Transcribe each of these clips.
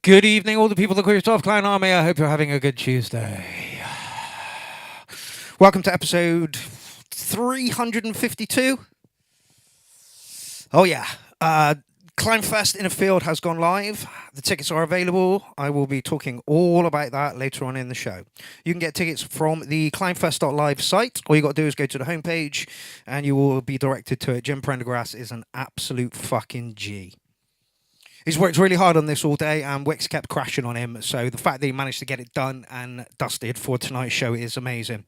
Good evening, all the people that call yourself Clown Army. I hope you're having a good Tuesday. Welcome to episode 352. Oh, yeah. Clownfest in a Field has gone live. The tickets are available. I will be talking all about that later on in the show. You can get tickets from the clownfest.live site. All you got to do is go to the homepage and you will be directed to it. Jim Prendergrass is an absolute fucking G. He's worked really hard on this all day, and Wix kept crashing on him. So the fact that he managed to get it done and dusted for tonight's show is amazing.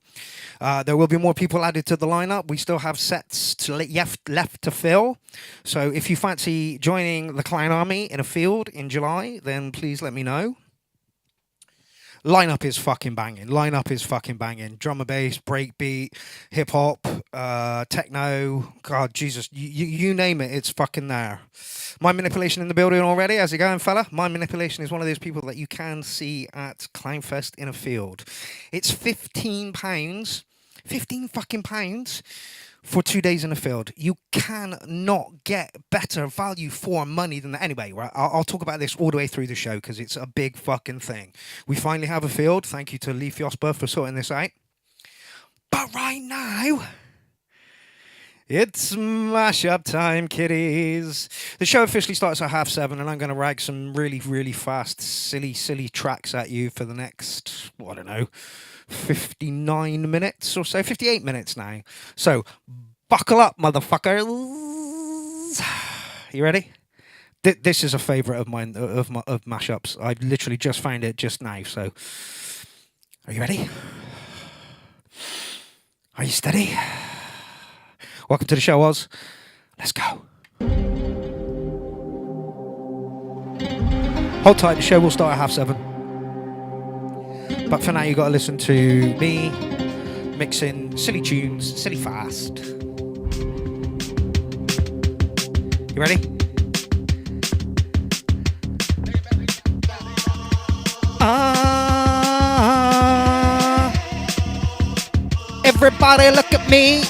There will be more people added to the lineup. We still have sets left to fill. So if you fancy joining the Clown Army in a field in July, then please let me know. Lineup is fucking banging. Drum and bass, breakbeat, hip hop, techno. God, Jesus, you name it, it's fucking there. Mind Manipulation in the building already. How's it going, fella? Mind Manipulation is one of those people that you can see at Clownfest in a field. It's £15, 15 fucking pounds for 2 days in a field. You cannot get better value for money than that. Anyway, right, I'll talk about this all the way through the show because it's a big fucking thing. We finally have a field. Thank you to Lee Fjosberg for sorting this out. But right now, it's mashup time, kiddies. The show officially starts at 7:30, and I'm going to rag some really, really fast, silly tracks at you for the next, 59 minutes or so, 58 minutes now. So, buckle up, motherfuckers. You ready? This is a favourite of mine, of mashups. I've literally just found it just now, so. Are you ready? Are you steady? Welcome to the show, Oz. Let's go. Hold tight, the show will start at 7:30. But for now, you got to listen to me mixing silly tunes, silly fast. You ready? Everybody look at me.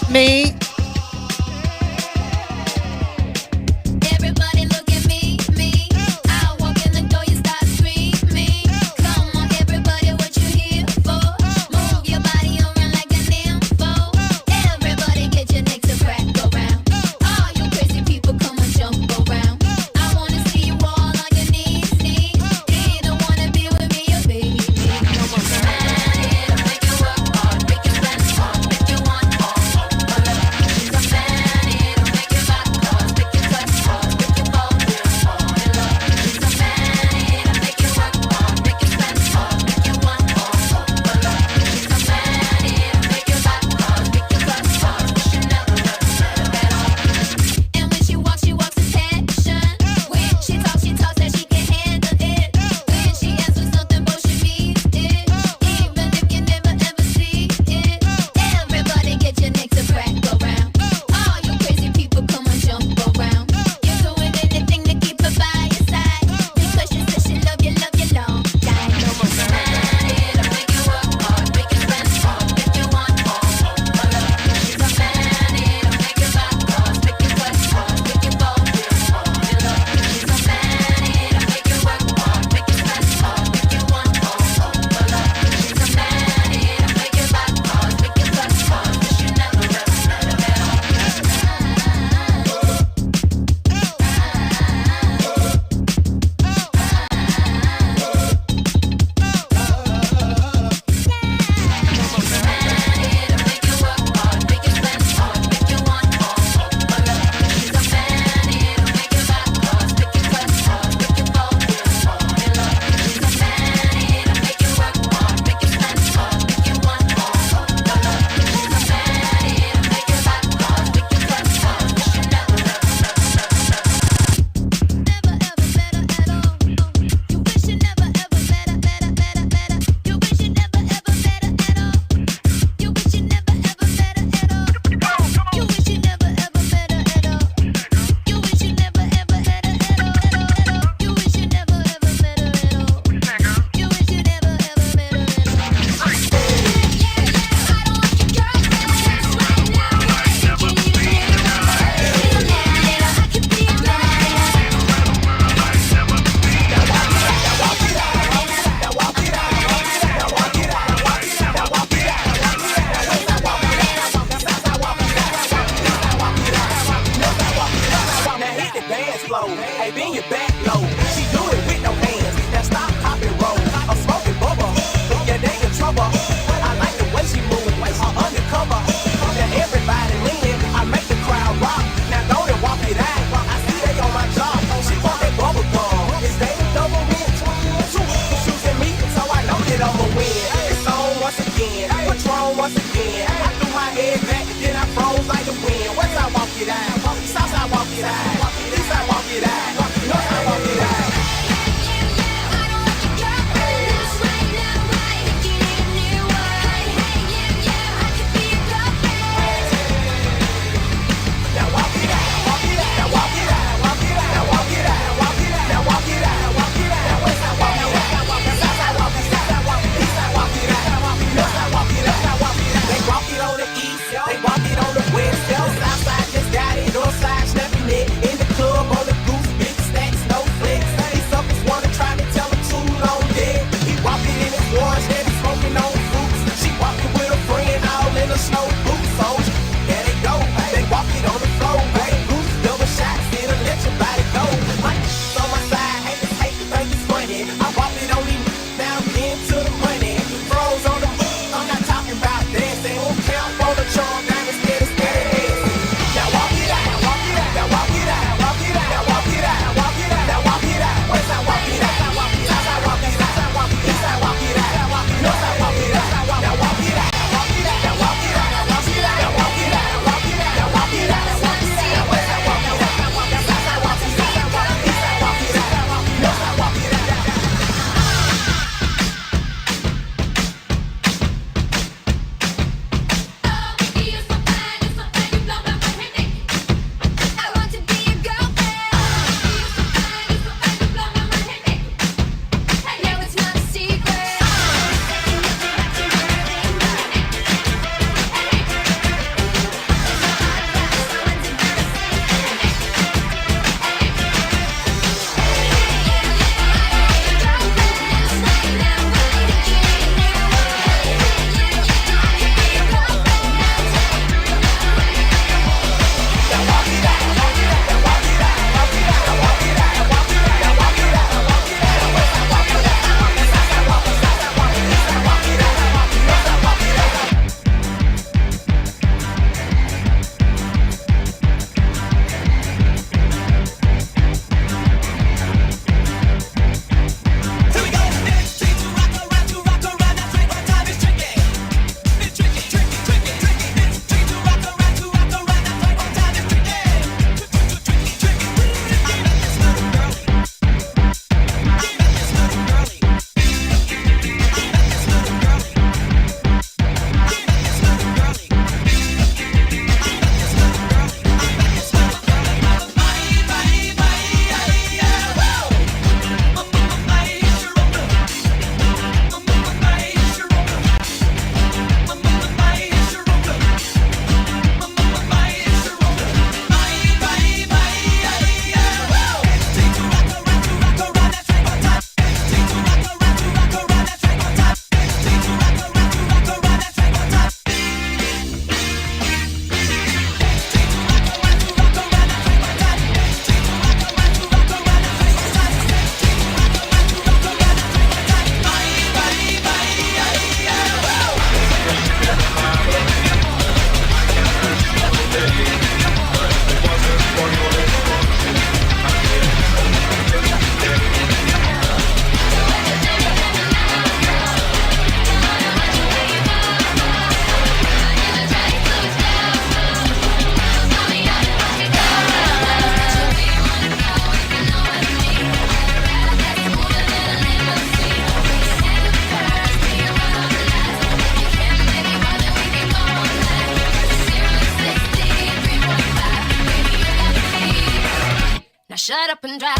shut up and drive.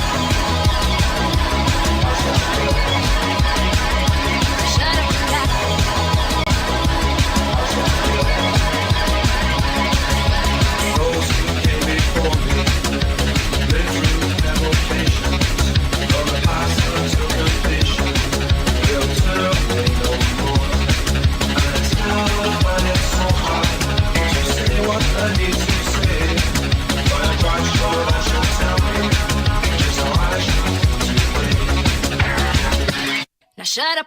Shut up and drive. Those who came before me lived through never patience. From the past until completion, they'll tell me no more. And it's now I find it so hard to say what I need to say. But I'm quite sure that you'll tell me just how I should play. Now shut up.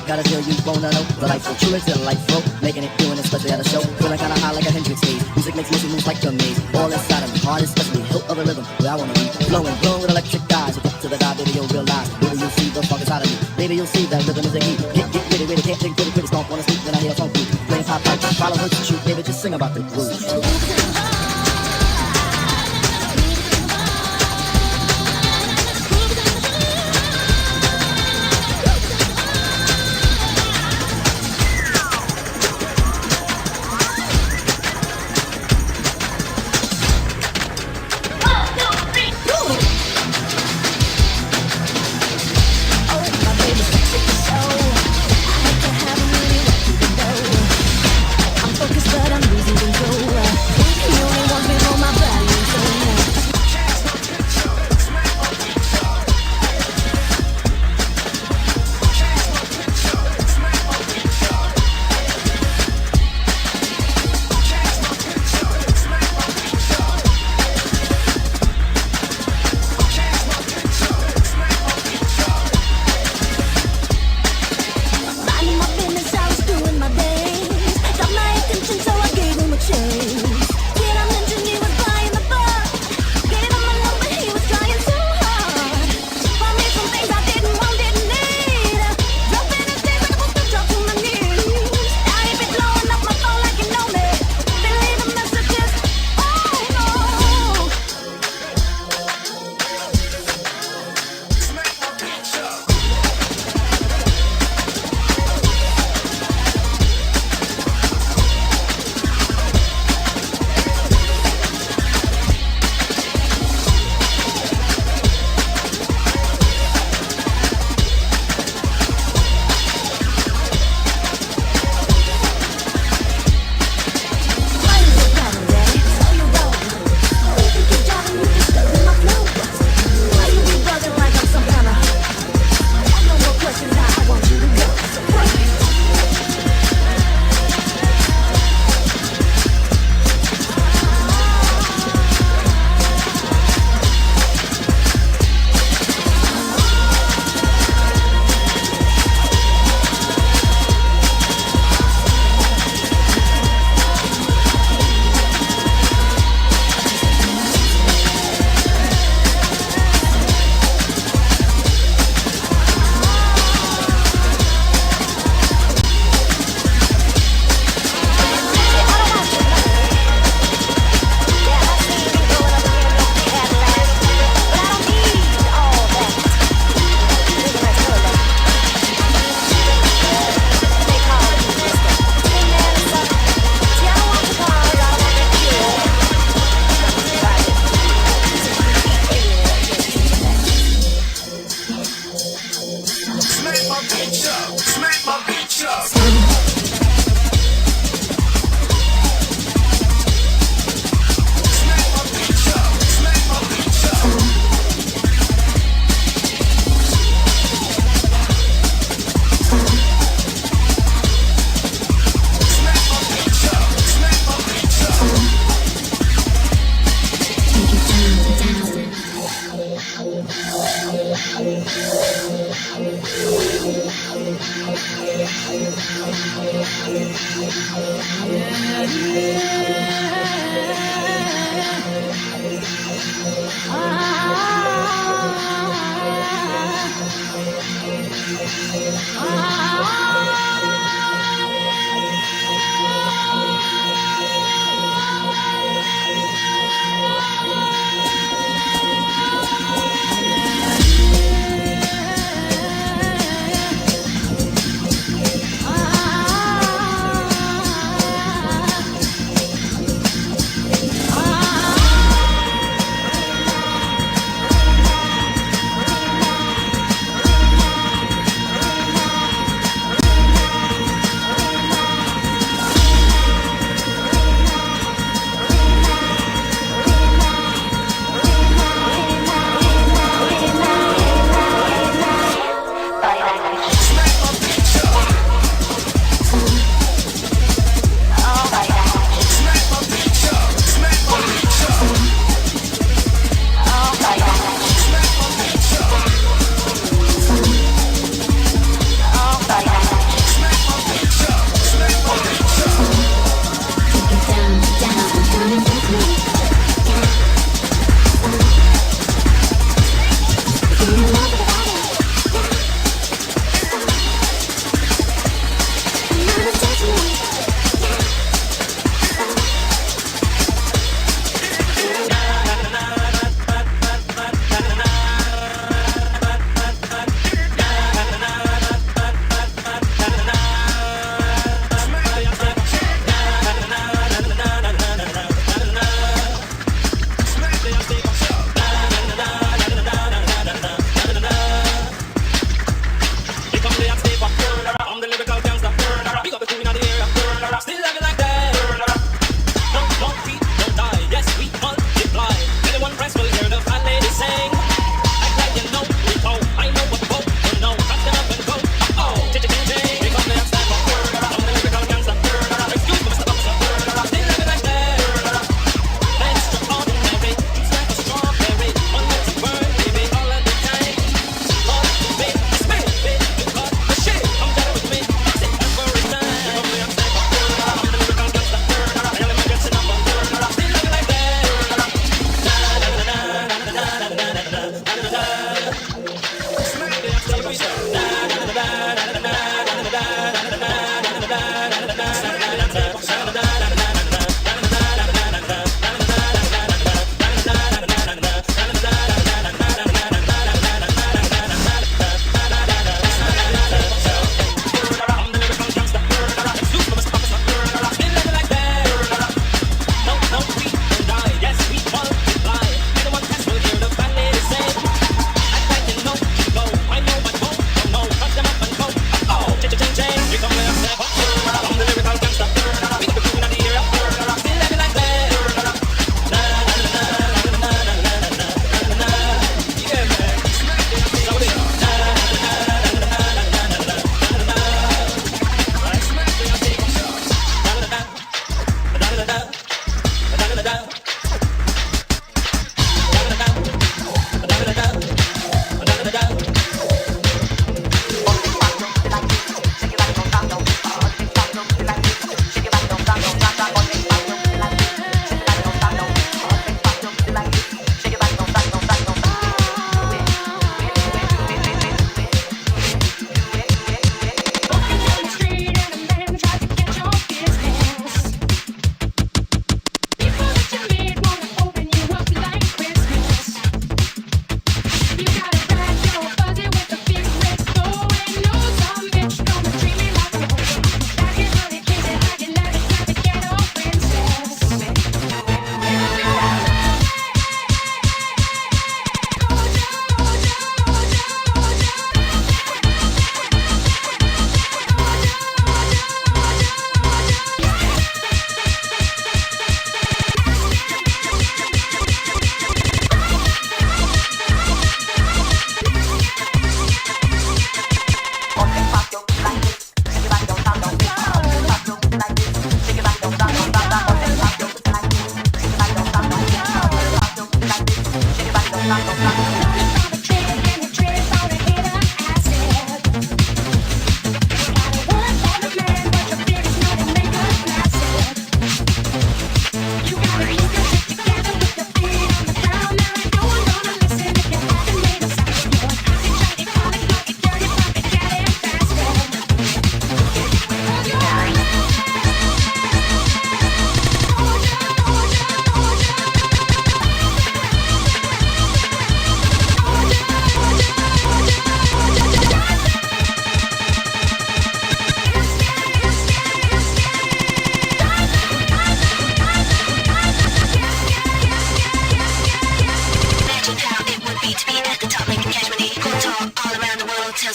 Got a deal you wanna know. Delightful, truly delightful. Making it, doing it, especially at a show. Feeling kinda high like a Hendrix haze. Music makes motion moves like a maze. All inside of me, heart especially. Hilt of the rhythm, where I wanna be. Blowing, blowing with electric eyes. So get to the die, baby, you'll realize. Baby, you'll see the funk inside of me. Baby, you'll see that rhythm is a key. Get witty, witty, can't think, pretty, stomp. Wanna sleep when I hear a funk beat. Playing pop pipe, follow her to shoot. Baby, just sing about the groove. But I'm losing control. You only want me for my body and soul. Minding my business, I was doing my days. Got my attention, so I gave him a chance. Did I mention he was buying the bar? Gave him my number, he was trying so hard. Bought me some things I didn't want, didn't need. Dropping his days like a book to drop to my knees. Now he be blowing up my phone like you know me. Been leaving messages, oh no.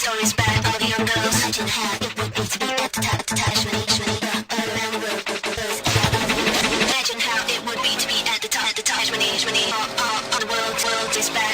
stories back, all the young girls. Imagine how it would be to be at the top of the touch when around the world. Imagine how it would be to be at the top when all the world is back.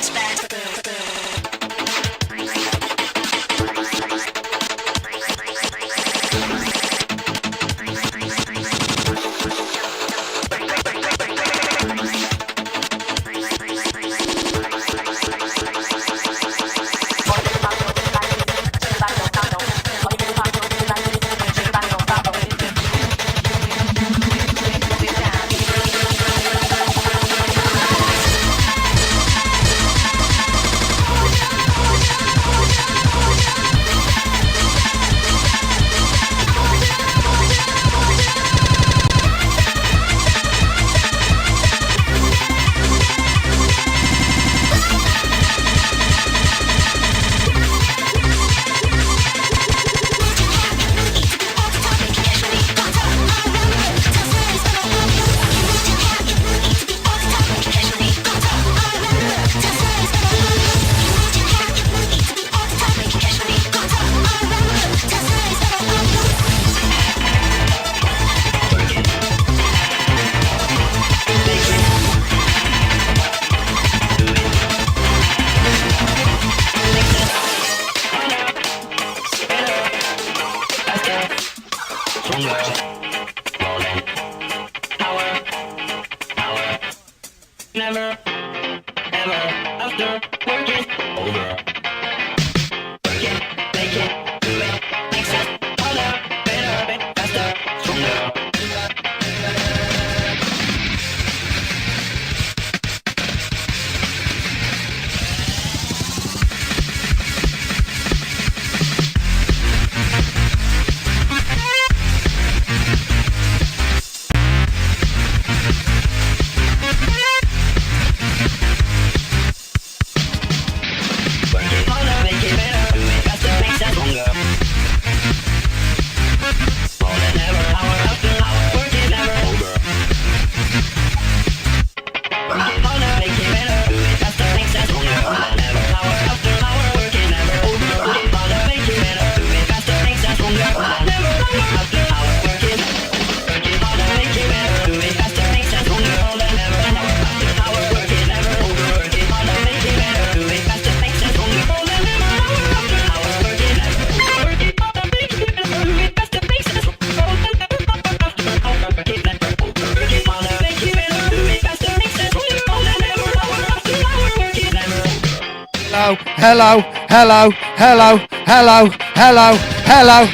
Hello.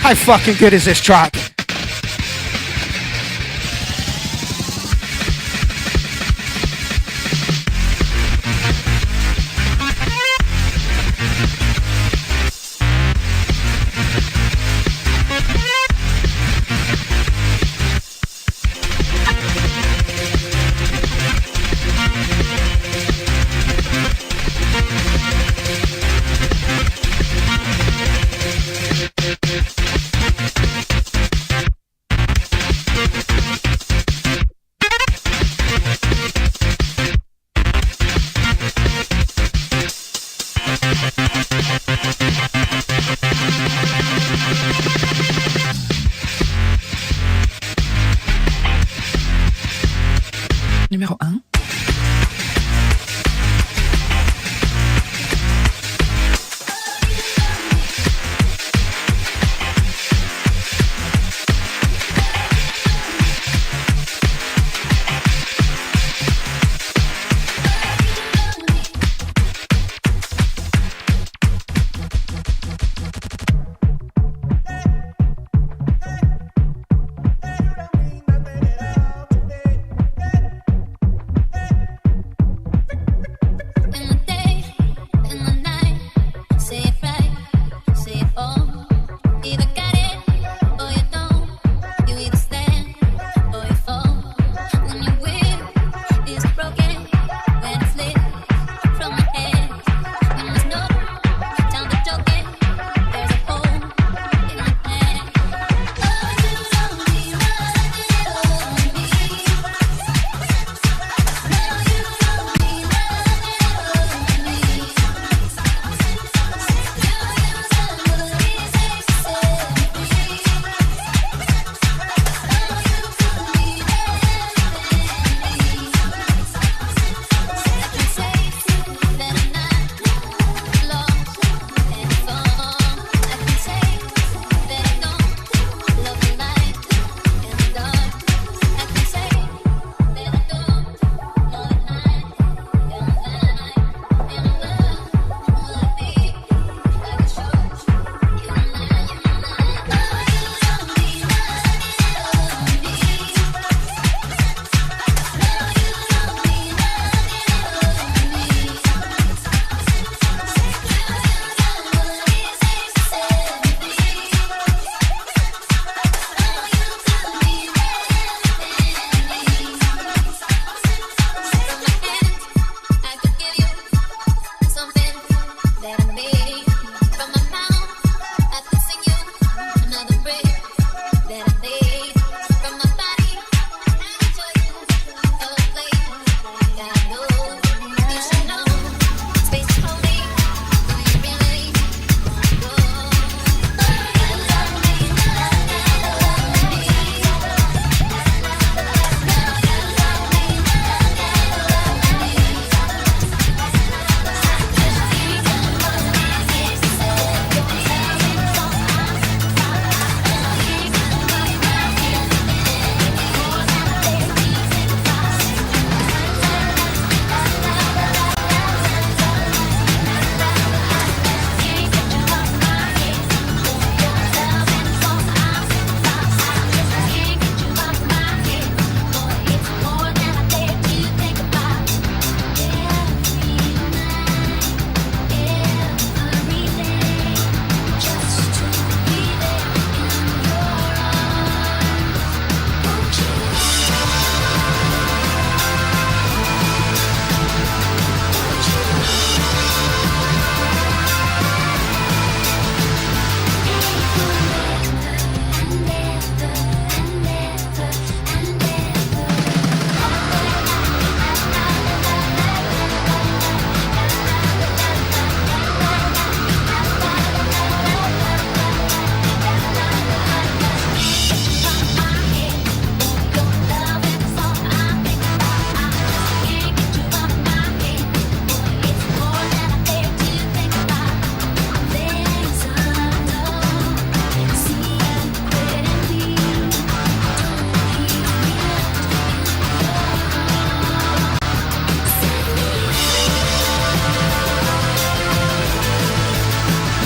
How fucking good is this track?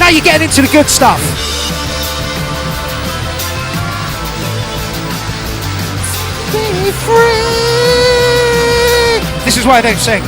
Now you're getting into the good stuff. Be free. This is why I don't sing.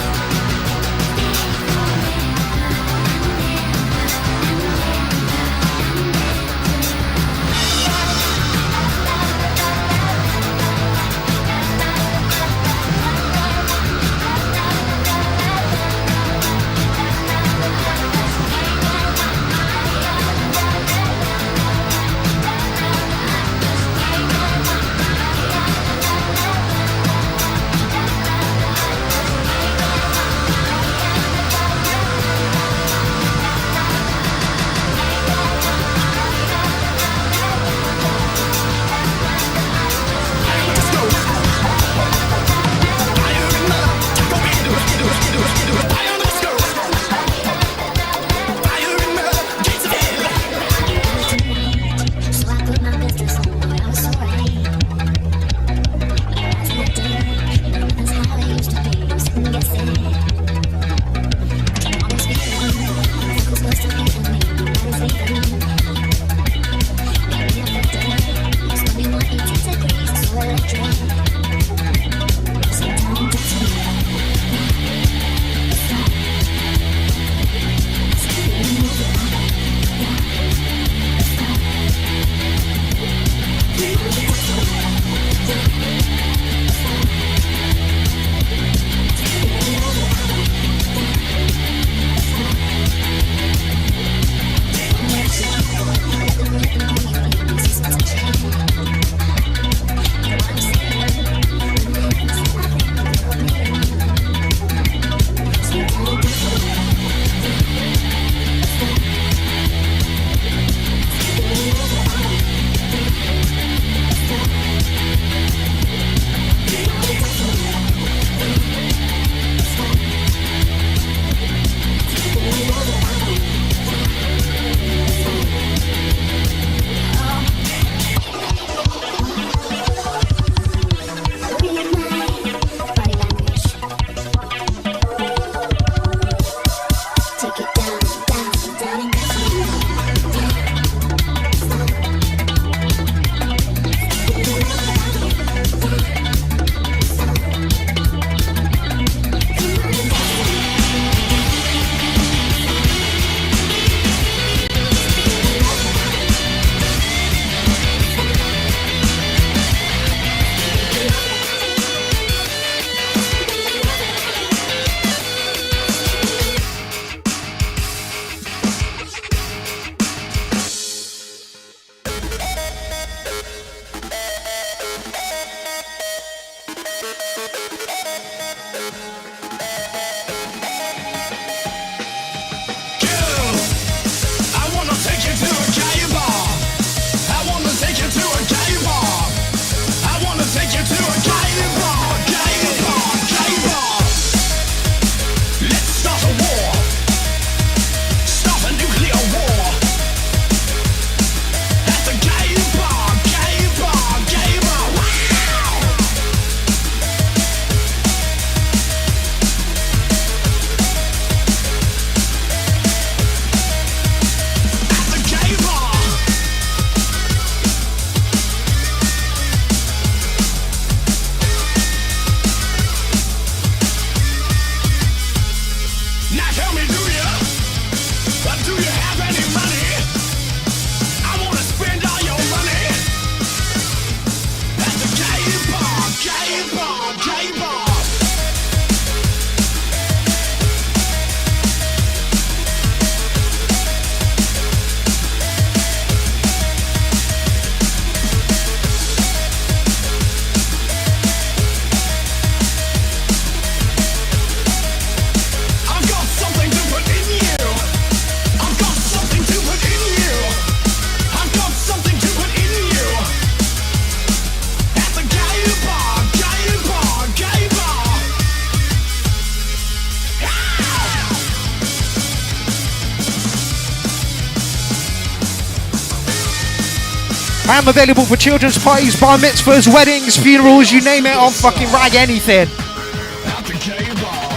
I am available for children's parties, bar mitzvahs, weddings, funerals, you name it, I'll fucking rag anything. At the gay bar,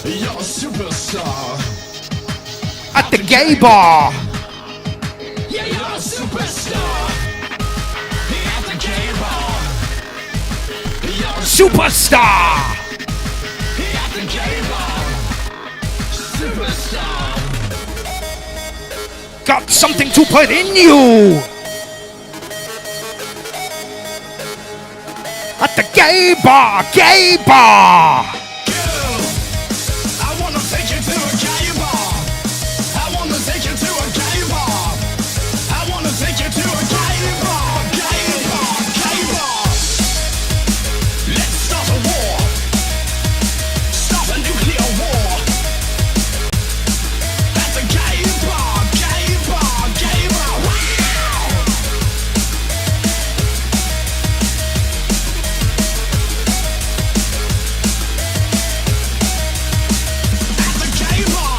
you're a superstar. at the gay bar. Yeah, you're a superstar. At the gay bar. You're a Superstar. at the gay bar. Superstar. Got something to put in you. At the gay bar, gay bar. I wanna take you to a gay bar. I wanna take you to a gay bar. I wanna take you to a gay bar, gay bar, gay bar. Let's start a war. Start a nuclear war. At the gay bar, gay bar, gay bar. Wow! At the gay bar.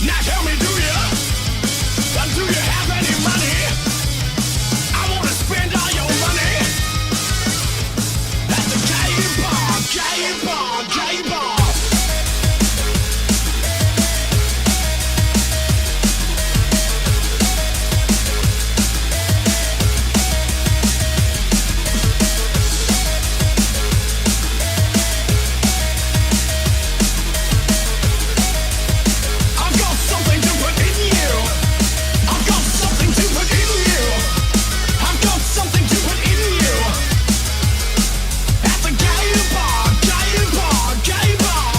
Now tell me, do you have any money? I wanna spend all your money. At the gay bar, gay bar, gay bar. I've got something to put in you. I've got something to put in you. I've got something to put in you. At the gay bar, gay bar, gay bar.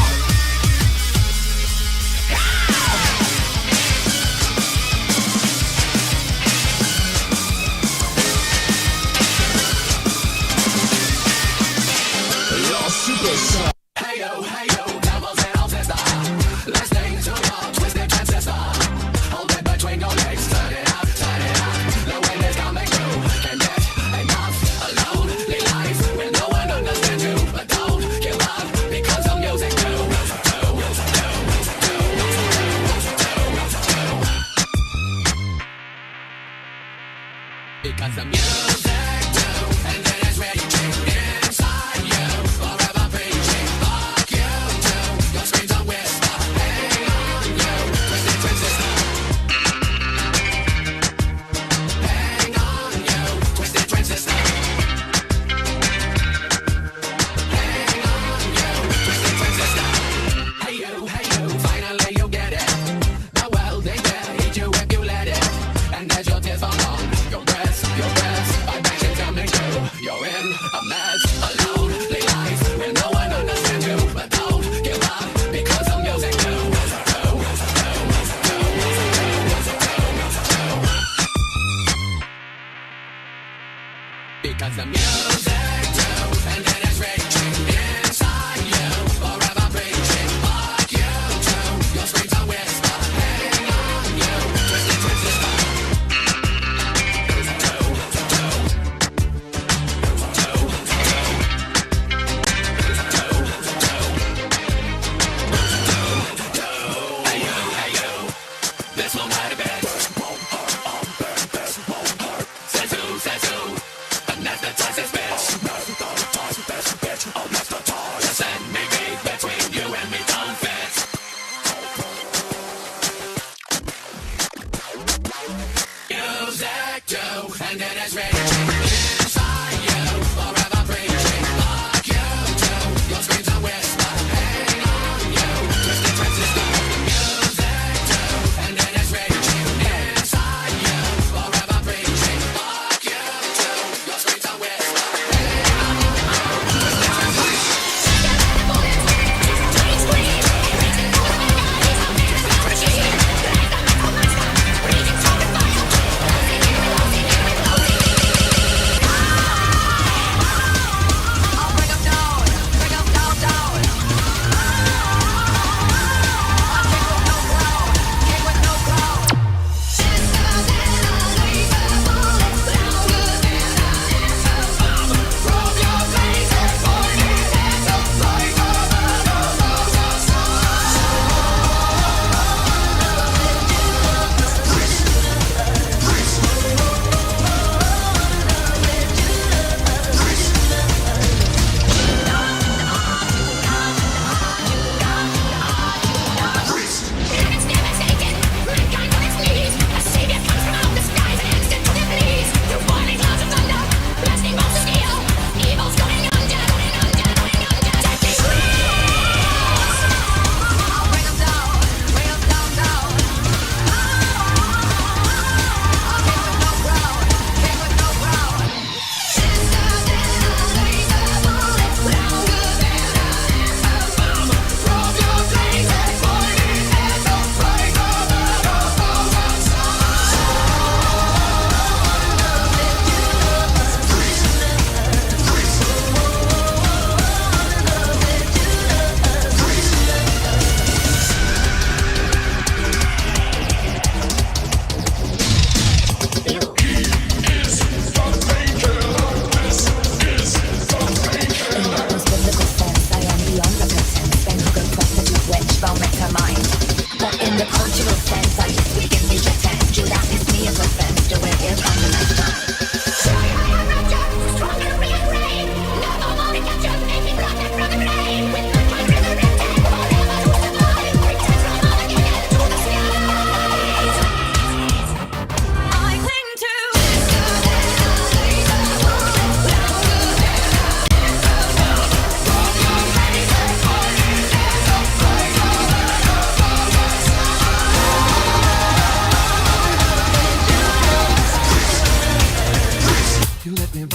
You're superstar. Hey yo, devils and elves is the listening to your twisted transistor. Hold it between your legs, turn it up, turn it up. The wind is coming through. Can't get enough. A lonely life when no one understands you, but don't give up because of music too. Because the music too, and then it's raging inside you, forever preaching. Fuck you too. Your screams are whisper. Hang on you, twisted transistor. Hang on you, twisted transistor. Hang on you, twisted transistor. Hey you, finally you get it. The world ain't there, eat you if you let it. And as your tears fall on your breath, vibrations coming through. You're in a mess, a lonely life where no one understands you, but don't give up because of music too. Because the music too, and then it's raging inside you, forever preaching. Fuck you too. Your screams are whisper. Hang on you, twisted transistor. This won't hurt a bit. Says who? Anesthetize this bitch. Listen, maybe between you and me don't fit. Music too, and it is raging inside you, forever preaching. Fuck you too. Your screams are whisper. Hang on you, twisted transistor. Music too, and it is raging inside you, forever preaching. Fuck you too. Your screams are whisper.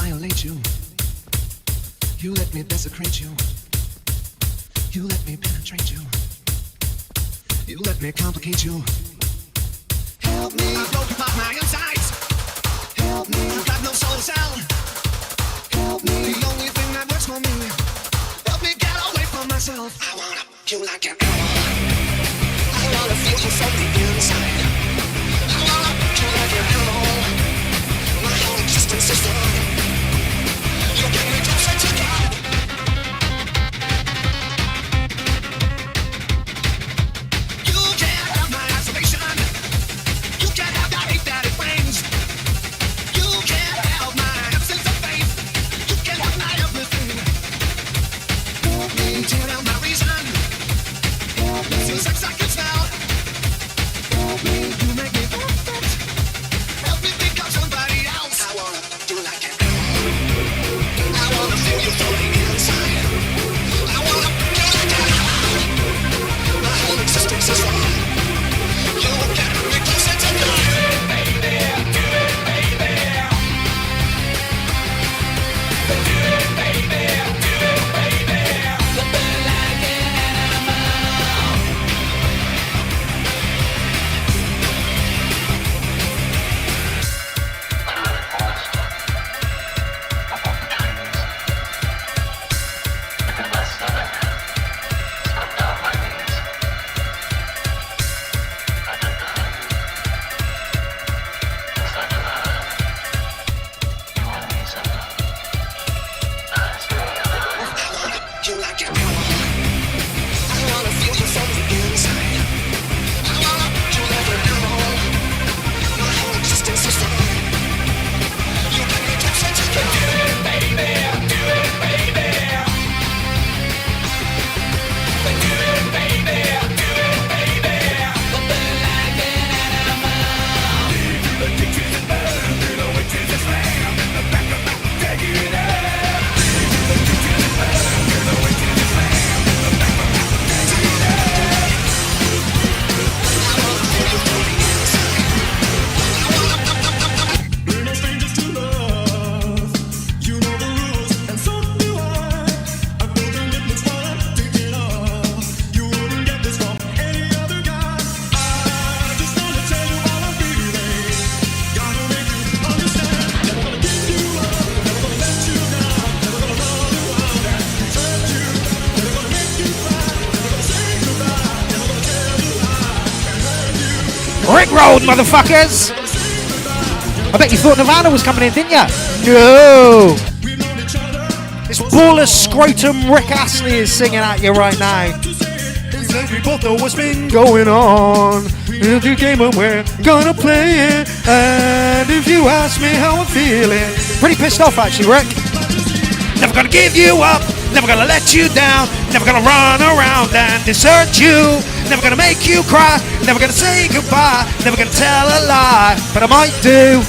violate you. You let me desecrate you. You let me penetrate you. You let me complicate you. Help me. I broke apart my insides. Help me. I've got no soul to sell. Help me. The only thing that works for me. Help me get away from myself. I wanna feel like an animal. I wanna feel you from the inside. I wanna feel like an animal. My whole existence is wrong. You get me closer to God. You can't have my isolation. You can't have the hate that it brings. You can't have my absence of faith. You can't have my everything. Help me tear down my reason. Help me feel sex I can smell. Help me, you make me perfect. Help me become somebody else. I wanna do like an animal. I wanna feel you from the inside. I wanna feel like an animal. My whole existence is wrong. You get me closer to God. You like an animal. I wanna feel you from the inside. I wanna feel like an animal. My whole existence is wrong. You get me closer to God. Do it, baby. Do it, baby. Do it, baby. Do it, baby. Like an animal. The ditches and burn through the witches and slam in the back of my take it up. We're no strangers to love. You know the rules, and so do I. I've broken limits while I'm taking off. You wouldn't get this from any other guy. I just wanna tell you how I'm feeling. Gotta make you understand. Never gonna give you up. Never gonna let you down. Never gonna run around and desert you. Never gonna make you cry. Never gonna say goodbye. Never gonna tell you I can hurt you. Rick Rolled, motherfuckers! I bet you thought Nirvana was coming in, didn't ya? No! We've known each other. This baller scrotum Rick Astley is singing at you right now. We both know what's been going on. It's a game and we're gonna play it. And if you ask me how I'm feeling, pretty pissed off actually, Rick. Never gonna give you up, never gonna let you down, never gonna run around and desert you, never gonna make you cry, never gonna say goodbye, never gonna tell a lie, but I might do.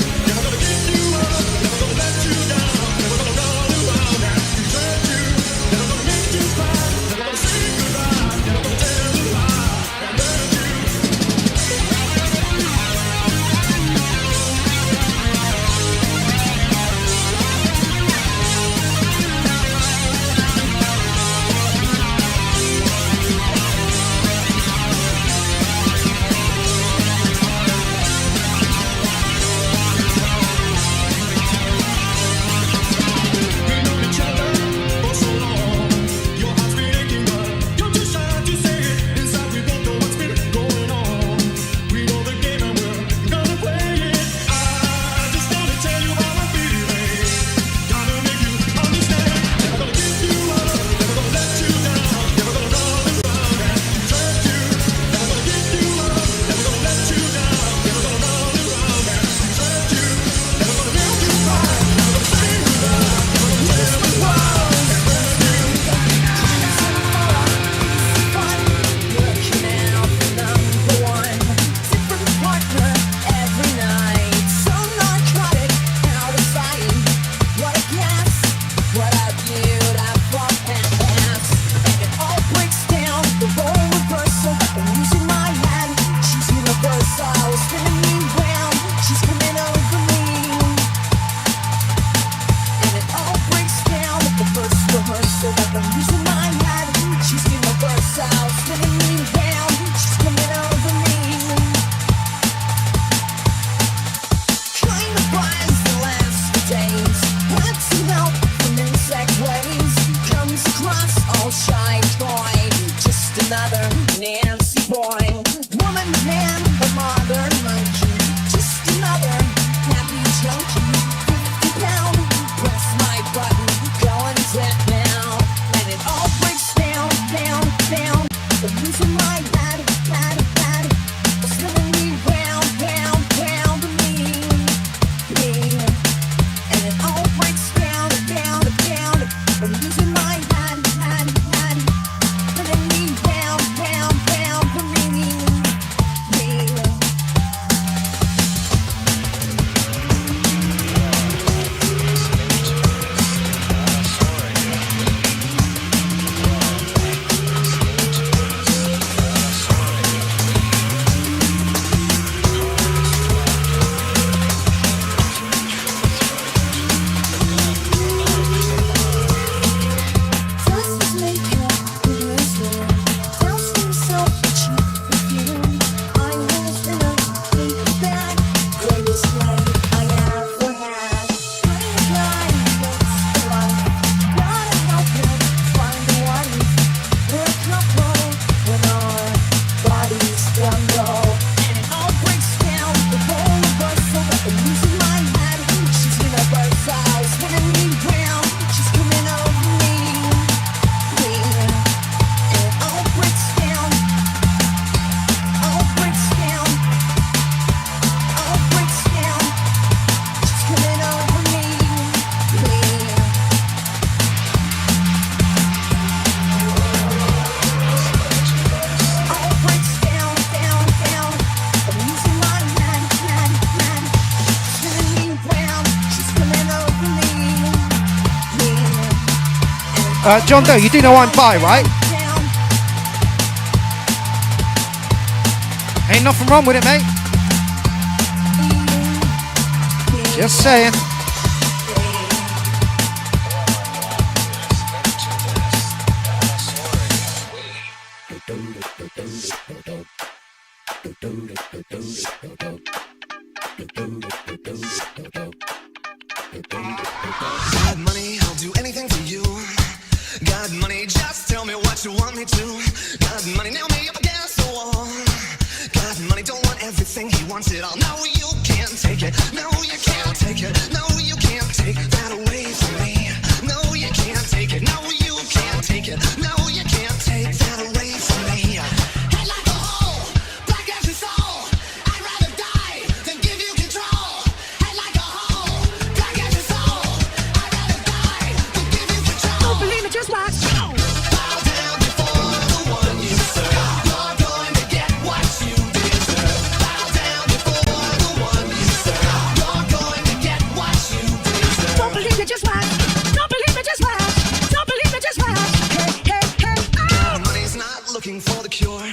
John Doe, you do know I'm bi, right? Ain't nothing wrong with it, mate. Just saying. Got money, I'll do anything for you. Got money, just tell me what you want me to. Got money, nail me up against the wall. Got money, don't want everything, he wants it all. No, you can't take it. No, you can't take it. No, you can't take that away from me. No, you can't take it. No, you can't take it. No, you can't take that away from me. Head like a hole, black as your soul. I'd rather die than give you control. Head like a hole, black as your soul. I'd rather die than give you control. Don't believe it, just watch. Bow down before the one you serve. You're going to get what you deserve. Bow down before the one you serve. You're going to get what you deserve. Don't believe it, just watch. Don't believe it, just watch. Don't believe it, just watch. Hey, hey, hey, oh. God, money's not looking for the cure.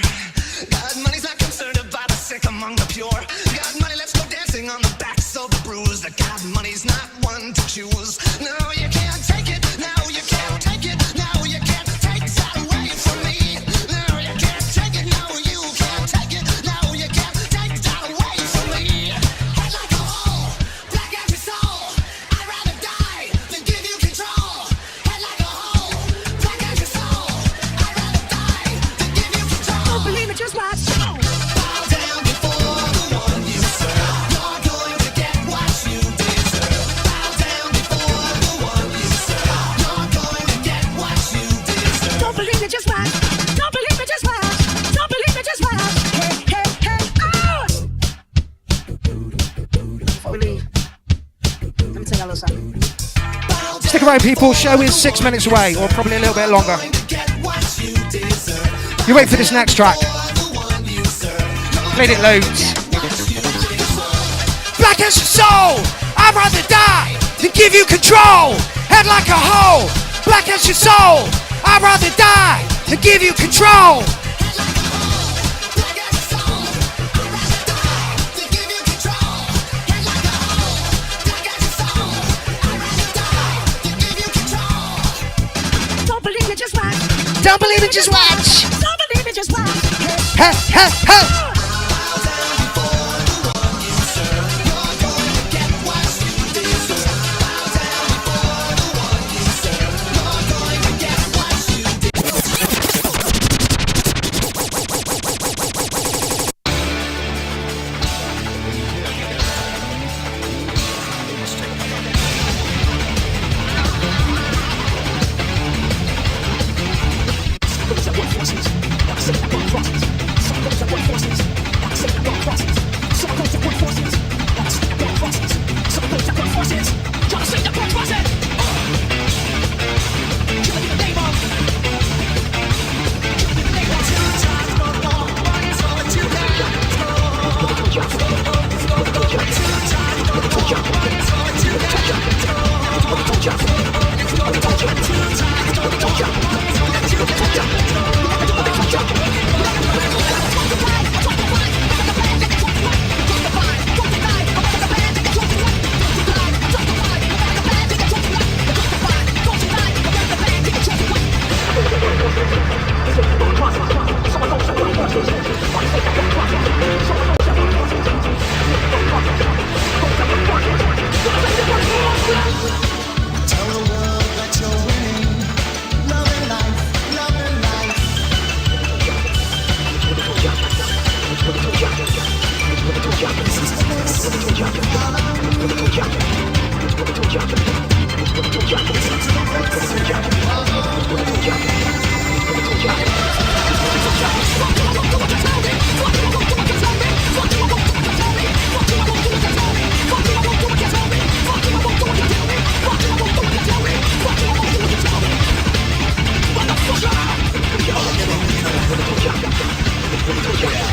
God, money's not concerned about the sick among the pure. God, money, let's go dancing on the backs of the bruised. God, money's not one to choose. No, you can't take it. No, you can't take it. No, you can't take that away from me. No, you can't take it. No, you can't take it. No, you can't take that away from me. Head like a hole, black as your soul. I'd rather die than give you control. Head like a hole, black as your soul. I'd rather die than give you control. Don't believe it, just watch. Bow down before the one you serve. You're going to get what you deserve. Bow down before the one you serve. You're going to get what you deserve. Don't believe it, just watch. Don't believe it, just watch. Don't believe it, just watch. Hey, hey, hey, oh! Before we leave, let me tell you a little something. Stick around, people. Show is 6 minutes away, or probably a little bit longer. You wait for this next track. Played it loads. Black as your soul. I'd rather die than give you control. Head like a hole. Black as your soul. I'd rather die than give you control. Don't believe it, just watch. Don't believe it, just watch. Don't believe it, just watch. Hey, hey, hey.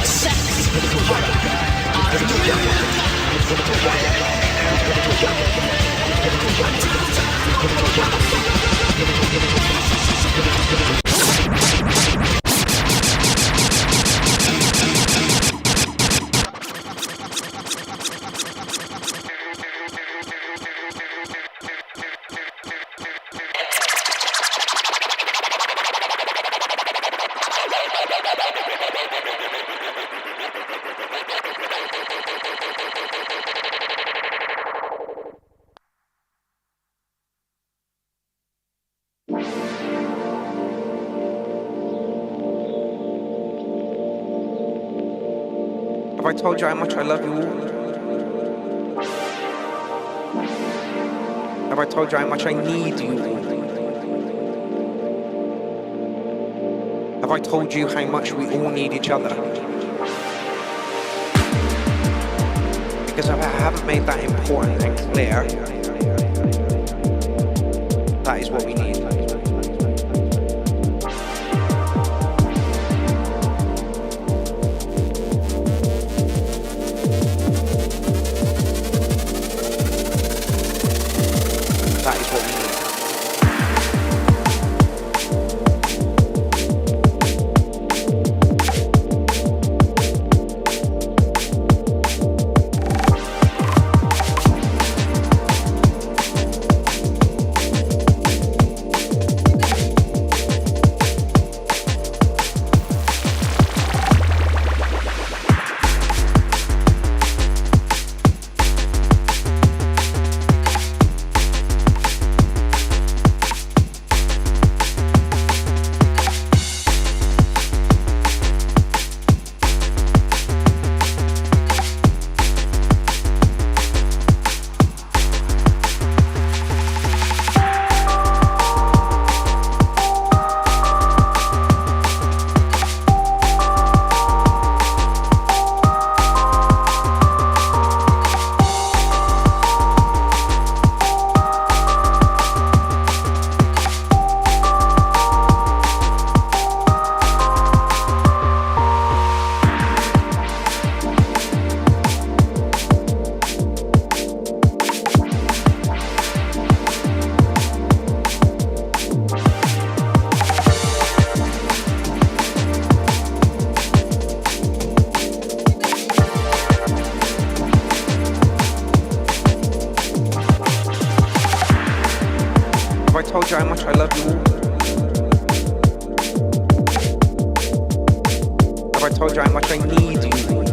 Sex. Have I told you how much I love you all? Have I told you how much I need you all? Have I told you how much we all need each other? Because if I haven't made that important and clear, that is what we need. That is what we need. Have I told you how much I love you all? Have I told you how much I need you all?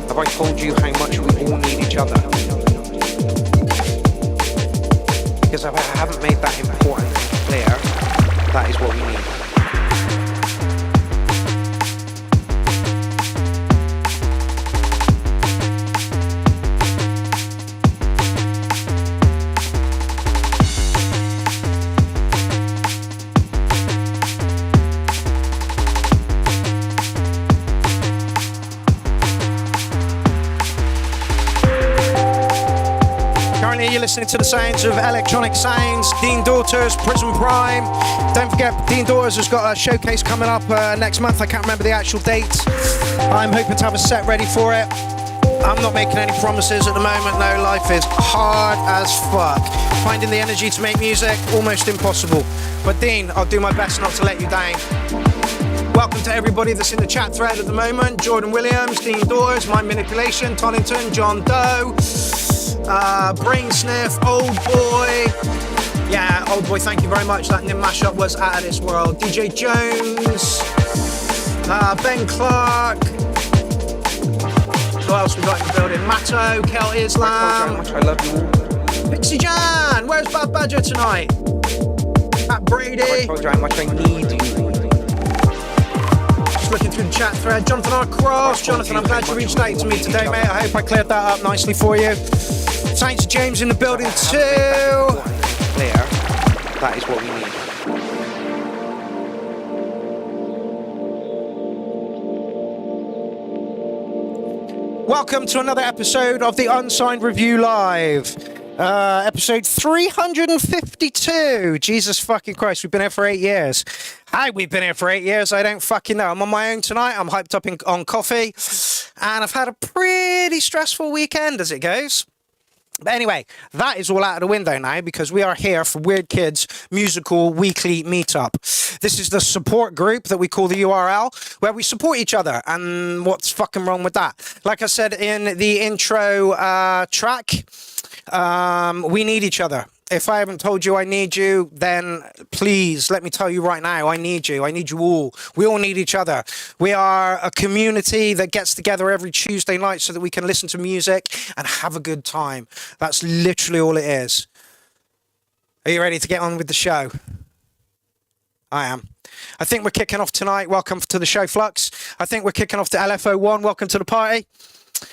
Have I told you how much we all need each other? Because if I haven't made that important and clear, that is what we need. You're listening to the sounds of electronic sounds, Dean Daughters, Prism Prime. Don't forget, Dean Daughters has got a showcase coming up next month. I can't remember the actual date. I'm hoping to have a set ready for it. I'm not making any promises at the moment, though. Life is hard as fuck. Finding the energy to make music, almost impossible. But Dean, I'll do my best not to let you down. Welcome to everybody that's in the chat thread at the moment. Jordan Williams, Dean Daughters, Mind Manipulation, Tonington, John Doe. Brain Sniff, Old Boy. Yeah, Old Boy, thank you very much. That Nim mashup was out of this world. DJ Jones, Ben Clark. Who else we got in the building? Matto, Kel Islam. I love you all. Pixie Jan, where's Bad Badger tonight? Matt Brady. I told you how much I need you. Just looking through the chat thread. Jonathan R. Cross. Jonathan, I'm glad you reached out to me today, mate. I hope I cleared that up nicely for you. Thanks to James in the building too. Clear. That is what we need. Welcome to another episode of the Unsigned Review Live. Episode 352. Jesus fucking Christ, we've been here for 8 years. How we've been here for 8 years, I don't fucking know. I'm on my own tonight. I'm hyped up on coffee. And I've had a pretty stressful weekend as it goes. But anyway, that is all out of the window now because we are here for Weird Kids Musical Weekly Meetup. This is the support group that we call the URL, where we support each other. And what's fucking wrong with that? Like I said in the intro track, we need each other. If I haven't told you I need you, then please let me tell you right now, I need you. I need you all. We all need each other. We are a community that gets together every Tuesday night so that we can listen to music and have a good time. That's literally all it is. Are you ready to get on with the show? I am. I think we're kicking off tonight. Welcome to the show, Flux. I think we're kicking off to LFO1. Welcome to the party.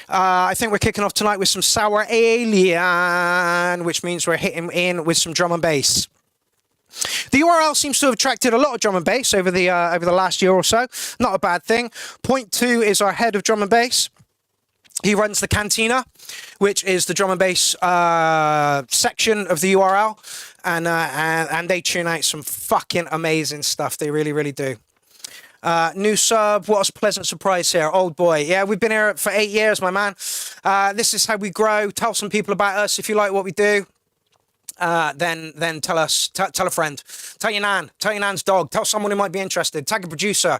I think we're kicking off tonight with some Sour Alien, which means we're hitting in with some drum and bass. The URL seems to have attracted a lot of drum and bass over the last year or so. Not a bad thing. Point 2 is our head of drum and bass. He runs the Cantina, which is the drum and bass section of the URL, and they tune out some fucking amazing stuff. They really, really do. New sub, what a pleasant surprise here. Old boy. Yeah, we've been here for 8 years, my man. This is how we grow. Tell some people about us if you like what we do. Then tell us, tell a friend, tell your nan, tell your nan's dog, tell someone who might be interested, tag a producer.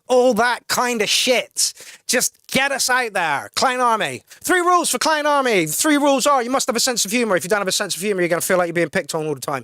All that kind of shit. Just get us out there. Clown Army. 3 rules for Clown Army. 3 rules are: you must have a sense of humor. If you don't have a sense of humor, you're going to feel like you're being picked on all the time.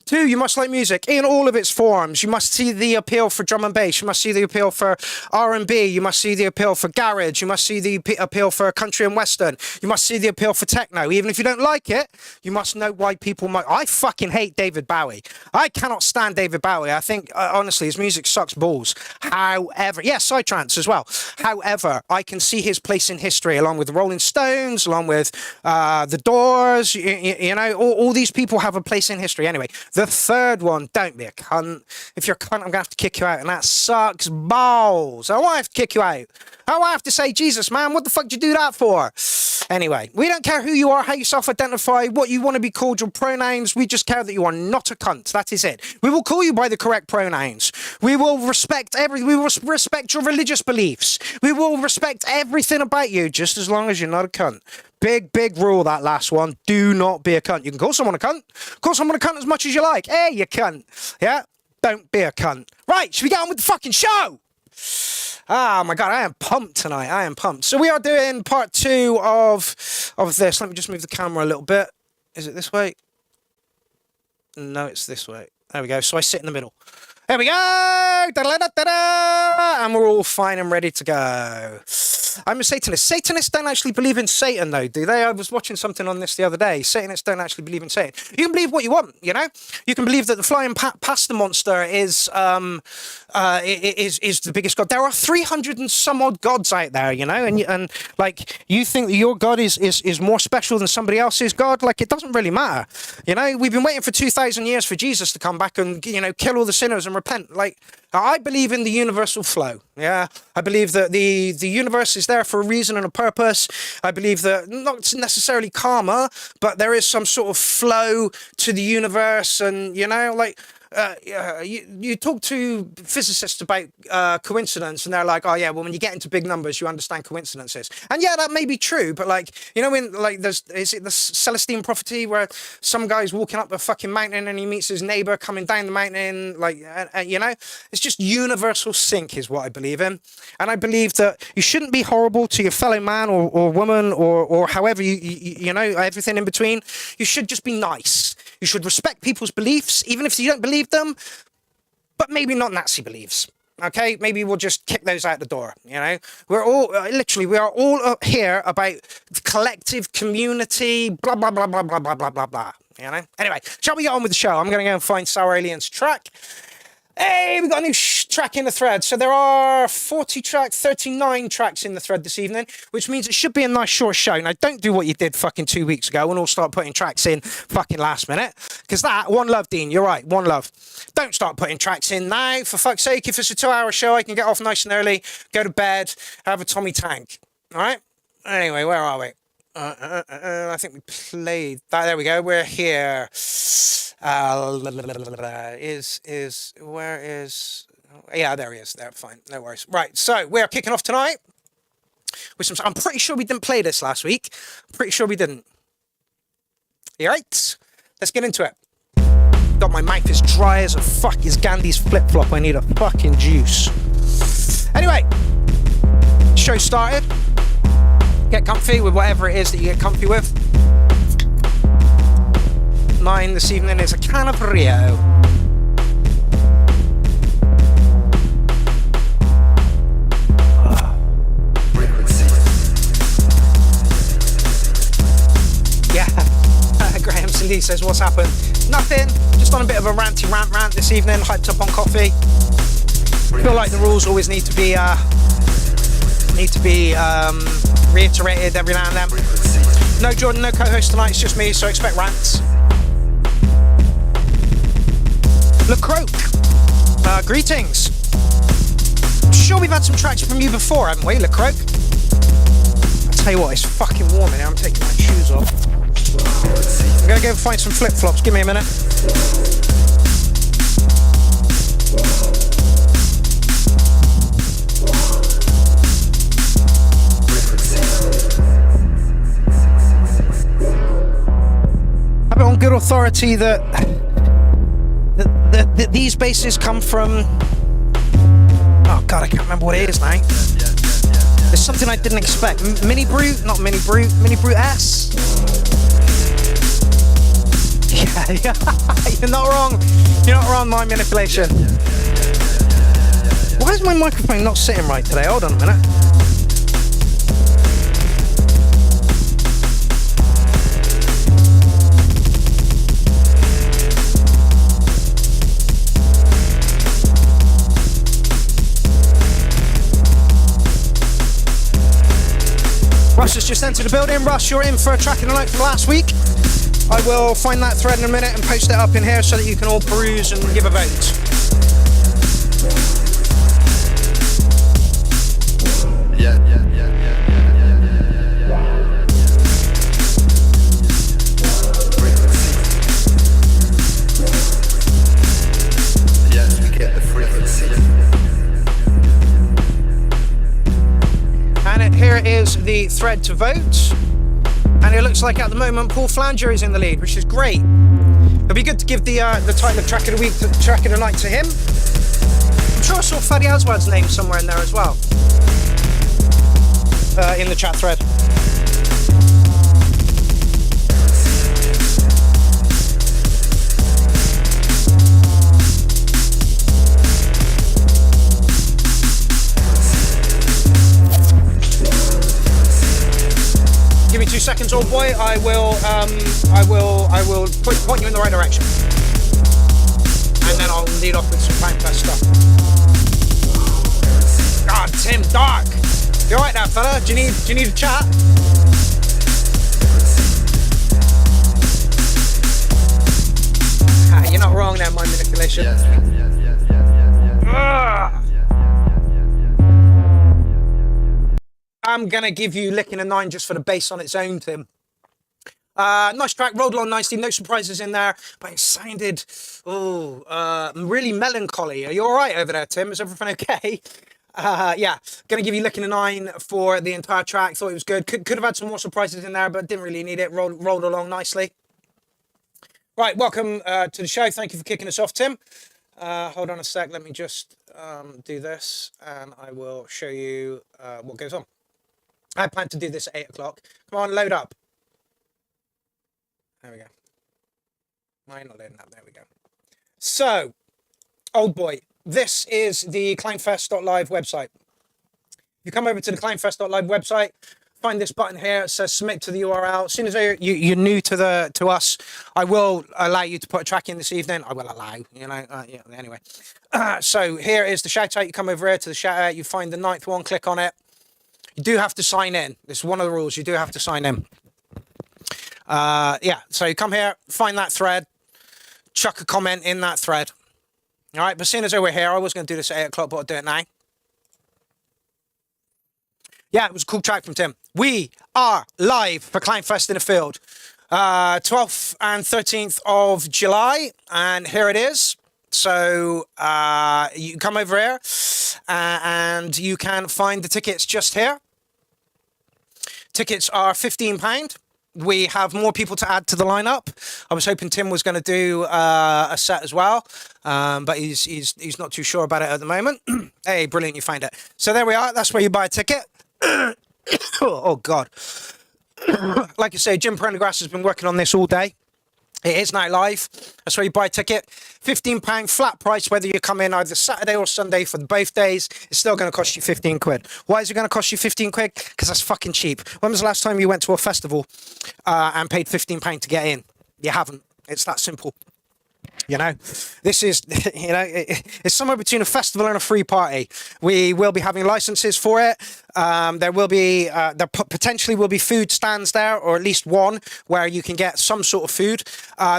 2, you must like music in all of its forms. You must see the appeal for drum and bass. You must see the appeal for R&B. You must see the appeal for garage. You must see the appeal for country and western. You must see the appeal for techno. Even if you don't like it, you must know why people might. I fucking hate David Bowie. I cannot stand David Bowie. I think, honestly, his music sucks balls. However, yes, psytrance as well. However, I can see his place in history, along with the Rolling Stones, along with the Doors. You know, all these people have a place in history. Anyway, the 3rd one, don't be a cunt. If you're a cunt, I'm going to have to kick you out, and that sucks balls. I won't have to kick you out. I won't have to say, Jesus, man, what the fuck did you do that for? Anyway, we don't care who you are, how you self-identify, what you want to be called, your pronouns. We just care that you are not a cunt. That is it. We will call you by the correct pronouns. We will respect we will respect your religious beliefs. We will respect everything about you, just as long as you're not a cunt. Big rule, that last one. Do not be a cunt. You can call someone a cunt. Call someone a cunt as much as you like. Hey, you cunt. Yeah? Don't be a cunt. Right, should we get on with the fucking show? Oh my God, I am pumped tonight. I am pumped. So we are doing part 2 of this. Let me just move the camera a little bit. Is it this way? No, it's this way. There we go. So I sit in the middle. There we go! Da-da-da-da-da! And we're all fine and ready to go. I'm a Satanist. Satanists don't actually believe in Satan, though, do they? I was watching something on this the other day. Satanists don't actually believe in Satan. You can believe what you want, you know? You can believe that the flying pasta monster is the biggest god. There are 300 and some odd gods out there, you know? And like, you think that your God is more special than somebody else's God? Like, it doesn't really matter. You know, we've been waiting for 2,000 years for Jesus to come back and, you know, kill all the sinners and repent. Like, I believe in the universal flow. Yeah, I believe that the universe is there for a reason and a purpose. I believe that not necessarily karma, but there is some sort of flow to the universe, and you know, like. You talk to physicists about coincidence, and they're like, oh yeah, well, when you get into big numbers, you understand coincidences. And yeah, that may be true, but like, you know, when like is it the Celestine prophecy where some guy's walking up a fucking mountain and he meets his neighbor coming down the mountain, like, you know, it's just universal sync is what I believe in. And I believe that you shouldn't be horrible to your fellow man or woman or however you know, everything in between. You should just be nice. You should respect people's beliefs, even if you don't believe them, but maybe not Nazi beliefs. Okay, maybe we'll just kick those out the door. You know, we're all we are all up here about collective community. Blah blah blah blah blah blah blah blah blah. You know. Anyway, shall we get on with the show? I'm going to go and find Sour Alien's track. Hey, we got a new track in the thread. So there are 39 tracks in the thread this evening, which means it should be a nice short show. Now, don't do what you did fucking 2 weeks ago and all start putting tracks in fucking last minute. Because one love, Dean. You're right, one love. Don't start putting tracks in now. For fuck's sake, if it's a 2-hour show, I can get off nice and early, go to bed, have a Tommy Tank. All right? Anyway, where are we? I think we played that. There we go. We're here. Where is? Yeah, there he is. There, fine. No worries. Right. So we are kicking off tonight with some. I'm pretty sure we didn't play this last week. Pretty sure we didn't. You right? Let's get into it. God, my mouth is dry as a fuck. Is Gandhi's flip flop? I need a fucking juice. Anyway, show started. Get comfy with whatever it is that you get comfy with. Mine this evening is a can of Rio. Yeah, Graham indeed says, what's happened? Nothing, just on a bit of a ranty rant this evening, hyped up on coffee. Feel like the rules always need to be reiterated every now and then. No Jordan, no co-host tonight, it's just me, so expect rants. LeCroc, greetings. Sure we've had some tracks from you before, haven't we, LeCroc? I'll tell you what, it's fucking warm in here, I'm taking my shoes off. I'm gonna go find some flip-flops, give me a minute. I have it on good authority that these basses come from... Oh god, I can't remember what it is now. There's something I didn't expect. Mini Brute, not Mini Brute, Mini Brute S. Yeah, you're not wrong. You're not wrong, my manipulation. Why is my microphone not sitting right today? Hold on a minute. Rush has just entered the building. Rush, you're in for a track in the night from last week. I will find that thread in a minute and post it up in here so that you can all peruse and give a vote. Yes, we get the frequency. And here is the thread to vote. And it looks like at the moment Paul Flanger is in the lead, which is great. It'll be good to give the title of track of the week, track of the night to him. I'm sure I saw Fadi Aswad's name somewhere in there as well. In the chat thread. Give me 2 seconds, old boy. I will point you in the right direction, and then I'll lead off with some Clownfest stuff. God, Tim, dark. You all right now, fella? Do you need a chat? You're not wrong there, my manipulation. Yes. I'm gonna give you Licking a 9 just for the bass on its own, Tim. Nice track, rolled along nicely, no surprises in there, but it sounded really melancholy. Are you all right over there, Tim? Is everything okay? Yeah, gonna give you Licking a 9 for the entire track. Thought it was good. Could have had some more surprises in there, but didn't really need it. Rolled along nicely. Right, welcome to the show. Thank you for kicking us off, Tim. Hold on a sec. Let me just do this, and I will show you what goes on. I plan to do this at 8 o'clock. Come on, load up. There we go. Mine not loading up. There we go. So, old boy, this is the Clownfest.live website. You come over to the Clownfest.live website, find this button here. It says submit to the URL. As soon as you're new to us, I will allow you to put a track in this evening. I will allow, yeah, anyway. So here is the shout out. You come over here to the shout out. You find the 9th one, click on it. You do have to sign in. This is one of the rules. You do have to sign in. Yeah, so you come here, find that thread, chuck a comment in that thread. All right, but as soon as we're here, I was going to do this at 8 o'clock, but I'll do it now. Yeah, it was a cool track from Tim. We are live for Clownfest in the Field. 12th and 13th of July, and here it is. So you come over here and you can find the tickets just here. Tickets are £15. We have more people to add to the lineup. I was hoping Tim was going to do a set as well, but he's not too sure about it at the moment. Hey, brilliant, you find it. So there we are. That's where you buy a ticket. Oh, God. Like I say, Jim Prendergrass has been working on this all day. It is now live. That's where you buy a ticket. £15 flat price, whether you come in either Saturday or Sunday for both days. It's still going to cost you 15 quid. Why is it going to cost you 15 quid? Because that's fucking cheap. When was the last time you went to a festival and paid £15 to get in? you haven't. It's that simple. You know, this is, you know, it's somewhere between a festival and a free party. We will be having licenses for it. There will be, there potentially will be food stands there, or at least one where you can get some sort of food.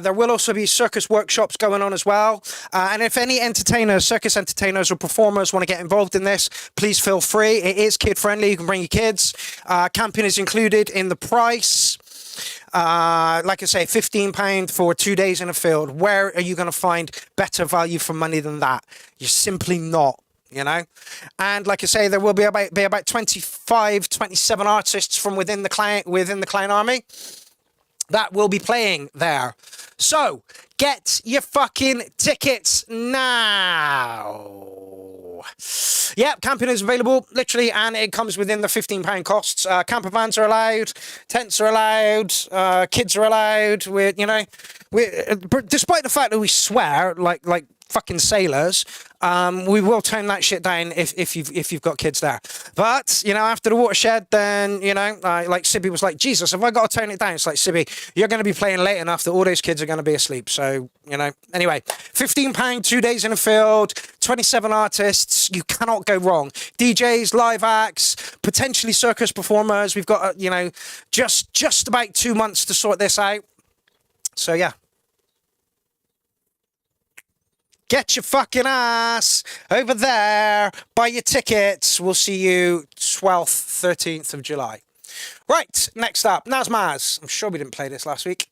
There will also be circus workshops going on as well. And if any entertainers, circus entertainers or performers want to get involved in this, please feel free. It is kid friendly. You can bring your kids. Camping is included in the price. Like I say, £15 for 2 days in a field. Where are you going to find better value for money than that? You're simply not, you know. And like I say, there will be about 25, 27 artists from within the Clown Army that will be playing there. So get your fucking tickets now. Yep, camping is available, literally, and it comes within the £15 costs. Camper vans are allowed, tents are allowed, kids are allowed. Despite the fact that we swear like fucking sailors, we will tone that shit down if you've got kids there. But you know, after the watershed, then you know, like Sibby was like, Jesus, have I got to tone it down? It's like, Sibby, you're going to be playing late enough that all those kids are going to be asleep. So you know, anyway, £15, 2 days in a field, 27 artists. You cannot go wrong. DJs, live acts, potentially circus performers. We've got you know, just about 2 months to sort this out. So yeah. Get your fucking ass over there. Buy your tickets. We'll see you 12th, 13th of July. Right, next up, Nazmaz. I'm sure we didn't play this last week.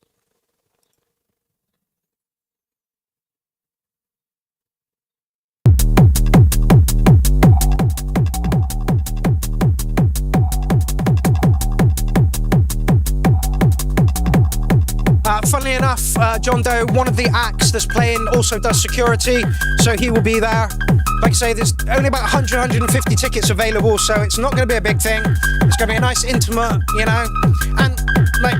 Funnily enough, John Doe, one of the acts that's playing, also does security, so he will be there. Like I say, there's only about 100, 150 tickets available, so it's not going to be a big thing. It's going to be a nice, intimate, you know. And like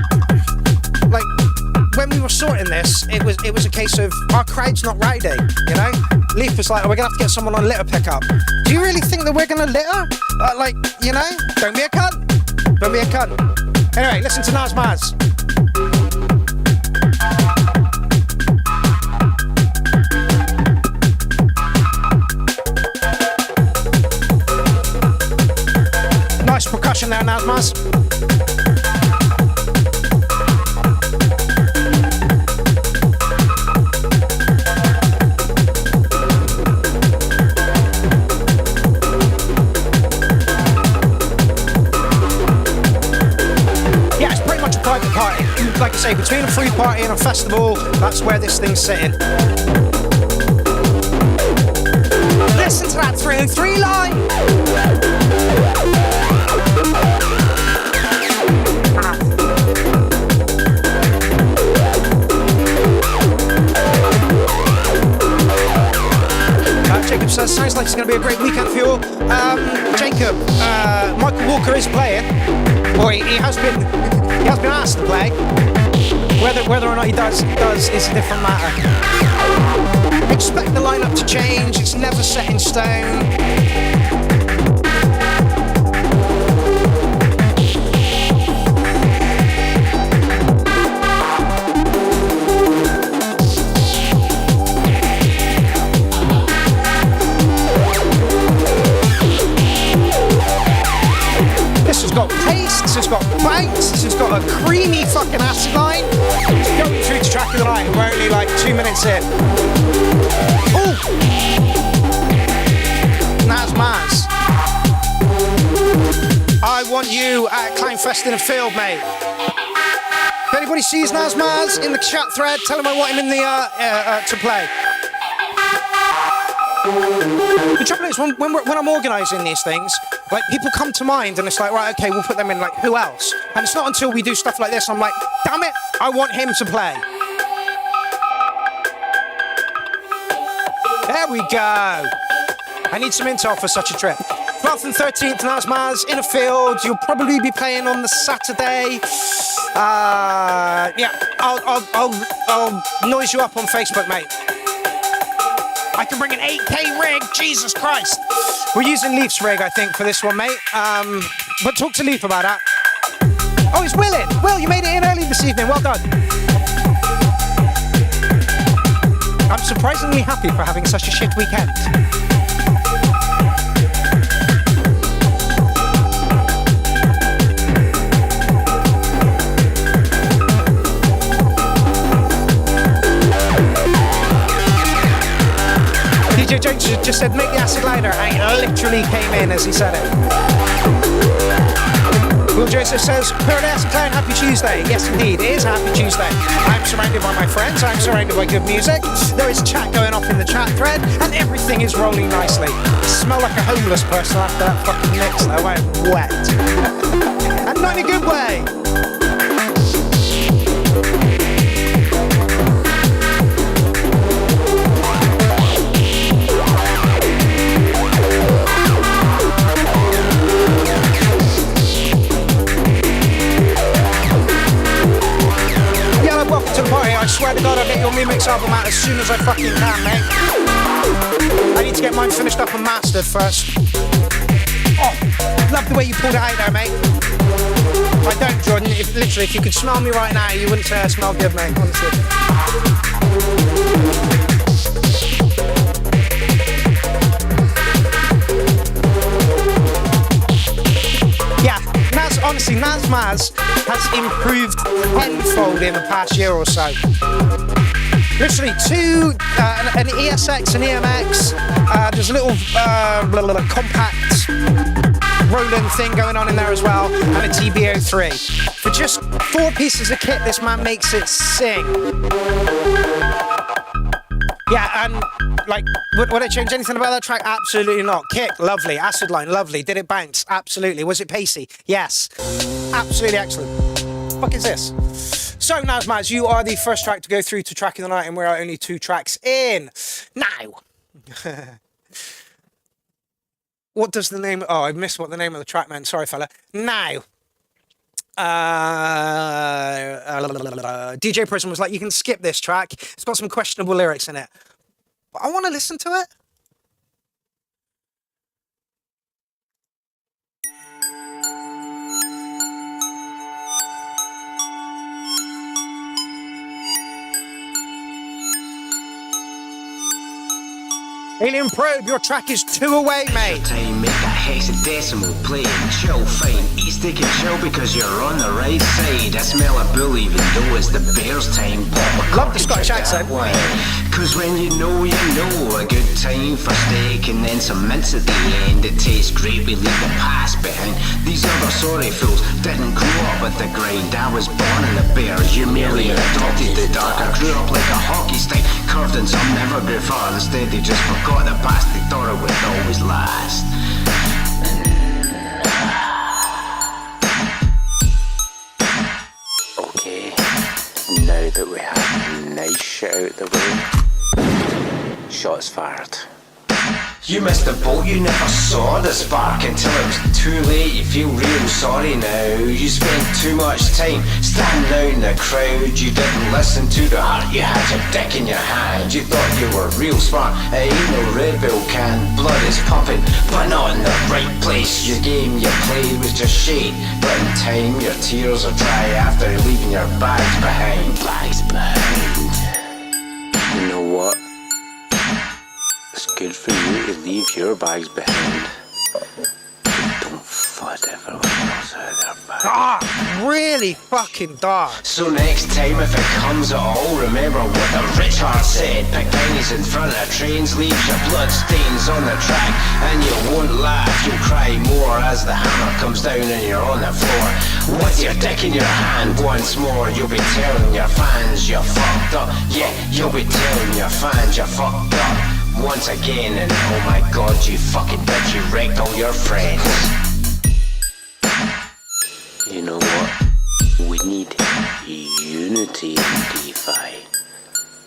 when we were sorting this, it was a case of our crowd's not rowdy, you know. Leaf was like, oh, we're going to have to get someone on litter pickup. Do you really think that we're going to litter? Like, you know, don't be a cunt. Don't be a cunt. Anyway, listen to Nazmaz. Nice percussion there, Nazmaz. Yeah, it's pretty much a private party. Like I say, between a free party and a festival, that's where this thing's sitting. Listen to that 303 line. Jacob says, sounds like it's going to be a great weekend for you all. Jacob, Michael Walker is playing. Or he has been asked to play. Whether or not he does is a different matter. Expect the lineup to change. It's never set in stone. Got tastes, it's got bites, it's got a creamy fucking acid line. It's going through to track of the night. We're only like 2 minutes in. Ooh! Nazmaz. I want you at Clownfest in a field, mate. If anybody sees Nazmaz in the chat thread, tell him I want him in the to play. The trouble is, when I'm organising these things, like, people come to mind and it's like, right, okay, we'll put them in, like, who else? And it's not until we do stuff like this, I'm like, damn it, I want him to play. There we go. I need some intel for such a trip. 12th and 13th, Nazmaz, in a field. You'll probably be playing on the Saturday. Yeah, I'll noise you up on Facebook, mate. I can bring an 8K rig, Jesus Christ. We're using Leaf's rig, I think, for this one, mate. But talk to Leaf about that. Oh, he's willing. Will, you made it in early this evening. Well done. surprisingly happy for having such a shit weekend. DJ Jones just said, make the acid louder. I literally came in as he said it. Will Joseph says, Pierrot Clown, happy Tuesday. Yes, indeed, it is a happy Tuesday. I'm surrounded by my friends. I'm surrounded by good music. There is chat going off in the chat thread, and everything is rolling nicely. I smell like a homeless person after that fucking mix, though. I'm wet. And not in a good way. Welcome to the party. I swear to God, I'll get your remix album out as soon as I fucking can, mate. I need to get mine finished up and mastered first. Oh, love the way you pulled it out there, mate. I don't, Jordan. Literally, if you could smell me right now, you wouldn't say I smell good, mate, honestly. Yeah, honestly, Nazmaz has improved tenfold in the past year or so. Literally an ESX, an EMX, there's a little compact Roland thing going on in there as well, and a TB03. For just 4 pieces of kit, this man makes it sing. Yeah, and like, would I change anything about that track? Absolutely not. Kick, lovely. Acid line, lovely. Did it bounce? Absolutely. Was it pacey? Yes. Absolutely excellent. Fuck is this? So now, Maz, you are the first track to go through to Track in the Night, and we're only 2 tracks in. Now. What does the name... Oh, I missed what the name of the track meant. Sorry, fella. Now. DJ Prism was like, you can skip this track. It's got some questionable lyrics in it. But I want to listen to it. Alien Probe, your track is 2 away, mate. Time, make a hexadecimal play. Chill, fine. Eat, stick and chill because you're on the right side. I smell a bull even though it's the bear's time. Love the Scottish accent. Cause when you know, a good time for steak and then some mince at the end. It tastes great, we leave the past behind. These other sorry fools didn't grow up with the grind. I was born in the bears, you merely adopted the dark. I grew up like a hockey stick, curved and some never grew far. Instead they just forgot the past, they thought it would always last. Okay, now that we have a nice shit out the way, shots fired. You missed the boat, you never saw the spark until it was too late. You feel real sorry now. You spent too much time standing out in the crowd. You didn't listen to the heart, you had your dick in your hand. You thought you were real smart, it ain't no Red Bull can. Blood is pumping, but not in the right place. Your game you played was just shit, but in time your tears are dry after leaving your bags behind. Bags behind. You know what? It's good for you to leave your bags behind. Don't fud everyone else out of their bags. Ah, really fucking dark. So next time if it comes at all, remember what the rich heart said. Pick pennies in front of trains, leaves your blood stains on the track. And you won't laugh, you'll cry more as the hammer comes down and you're on the floor. With your dick in your hand once more, you'll be telling your fans you're fucked up. Yeah, you'll be telling your fans you're fucked up once again. And oh my god, you fucking bitch, you wrecked all your friends. You know what? We need unity in DeFi.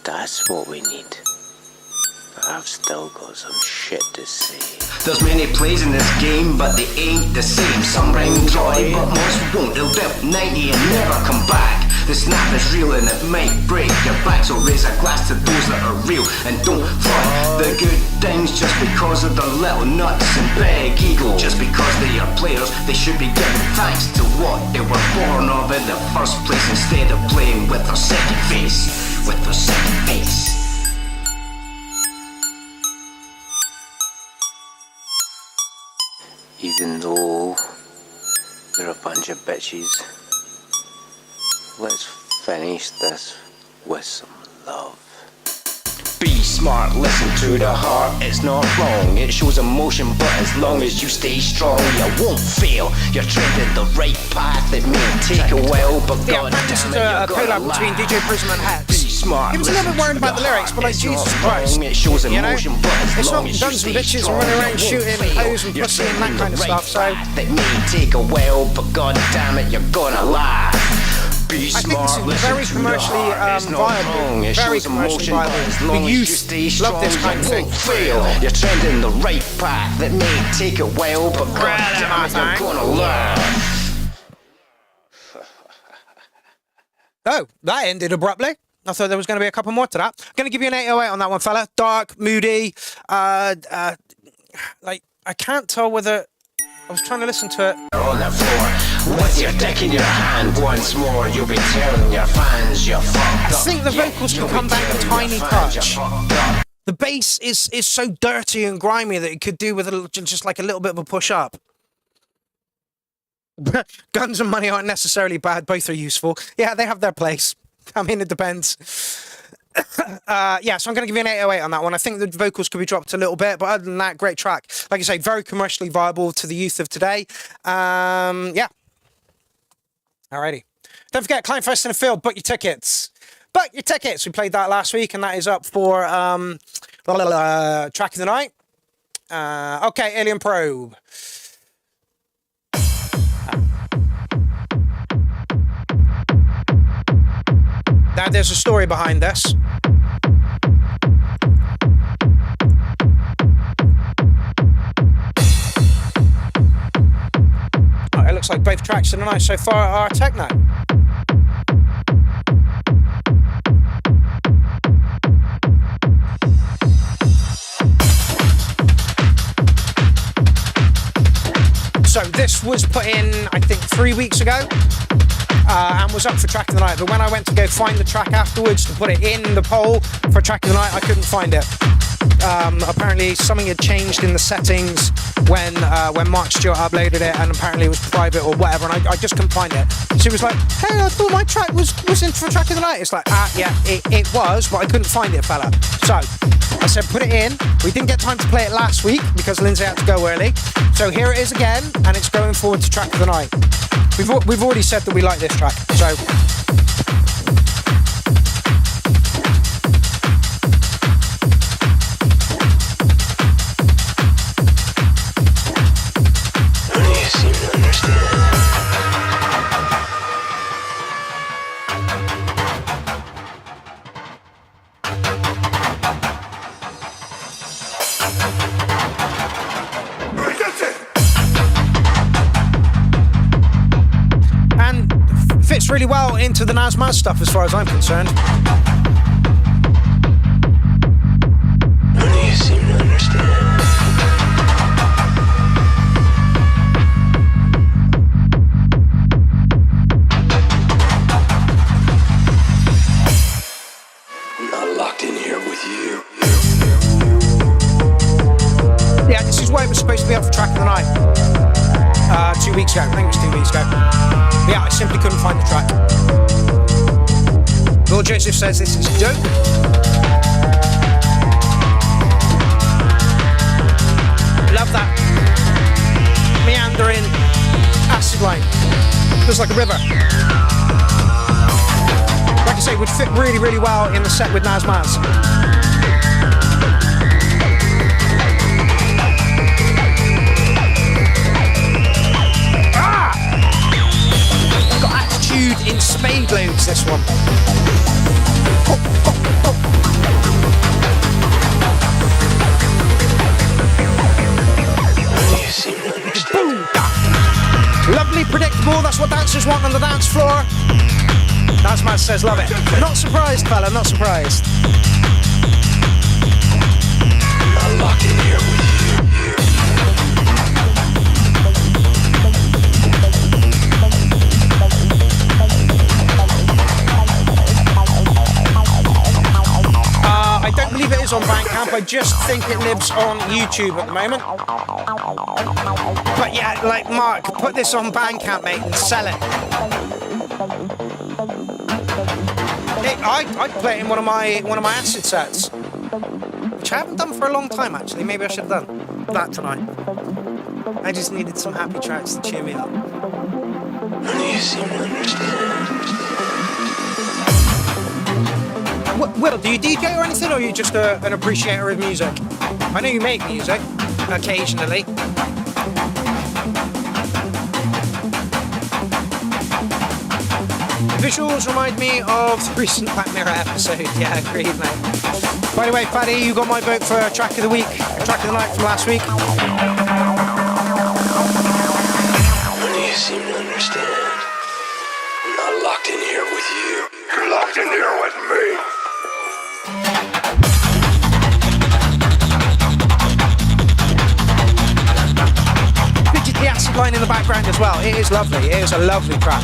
That's what we need. But I've still got some shit to say. There's many plays in this game, but they ain't the same. Some ring dry, but most won't. They'll dip 90 and never come back. The snap is real and it might break your back, so raise a glass to those that are real and don't flood the good things just because of the little nuts and big ego. Just because they are players, they should be giving thanks to what they were born of in the first place, instead of playing with their second face. With their second face. even though you're a bunch of bitches, let's finish this with some love. Be smart, listen to the heart, it's not wrong. It shows emotion, but as long as you stay strong, you won't fail. You're treading the right path. It may take a while, but Yeah, God this damn is it, a you're collab gonna between laugh. DJ Prism and Be Hats. smart. He was a little bit listen worried to about the lyrics, but like, heart, Jesus it's not Christ. wrong. It shows You know? emotion, but as It's long not as you guns and stay bitches strong, running around you won't shooting fail. hoes and You're pussy and that treading kind of the stuff, so- right path. It may take a while, but God damn it, you're gonna laugh. Be I think smart, this is listen very to the commercially heart, it's not viable. wrong. It Very shows commercially emotion, but viable. as The long as you youth stay love strong, this kind of you thing. won't fail. You're treading the right path. It may take a while, but God Really, damn it, my you're gonna learn. Oh, that ended abruptly. I thought there was going to be a couple more to that. I'm going to give you an 808 on that one, fella. Dark, moody. Like, I can't tell whether... I was trying to listen to it. On the floor, with your dick in your hand, once more, you'll be telling your fans you're fucked up. I think the vocals You'll can come be back a telling tiny your fans touch. you're fucked up. The bass is so dirty and grimy that it could do with a little, just like a little bit of a push up. Guns and money aren't necessarily bad. Both are useful. Yeah, they have their place. I mean, it depends. Yeah, so I'm going to give you an 808 on that one. I think the vocals could be dropped a little bit, but other than that, great track. Like I say, very commercially viable to the youth of today. Yeah. Alrighty. Don't forget, Clownfest in the field. Book your tickets. Book your tickets. We played that last week, and that is up for track of the night. Okay, Alien Probe. Now, there's a story behind this. Oh, it looks like both tracks of the night so far are techno. So this was put in, I think, 3 weeks ago. And was up for track of the night, but when I went to go find the track afterwards to put it in the poll for track of the night, I couldn't find it. Apparently something had changed in the settings when Mark Stewart uploaded it, and apparently it was private or whatever, and I just couldn't find it. She was like, hey, I thought my track was in for track of the night. It's like, yeah, it was, but I couldn't find it, fella. So I said, put it in. We didn't get time to play it last week because Lindsay had to go early. So here it is again, and it's going forward to track of the night. We've already said that we like this track, so... You seem to understand. And fits really well into the Nazmaz stuff as far as I'm concerned. You seem to understand. I'm not locked in here with you. Yeah, this is why it was supposed to be up for track of the night. 2 weeks ago, I think it was 2 weeks ago. Yeah, I simply couldn't find the track. Lord Joseph says this is dope. Love that meandering acid line. Feels like a river. Like I say, would fit really, really well in the set with Nazmaz. Got attitude in spade loads, this one. You seem to understand. Boom! Lovely, predictable, that's what dancers want on the dance floor. Nazmaz says love it. Not surprised, fella, not surprised. I'm not locked in here with you. I don't believe it is is on Bandcamp. I just think it lives on YouTube at the moment. But yeah, like Mark, put this on Bandcamp, mate, and sell it. I'd play it in one of my acid sets, which I haven't done for a long time actually. Maybe I should have done that tonight. I just needed some happy tracks to cheer me up. You seem to understand. Will, do you DJ or anything, or are you just an appreciator of music? I know you make music occasionally. Visuals remind me of the recent Black Mirror episode. Yeah, agreed, mate. By the way, Paddy, you got my vote for track of the week, track of the night from last week. You seem to understand. I'm not locked in here with you. You're locked in here with me. The acid line in the background as well. It is lovely. It is a lovely track.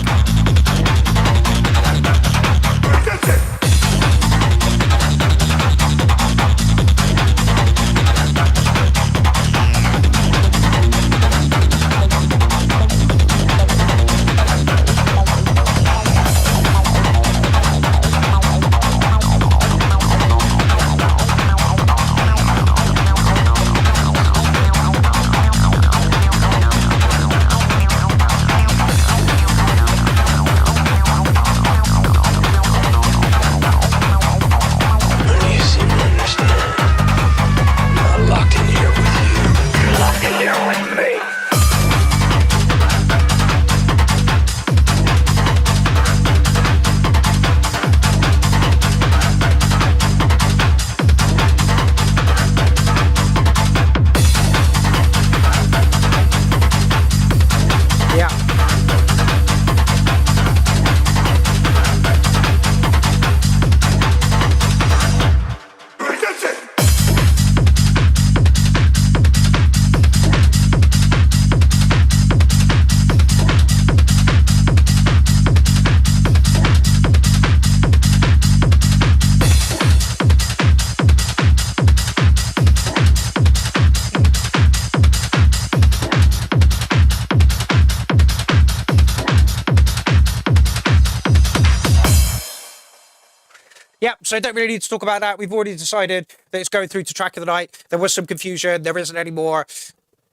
Yep, so I don't really need to talk about that. We've already decided that it's going through to track of the night. There was some confusion. There isn't any more.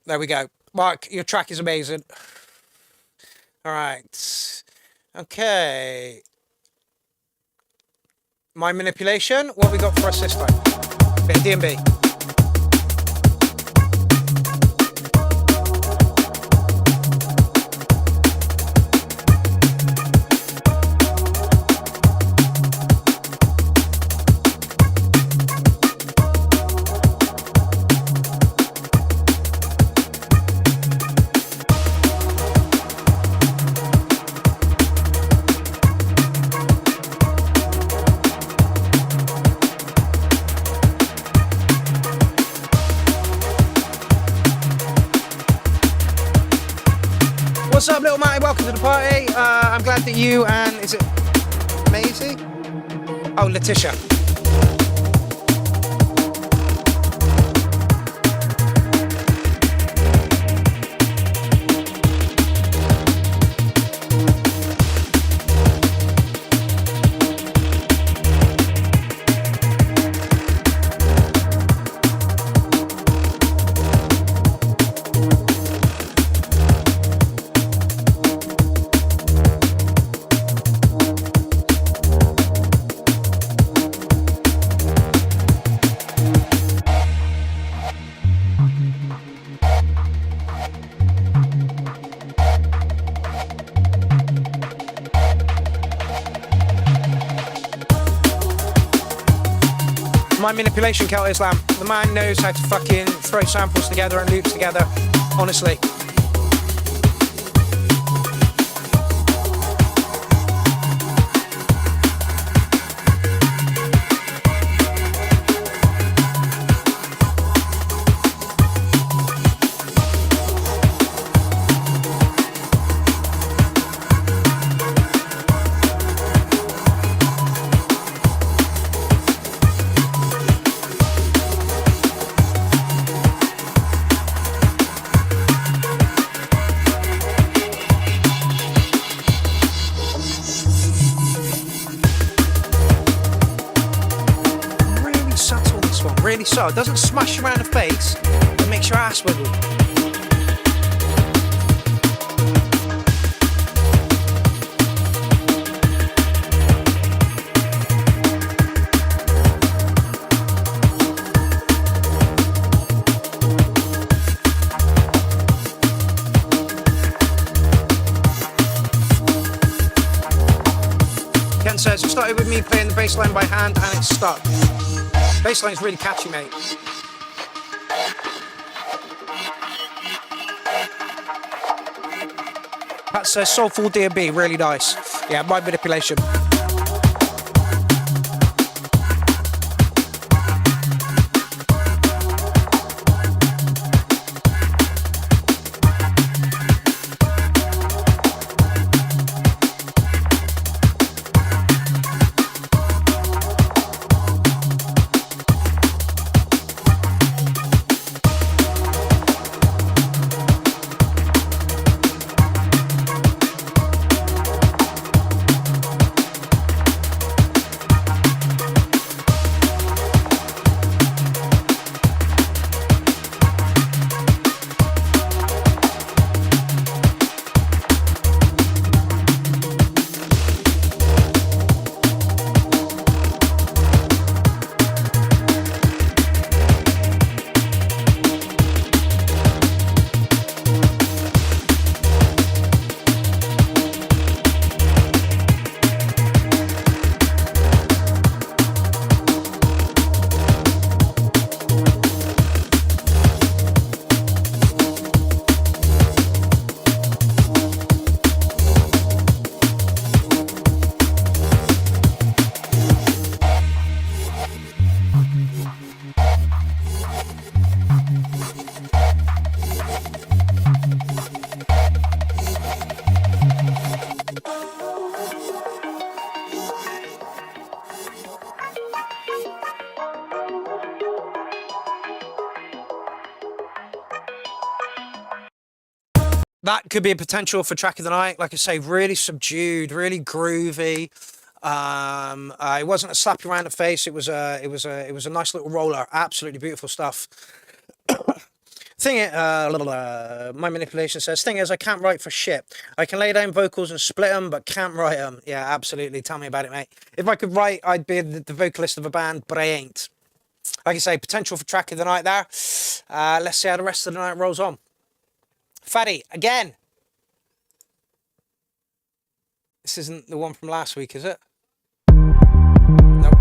There we go. Mark, your track is amazing. All right. Okay. My manipulation. What have we got for us this time? Bit of D&B. What's up, little Matty? Welcome to the party. I'm glad that you and, is it Maisie? Oh, Letitia. My manipulation, Kel Islam. The man knows how to fucking throw samples together and loops together, honestly. really subtle. It doesn't smash you around the face, it makes your ass wiggle. Ken says, it started with me playing the bass line by hand and it's stuck. Bass line's really catchy, mate. That's Soulful D&B, really nice. Yeah, my manipulation. That could be a potential for track of the night. Like I say, really subdued, really groovy. It wasn't a slap you around the face. It was a nice little roller. Absolutely beautiful stuff. My manipulation says, thing is, I can't write for shit. I can lay down vocals and split them, but can't write them. Yeah, absolutely. Tell me about it, mate. If I could write, I'd be the vocalist of a band, but I ain't. Like I say, potential for track of the night there. Let's see how the rest of the night rolls on. Fatty, again. This isn't the one from last week, is it? Nope.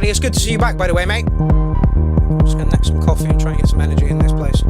It's good to see you back, by the way, mate. I'm just going to neck some coffee and try and get some energy in this place.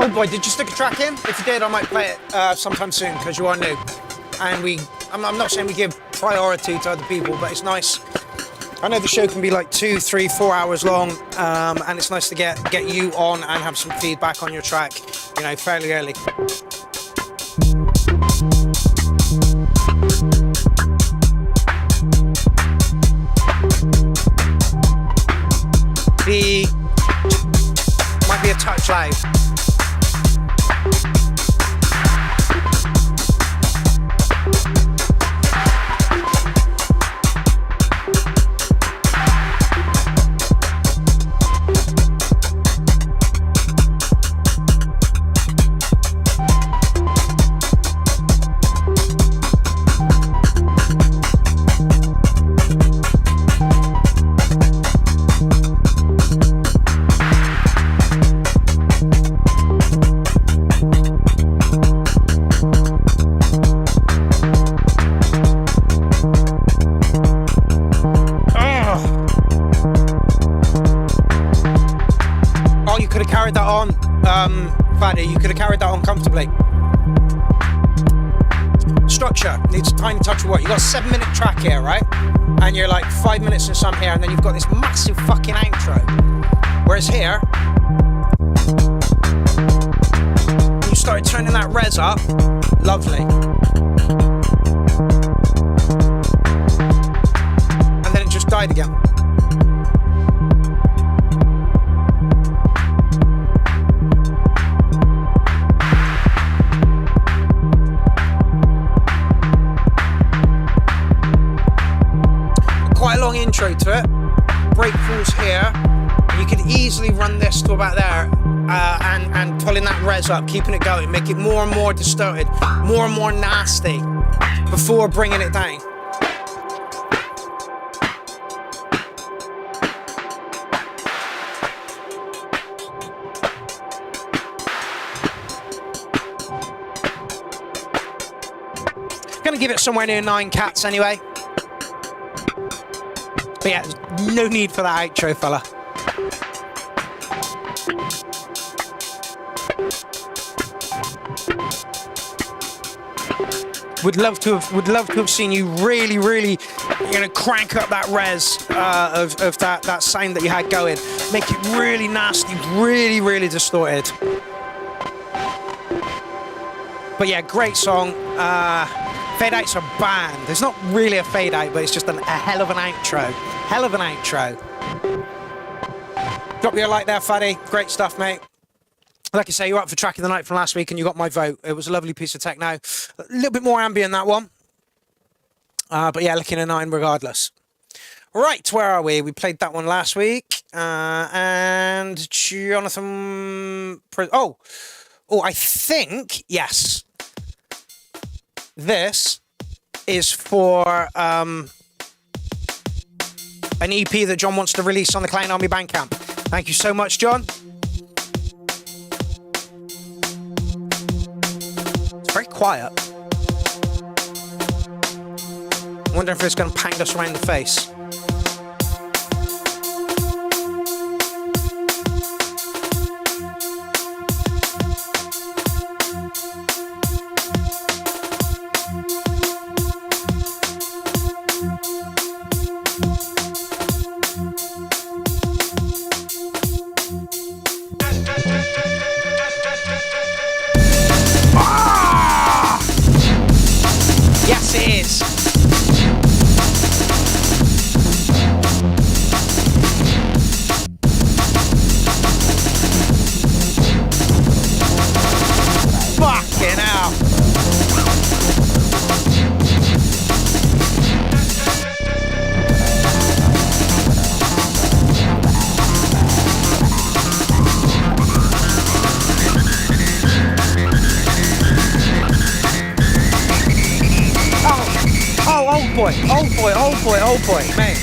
Old boy, did you stick a track in? If you did, I might play it sometime soon because you are new. And I'm not saying we give priority to other people, but it's nice. I know the show can be like 2, 3, 4 hours long, and it's nice to get you on and have some feedback on your track, you know, fairly early. Might be a touch loud. You could have carried that on comfortably. Structure needs a tiny touch of work. You got a 7-minute track here, right? And you're like 5 minutes and some here, and then you've got this massive fucking outro. Whereas here, you started turning that res up. Lovely. And then it just died again. Intro to it, break falls here, and you can easily run this to about there, and pulling that res up, keeping it going, make it more and more distorted, more and more nasty before bringing it down. Gonna give it somewhere near 9 cats anyway. But yeah, there's no need for that outro, fella. Would love to have seen you really, you know, crank up that res of that sound that you had going. Make it really nasty, really distorted. But yeah, great song. Fade outs are banned. There's not really a fade out, but it's just a hell of an outro. Hell of an outro. Drop you a like there, Faddy. Great stuff, mate. Like I say, you're up for track of the night from last week, and you got my vote. It was a lovely piece of techno. A little bit more ambient, that one. But yeah, looking a 9 regardless. Right, where are we? We played that one last week. And Jonathan... Oh, I think, yes. This is for an EP that John wants to release on the Clown Army Bandcamp. Thank you so much, John. It's very quiet. I wonder if it's going to pound us around the face. Yes, it is. Fucking hell. Old boy, mate.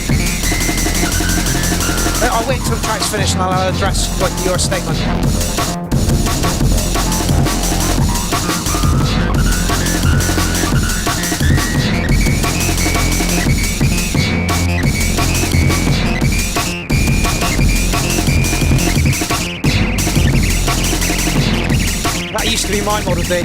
I'll wait until the track's finished and I'll address your statement. my Model D.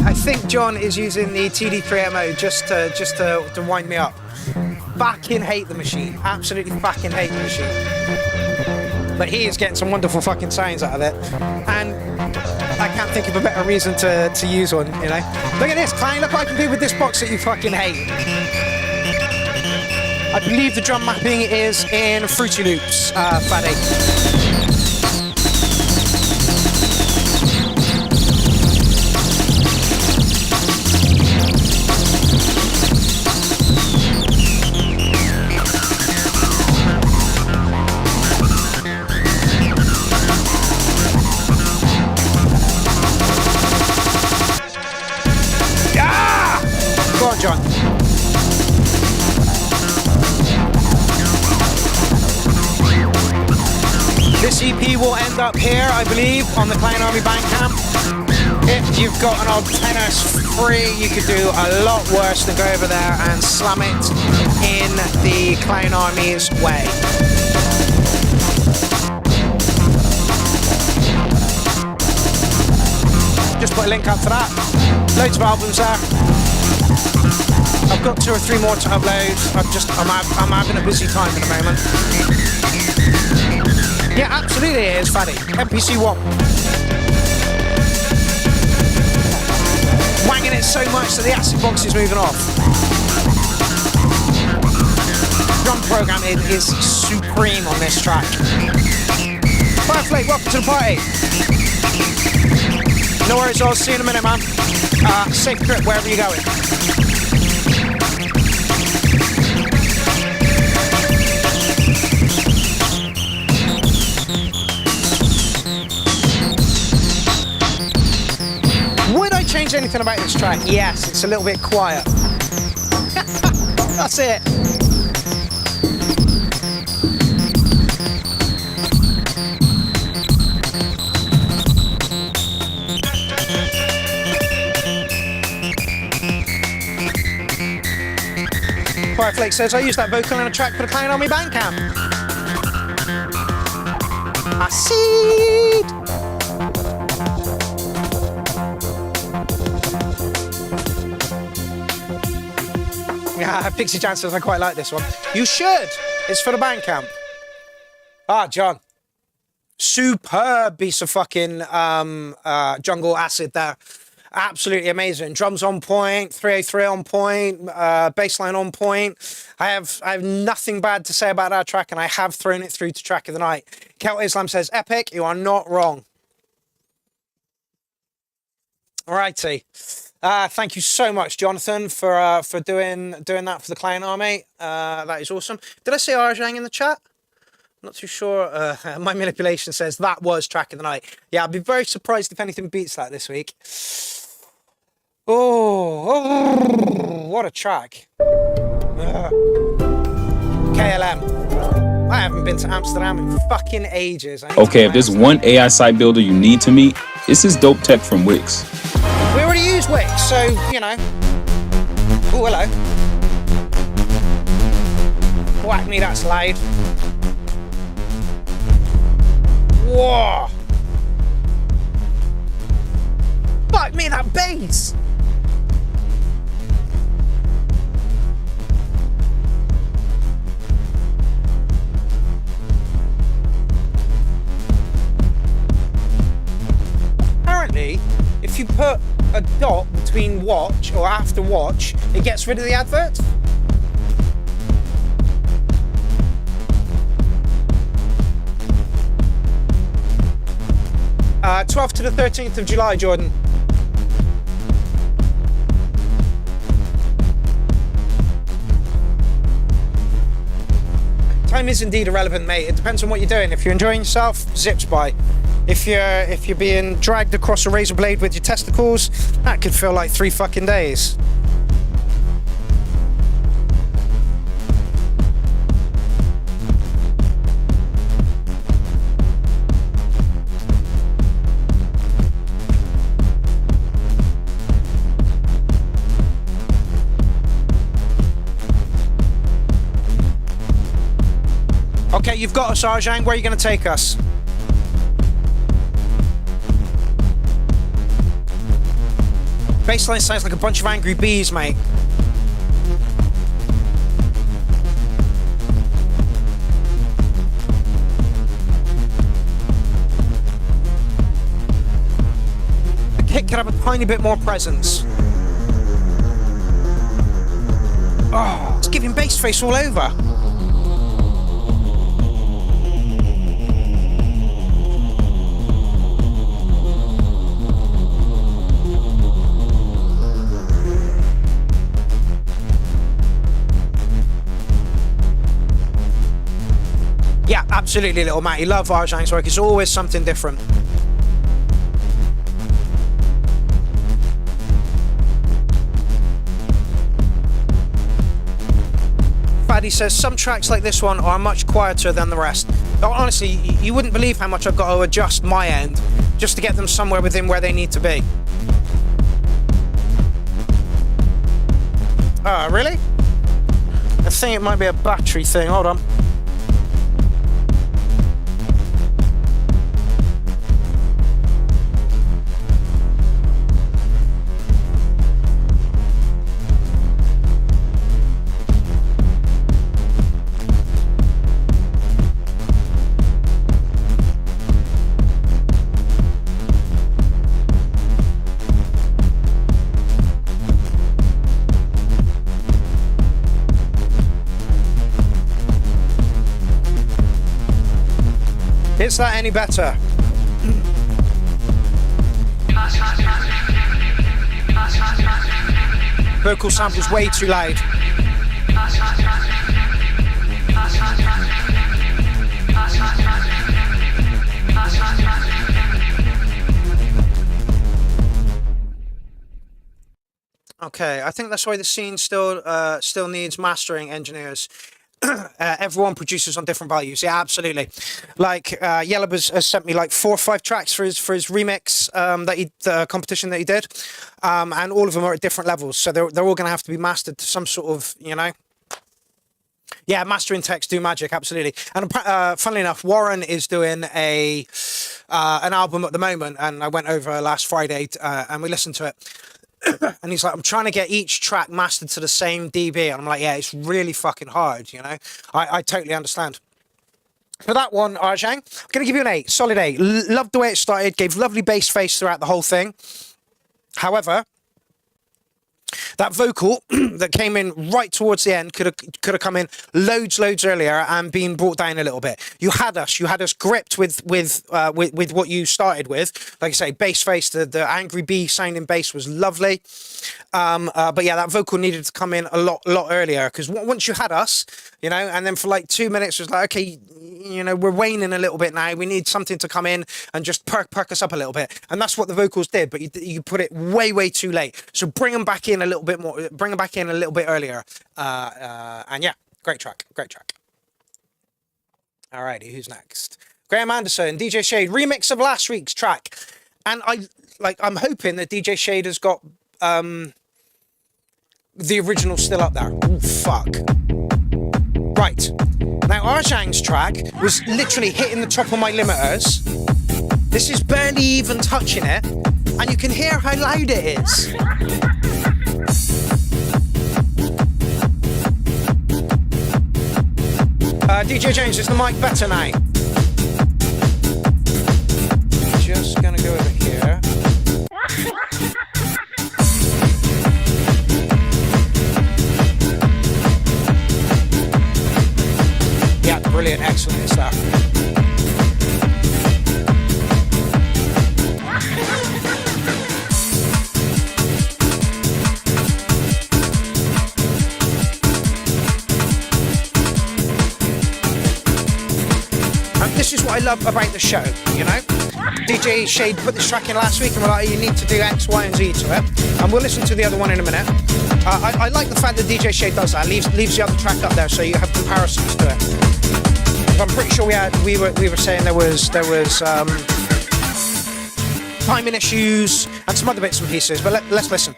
I think John is using the TD3MO just to wind me up. Fucking hate the machine. Absolutely fucking hate the machine. But he is getting some wonderful fucking sounds out of it. And I can't think of a better reason to use one, you know. Look at this, Clown. Look what I can do with this box that you fucking hate. I believe the drum mapping is in Fruity Loops, Faddy. Go on, John. This EP will end up here, I believe, on the Clown Army Bandcamp. If you've got an old tennis free, you could do a lot worse than go over there and slam it in the Clown Army's way. Just put a link up to that. Loads of albums there. I've got 2 or 3 more to upload. I'm having a busy time at the moment. Yeah, absolutely it is, Faddy. MPC1. Wanging it so much that the acid box is moving off. Drum programming is supreme on this track. Fireflake, welcome to the party. No worries, I'll see you in a minute, man. Safe trip wherever you're going. Would I change anything about this track? Yes, it's a little bit quiet. That's it. Fireflake says, I used that vocal in a track for the Clown Army Bandcamp. Acid! Yeah, Pixie Jan says, I quite like this one. You should. It's for the Bandcamp. Ah, John. Superb piece of fucking jungle acid there. Absolutely amazing. Drums on point, 303 on point, bass line on point. I have nothing bad to say about that track, and I have thrown it through to track of the night. Kel Islam says, epic, you are not wrong. Alrighty. Thank you so much, Jonathan, for doing that for the Clown Army. That is awesome. Did I say Arjang in the chat? Not too sure. My manipulation says that was track of the night. Yeah, I'd be very surprised if anything beats that this week. Oh, what a track. KLM. I haven't been to Amsterdam in fucking ages. Okay, if there's one AI site builder you need to meet, it's this dope tech from Wix. We already use Wix, so, you know. Oh, hello. Whack me, that's loud. Whoa! Fuck me, that bass! Apparently, if you put a dot between watch or after watch, it gets rid of the advert. Uh, 12th to the 13th of July, Jordan. Time is indeed irrelevant, mate. It depends on what you're doing. If you're enjoying yourself, zips by. If you're being dragged across a razor blade with your testicles, that could feel like 3 fucking days. you've got us, Arjang. Where are you going to take us? Bassline sounds like a bunch of angry bees, mate. The kick could have a tiny bit more presence. Oh, it's giving bass face all over. Yeah, absolutely, little Matty. Love Arjang's work. It's always something different. Faddy says, some tracks like this one are much quieter than the rest. Honestly, you wouldn't believe how much I've got to adjust my end just to get them somewhere within where they need to be. Oh, really? I think it might be a battery thing. Hold on. Is that any better? Vocal sample's way too loud. Okay, I think that's why the scene still needs mastering engineers. Everyone produces on different values. Yeah, absolutely. Like Yellow has sent me like 4 or 5 tracks for his remix the competition that he did, and all of them are at different levels. So they're all going to have to be mastered to some sort of, you know. Yeah, mastering techs do magic, absolutely. And funnily enough, Warren is doing an album at the moment, and I went over last Friday and we listened to it. And he's like, I'm trying to get each track mastered to the same dB. And I'm like, yeah, it's really fucking hard, you know? I totally understand. For that one, Arjang, I'm going to give you an 8, solid 8. Loved the way it started, gave lovely bass face throughout the whole thing. However, that vocal that came in right towards the end could have come in loads earlier and been brought down a little bit. You had us gripped with what you started with. Like I say, bass face, the angry bee sounding bass was lovely. But yeah, that vocal needed to come in a lot earlier, because once you had us, you know, and then for like 2 minutes it was like, okay, you know, we're waning a little bit now. We need something to come in and just perk us up a little bit. And that's what the vocals did, but you put it way too late. So bring them back in a little bit more, bring them back in a little bit earlier. And yeah, great track. Alrighty, who's next? Graham Anderson, DJ Shade, remix of last week's track. And I'm hoping that DJ Shade has got the original still up there. Oh, fuck. Right. Now, Arjang's track was literally hitting the top of my limiters. This is barely even touching it, and you can hear how loud it is. DJ James, is the mic better now? Just gonna go over here. Yeah, brilliant, excellent stuff. This is what I love about the show, you know? DJ Shade put this track in last week and we're like, you need to do X, Y, and Z to it. And we'll listen to the other one in a minute. I like the fact that DJ Shade does that, leaves the other track up there so you have comparisons to it. I'm pretty sure we were saying there was timing issues and some other bits and pieces, but let's listen.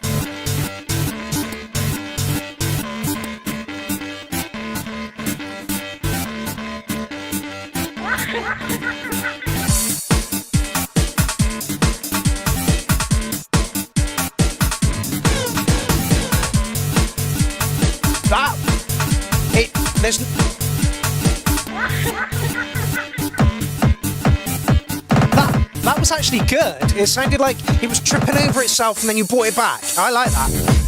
That was actually good. It sounded like it was tripping over itself and then you brought it back. I like that.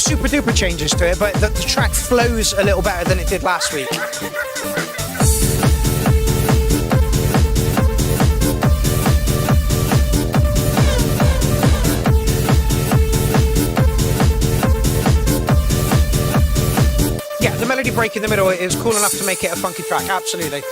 Super duper changes to it, but the track flows a little better than it did last week. Yeah, the melody break in the middle is cool enough to make it a funky track, absolutely.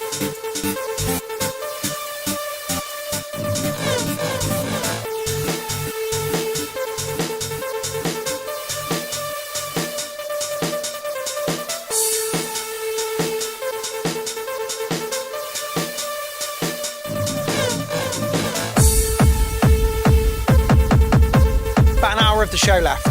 Of the show left.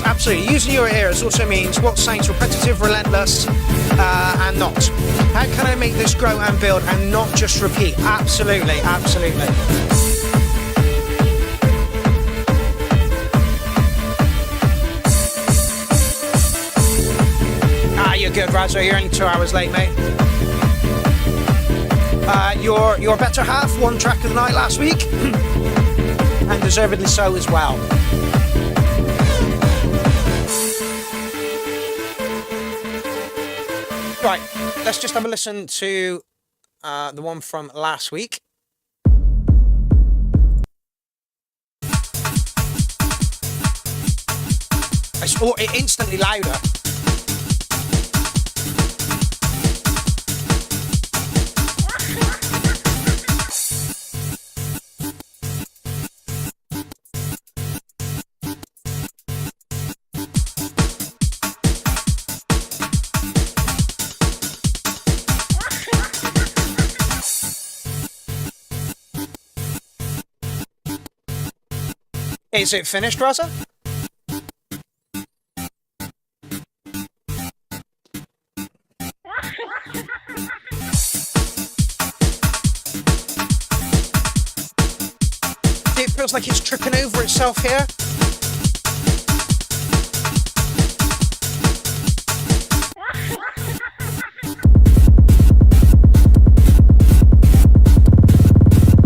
Absolutely. Using your ears also means what sounds repetitive, relentless, and not. How can I make this grow and build and not just repeat? Absolutely, absolutely. You're good, Razzo. You're only 2 hours late, mate. Your better half won track of the night last week, and deservedly so as well. Right, let's just have a listen to the one from last week. It's instantly louder. Is it finished, Raza? It feels like it's tripping over itself here.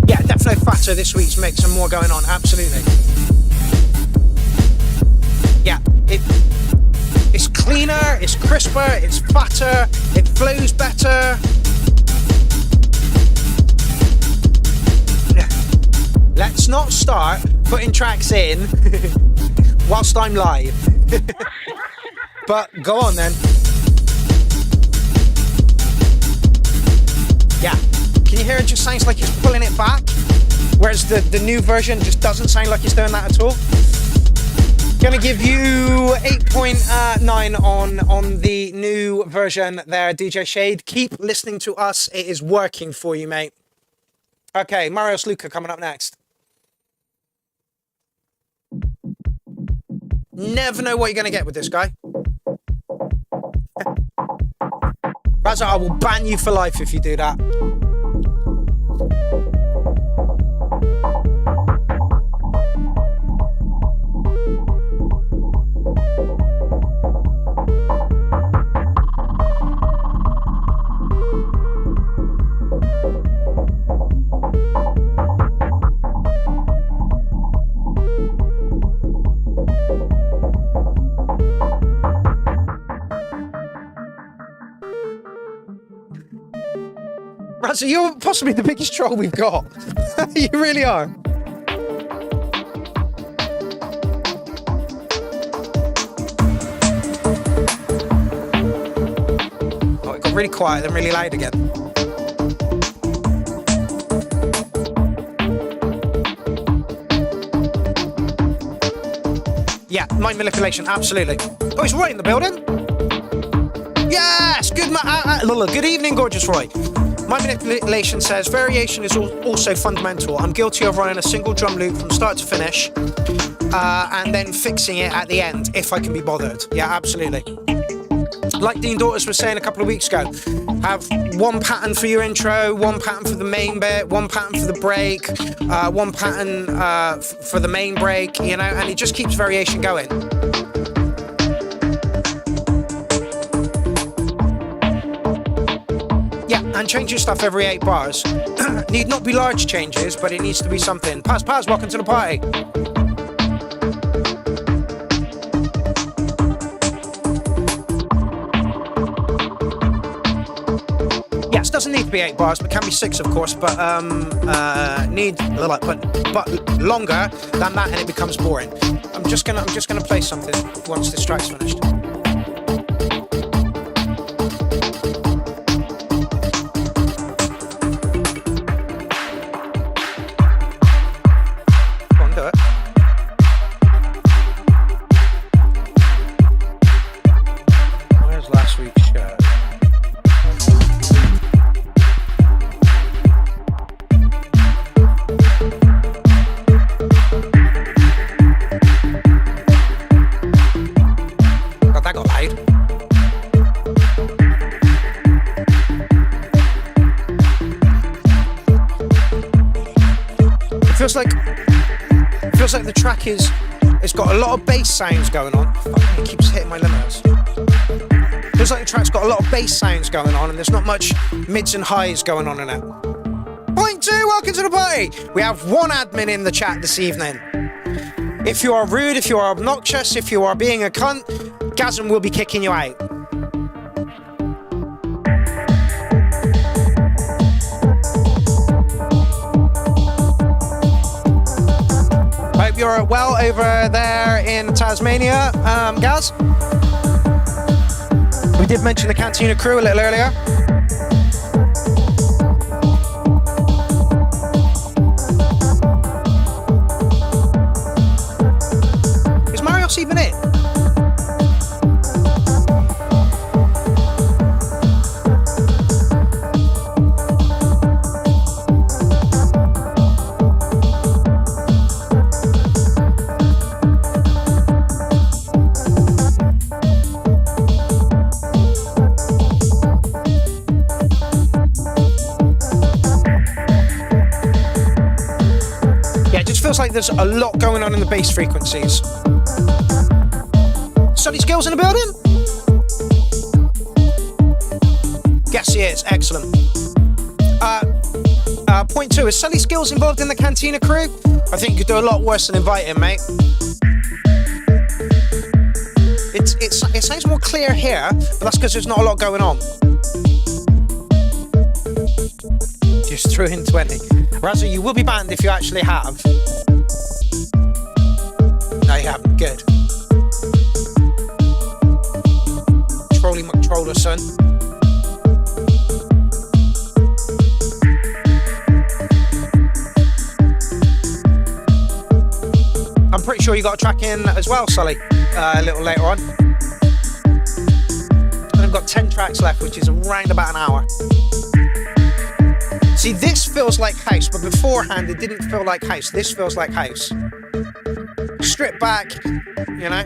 Yeah, definitely fatter this week's mix and more going on, absolutely. Yeah, it's cleaner, it's crisper, it's fatter, it flows better. Let's not start putting tracks in whilst I'm live. But go on then. Yeah, hear it just sounds like it's pulling it back, whereas the new version just doesn't sound like it's doing that at all. Gonna give you 8.9 on the new version there, DJ Shade. Keep listening to us. It is working for you, mate. Okay, Marios Luca coming up next. Never know what you're gonna get with this guy. Raza, I will ban you for life if you do that. Razza, you're possibly the biggest troll we've got. You really are. Oh, it got really quiet and really loud again. Yeah, mind manipulation, absolutely. Oh, he's Roy in the building. Yes, good evening, gorgeous Roy. My manipulation says variation is also fundamental. I'm guilty of running a single drum loop from start to finish and then fixing it at the end if I can be bothered. Yeah, absolutely. Like Dean Daughters was saying a couple of weeks ago, have one pattern for your intro, one pattern for the main bit, one pattern for the break, one pattern for the main break, you know, and it just keeps variation going. And change your stuff every 8 bars. Need not be large changes, but it needs to be something. Paz, welcome to the party. Yes, doesn't need to be 8 bars, but can be 6, of course. But need but longer than that, and it becomes boring. I'm just gonna play something once this track's finished. Feels like the track it's got a lot of bass sounds going on. It keeps hitting my limiters. Feels like the track's got a lot of bass sounds going on and there's not much mids and highs going on in it. Point 2, welcome to the party. We have one admin in the chat this evening. If you are rude, if you are obnoxious, if you are being a cunt, Gazm will be kicking you out. Hope you're well over there in Tasmania, Gaz. We did mention the Cantina crew a little earlier. Is Marios even in? Feels like there's a lot going on in the bass frequencies. Sunny Skills in the building? Yes, he is. Excellent. Point 2, is Sunny Skills involved in the Cantina crew? I think you could do a lot worse than invite him, mate. It sounds more clear here, but that's because there's not a lot going on. Just threw in 20. Razza, you will be banned if you actually have. No, you haven't. Good. Trolly McTroller, son. sure you got a track in as well, Sully, a little later on. And I've got 10 tracks left, which is around about an hour. See, this feels like house, but beforehand it didn't feel like house. This feels like house. Strip back, you know.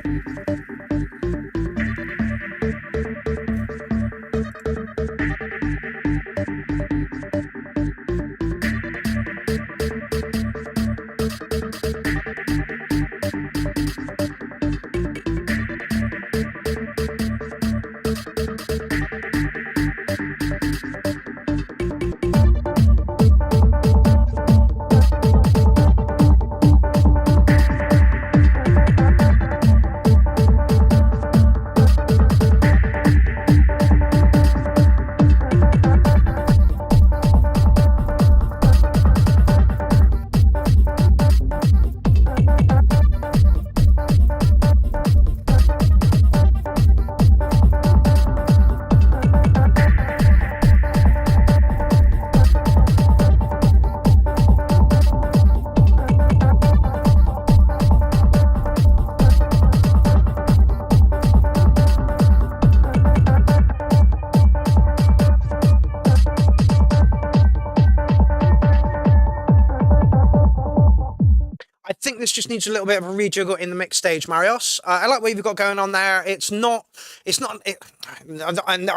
This just needs a little bit of a rejiggle in the mix stage, Marios. I like what you've got going on there. I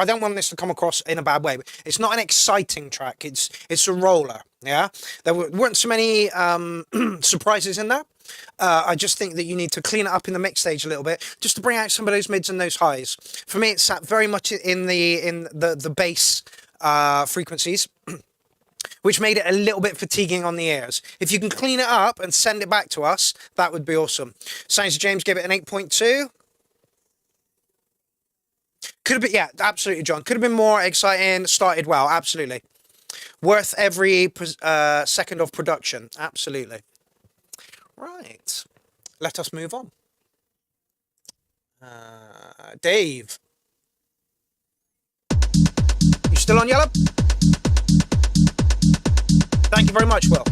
don't want this to come across in a bad way, but it's not an exciting track. It's a roller. Yeah, there weren't so many surprises in there. I just think that you need to clean it up in the mix stage a little bit, just to bring out some of those mids and those highs. For me, it's sat very much in the bass frequencies, which made it a little bit fatiguing on the ears. If you can clean it up and send it back to us, that would be awesome. Sounds James gave it an 8.2. Could have been, yeah, absolutely, John. Could have been more exciting, started well, absolutely. Worth every second of production, absolutely. Right, let us move on. Dave. You still on yellow? Thank you very much, Will.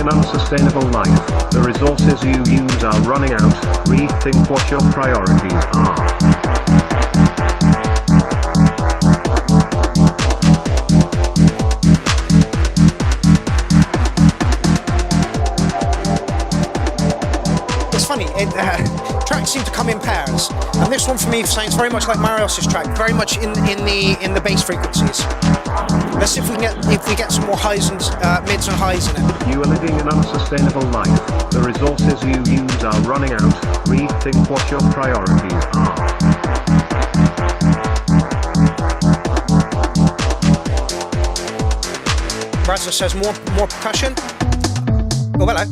Unsustainable life. The resources you use are running out. Rethink what your priorities are. It's funny, tracks seem to come in pairs, and this one for me sounds very much like Marios's track, very much in the bass frequencies. Let's see if we get some more highs and mids and highs in it. You are living an unsustainable life. The resources you use are running out. Rethink what your priorities are. Brazza says more percussion. Oh, hello.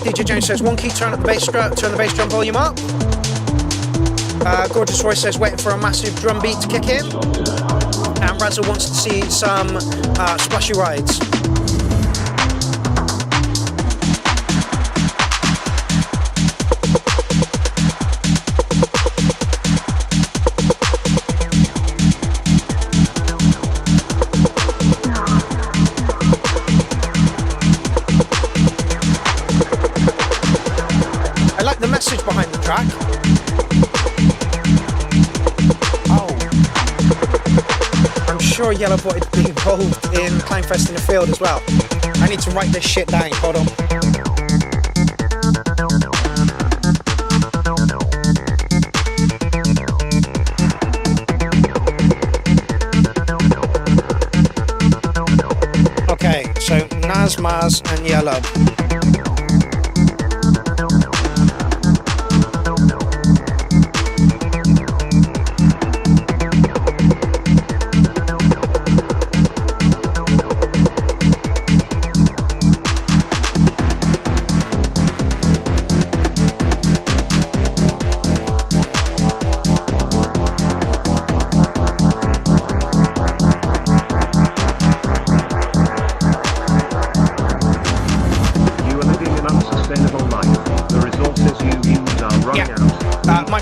DJ Jones says one key, turn the bass drum volume up. Gorgeous Roy says waiting for a massive drum beat to kick in. And Razzle wants to see some splashy rides. track. Oh. I'm sure Yellow wanted to be involved in Clownfest in the Field as well. I need to write this shit down. Hold on. Okay, so Naz, Maz, and Yellow.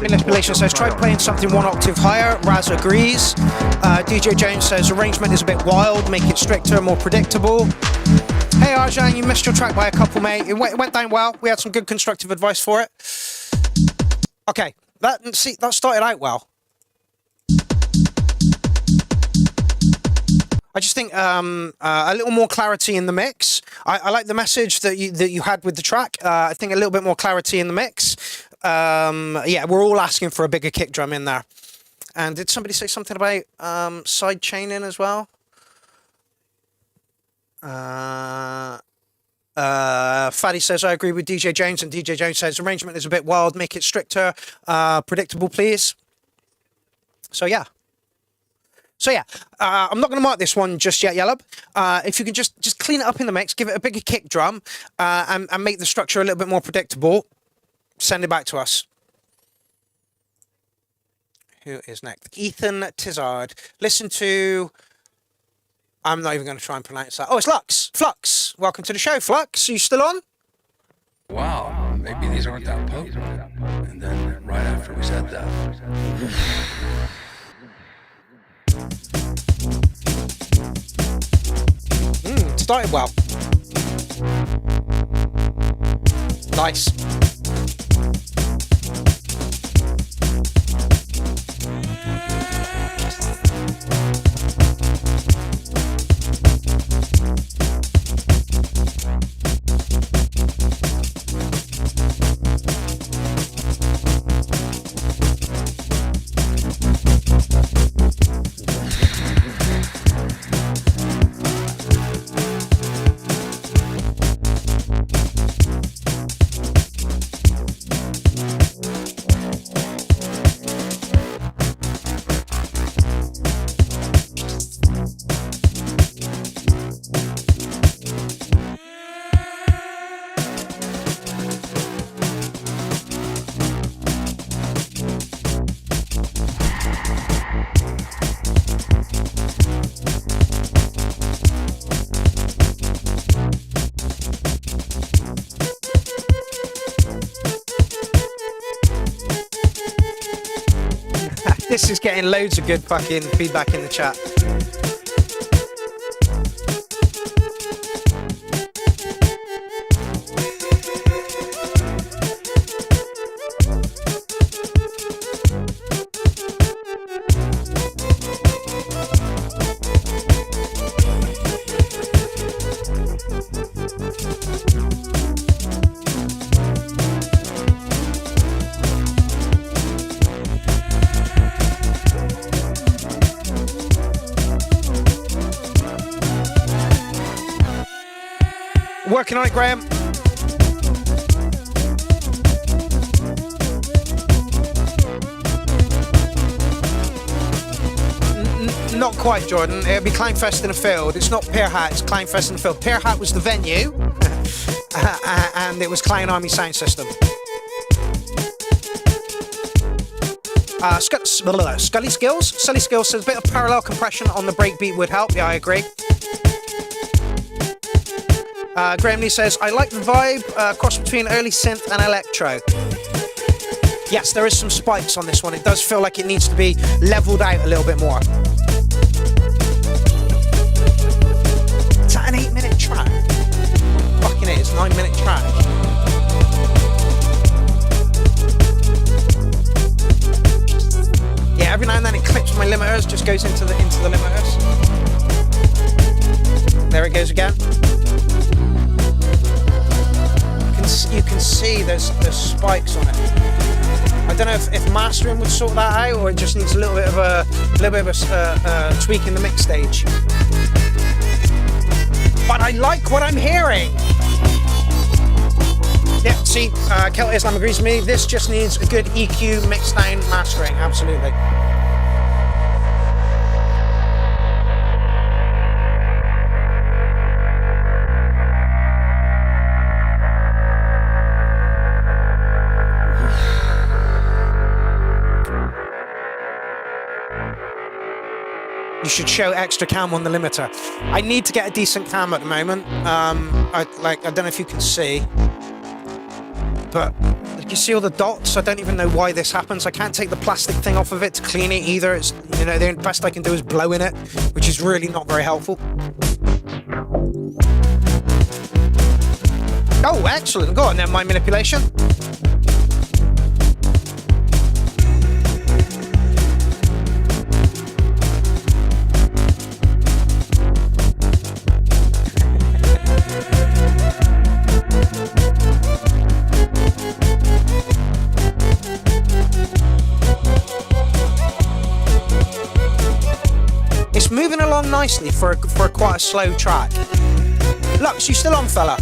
Manipulation says try playing something one octave higher. Raz agrees. DJ Jones says arrangement is a bit wild, make it stricter, more predictable. Hey Arjan, you missed your track by a couple, mate. It went down well. We had some good constructive advice for it. Okay, that started out well. I just think a little more clarity in the mix. I like the message that you had with the track. I think a little bit more clarity in the mix. Yeah, we're all asking for a bigger kick drum in there. And did somebody say something about side chaining as well? Faddy says, I agree with DJ Jones, and DJ Jones says arrangement is a bit wild, make it stricter, predictable, please. So yeah, I'm not going to mark this one just yet, Yellow. If you can just clean it up in the mix, give it a bigger kick drum, and make the structure a little bit more predictable, send it back to us. Who is next? Ethan Tizard. Listen to... I'm not even going to try and pronounce that. Oh, it's Lux. Flux. Welcome to the show, Flux. Are you still on? Wow, maybe these aren't that potent. And then right after we said that... Started well. Nice. This is getting loads of good fucking feedback in the chat. Working on it, Graham. Not quite, Jordan. It'll be Clownfest in a Field. It's not Pierrot, it's Clownfest in a Field. Pierrot was the venue, and it was Clown Army Sound System. Scully Skills says a bit of parallel compression on the breakbeat would help. Yeah, I agree. Graham Lee says, I like the vibe, cross between early synth and electro. Yes, there is some spikes on this one. It does feel like it needs to be leveled out a little bit more. Is that an 8-minute track? Fucking it, it's a 9-minute track. limiters, just goes into the limiters. There it goes again. You can see there's spikes on it. I don't know if mastering would sort that out, or it just needs a little bit of a tweak in the mix stage. But I like what I'm hearing. Yeah, see, Celtic Islam agrees with me. This just needs a good EQ, mix down, mastering. Absolutely. You should show extra cam on the limiter. I need to get a decent cam at the moment. I don't know if you can see, but you see all the dots? I don't even know why this happens. I can't take the plastic thing off of it to clean it either. It's, you know, the best I can do is blow in it, which is really not very helpful. Oh, excellent. Go on then, my manipulation. Moving along nicely for quite a slow track. Lux, you still on, fella?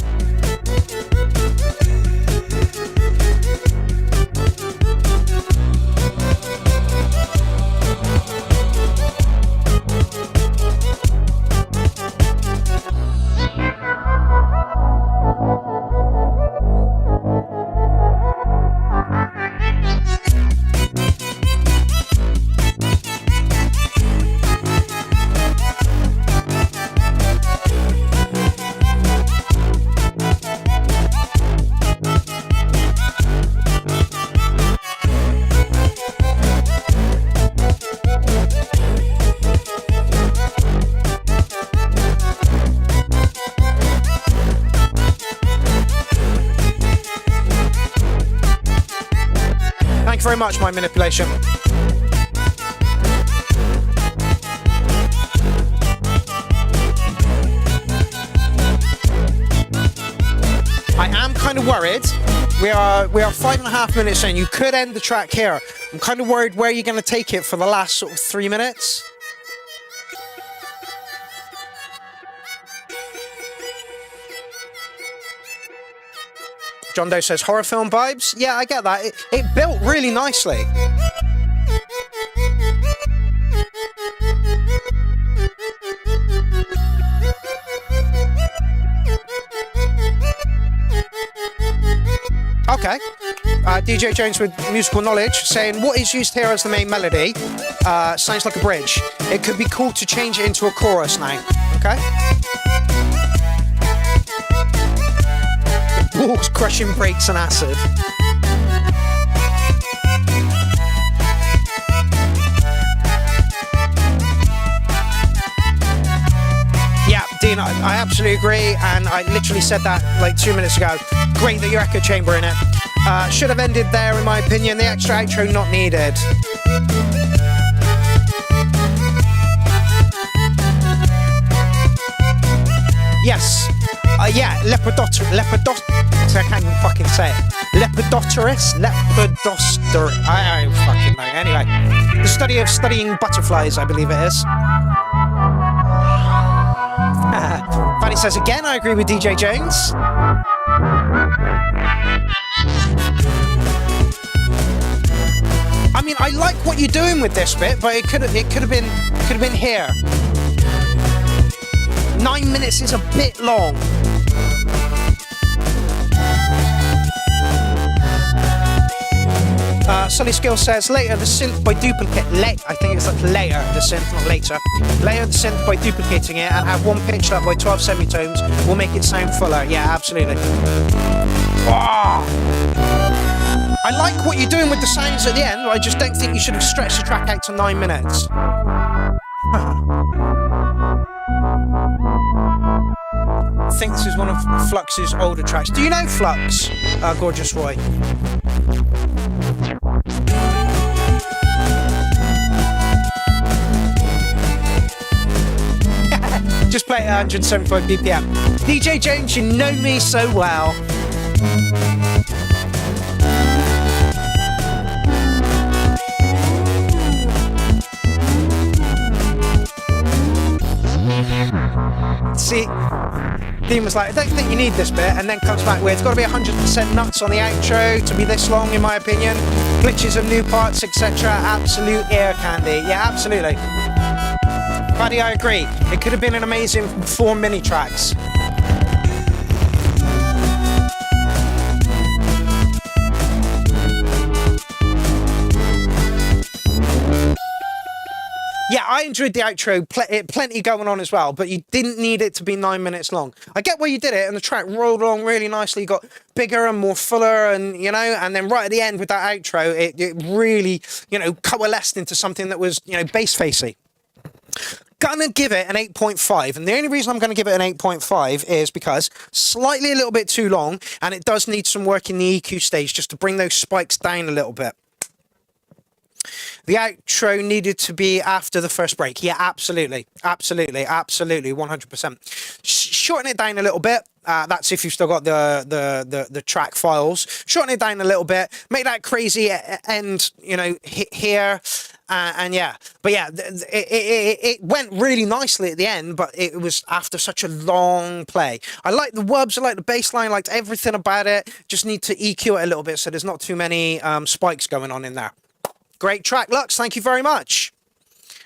Very much, my manipulation. I am kind of worried. We are 5.5 minutes in. You could end the track here. I'm kind of worried where you're going to take it for the last sort of 3 minutes. John Doe says horror film vibes. Yeah, I get that. It built really nicely. Okay. DJ Jones with musical knowledge saying what is used here as the main melody sounds like a bridge. It could be cool to change it into a chorus now. Okay. Balls crushing brakes and acid. Yeah, Dean, I absolutely agree, and I literally said that like 2 minutes ago. Great that your echo chamber in it. Should have ended there, in my opinion. The extra outro not needed. Yes. Yeah, Lepidopterus. I can't even fucking say it. Lepidopterus? I don't fucking know. Anyway, the study of studying butterflies, I believe it is. Fanny says again, I agree with DJ Jones. I mean, I like what you're doing with this bit, but it could have been here. 9 minutes is a bit long. Sully Skill says later the synth by duplicate. I think it's like layer the synth, not later. Layer the synth by duplicating it and have one pitched up by 12 semitones will make it sound fuller. Yeah, absolutely. Oh. I like what you're doing with the sounds at the end. I just don't think you should have stretched the track out to 9 minutes. I think this is one of Flux's older tracks. Do you know Flux? Gorgeous Roy. play at 175 BPM. DJ James, you know me so well. See, Dean was like, I don't think you need this bit, and then comes back with, it's got to be 100% nuts on the outro to be this long, in my opinion. Glitches of new parts, etc. Absolute ear candy. Yeah, absolutely. Buddy, I agree. It could have been an amazing 4 mini tracks. Yeah, I enjoyed the outro, plenty going on as well, but you didn't need it to be 9 minutes long. I get where you did it, and the track rolled along really nicely, got bigger and more fuller, and, you know, and then right at the end with that outro, it really, you know, coalesced into something that was, you know, bass-facey. Gonna give it an 8.5, and the only reason I'm going to give it an 8.5 is because slightly a little bit too long, and it does need some work in the EQ stage just to bring those spikes down a little bit. The outro needed to be after the first break. Yeah, absolutely. Absolutely. Absolutely. 100%. Shorten it down a little bit. That's if you've still got the track files. Shorten it down a little bit. Make that crazy end, you know, hit here. And yeah. But yeah, it went really nicely at the end, but it was after such a long play. I like the wubs. I like the bass line. I liked everything about it. Just need to EQ it a little bit so there's not too many spikes going on in there. Great track, Lux. Thank you very much.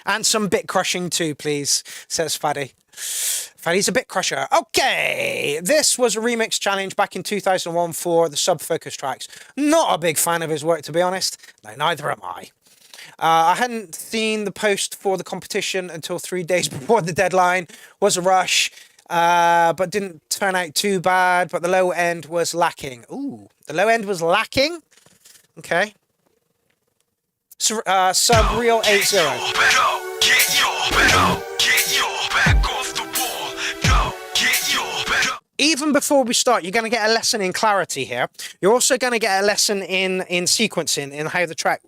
And some bit crushing too, please, says Faddy. Faddy's a bit crusher. Okay, this was a remix challenge back in 2001 for the Sub Focus tracks. Not a big fan of his work, to be honest. No, neither am I. I hadn't seen the post for the competition until 3 days before the deadline. Was a rush, but didn't turn out too bad. But the low end was lacking. Ooh, the low end was lacking? Okay. Sub Real 80. Even before we start, you're going to get a lesson in clarity here. You're also going to get a lesson in sequencing, in how the track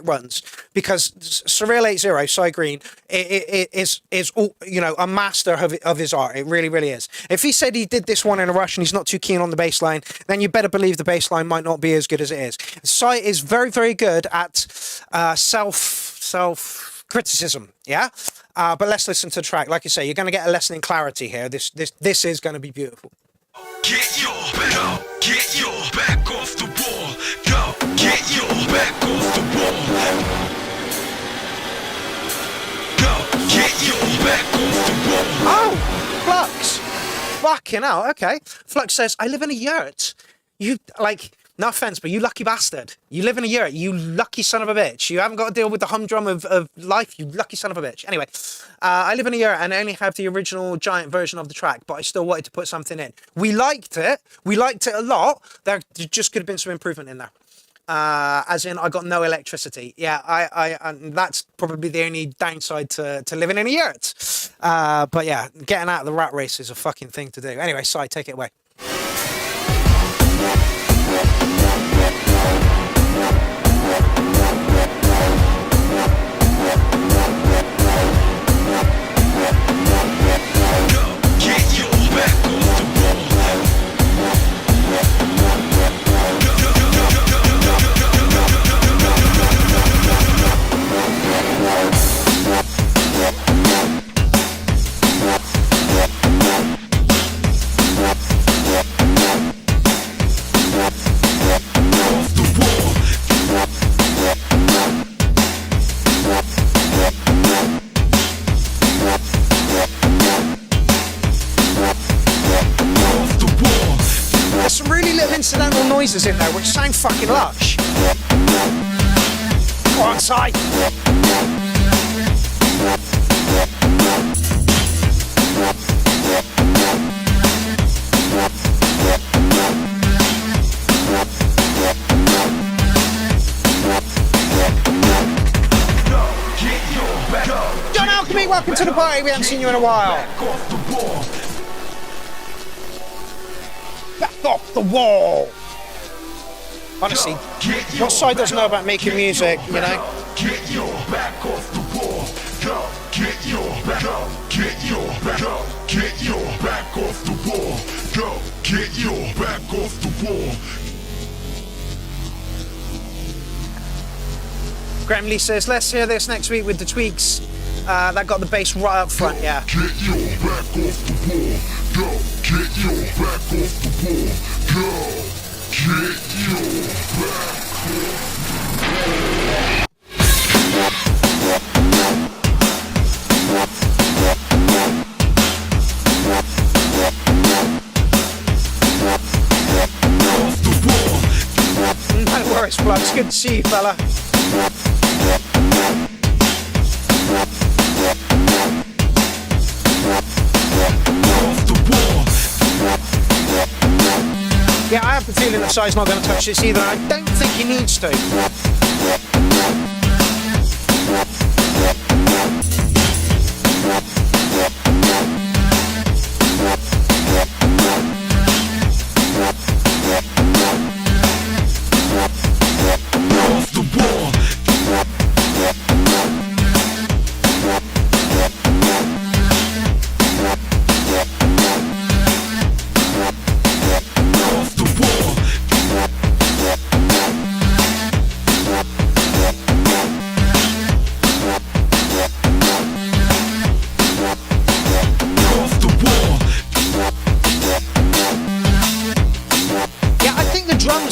runs. Because Surreal 80, Cy Green, is all, you know, a master of his art. It really, really is. If he said he did this one in a rush and he's not too keen on the bass line, then you better believe the bass line might not be as good as it is. Cy is very, very good at self-criticism, yeah? But let's listen to the track. Like I say, you're going to get a lesson in clarity here. This is going to be beautiful. Get your back off the wall. Go, get your back off the wall. Go, get your back off the wall. Oh, Flux. Fucking hell, okay. Flux says, I live in a yurt. You, like, no offense, but you lucky bastard. You live in a yurt, you lucky son of a bitch. You haven't got to deal with the humdrum of life, you lucky son of a bitch. Anyway, I live in a yurt and I only have the original giant version of the track, but I still wanted to put something in. We liked it a lot. There just could have been some improvement in there. As in, I got no electricity. Yeah, and that's probably the only downside to living in a yurt. But yeah, getting out of the rat race is a fucking thing to do. Anyway, Si, take it away. Incidental noises in there which sound fucking lush. Go on, Si. John Alchemy, welcome to the party. We haven't seen you in a while. Back off the wall! Honestly, what Si doesn't know about making music, you know? Get your back off the wall. back up, get your back up, get your back up, get your back off the wall. Go, get your back off the wall. Graham Lee says, let's hear this next week with the tweaks. That got the bass right up front, yeah. Get your back off the wall. Go, get your back off the wall. Go, get your back off the wall. No worries, blood. It's good to see you, fella. Yeah, I have the feeling that Sai's not going to touch this either. I don't think he needs to.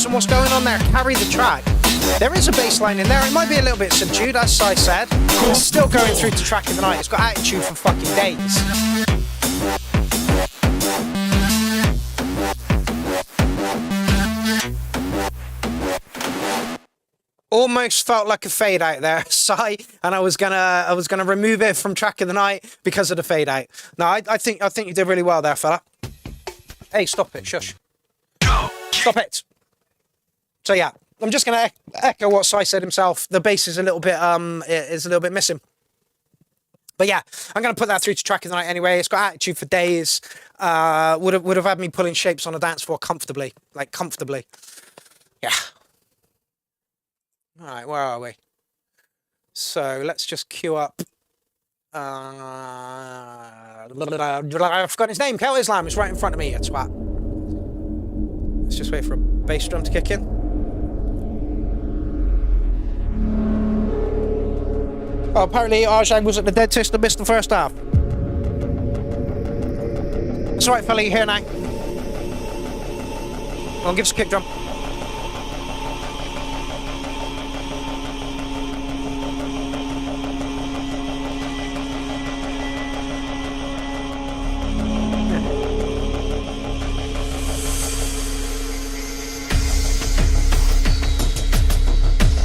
What's going on there? Carry the track. There is a bass line in there. It might be a little bit subdued, as Sai said. It's still going through to Track of the Night. It's got attitude for fucking days. Almost felt like a fade out there, Sai, and I was gonna remove it from Track of the Night because of the fade out. No, I think you did really well there, fella. Hey, stop it, shush. Stop it. So yeah, I'm just going to echo what Sai said himself. The bass is a little bit missing. But yeah, I'm going to put that through to Track of the Night anyway. It's got attitude for days. Would have had me pulling shapes on a dance floor comfortably. Yeah. All right, where are we? So let's just queue up. I've forgotten his name. Kel Islam is right in front of me. It's what. Let's just wait for a bass drum to kick in. Oh, apparently Arjang was at the dead test and missed the first half. That's right, fella, you're here now. Come on, give us a kick drum.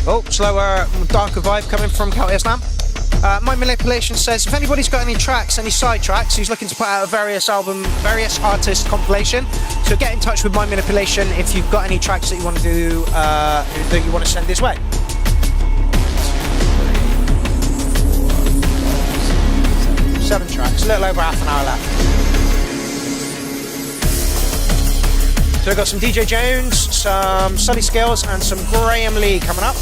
Oh, slower, darker vibe coming from Cal Islam. My Manipulation says, if anybody's got any tracks, any side tracks, he's looking to put out a various artist compilation. So get in touch with My Manipulation if you've got any tracks that you want to do, that you want to send his way. Seven tracks, a little over half an hour left. So we've got some DJ Jones, some Sully Skills, and some Graham Lee coming up.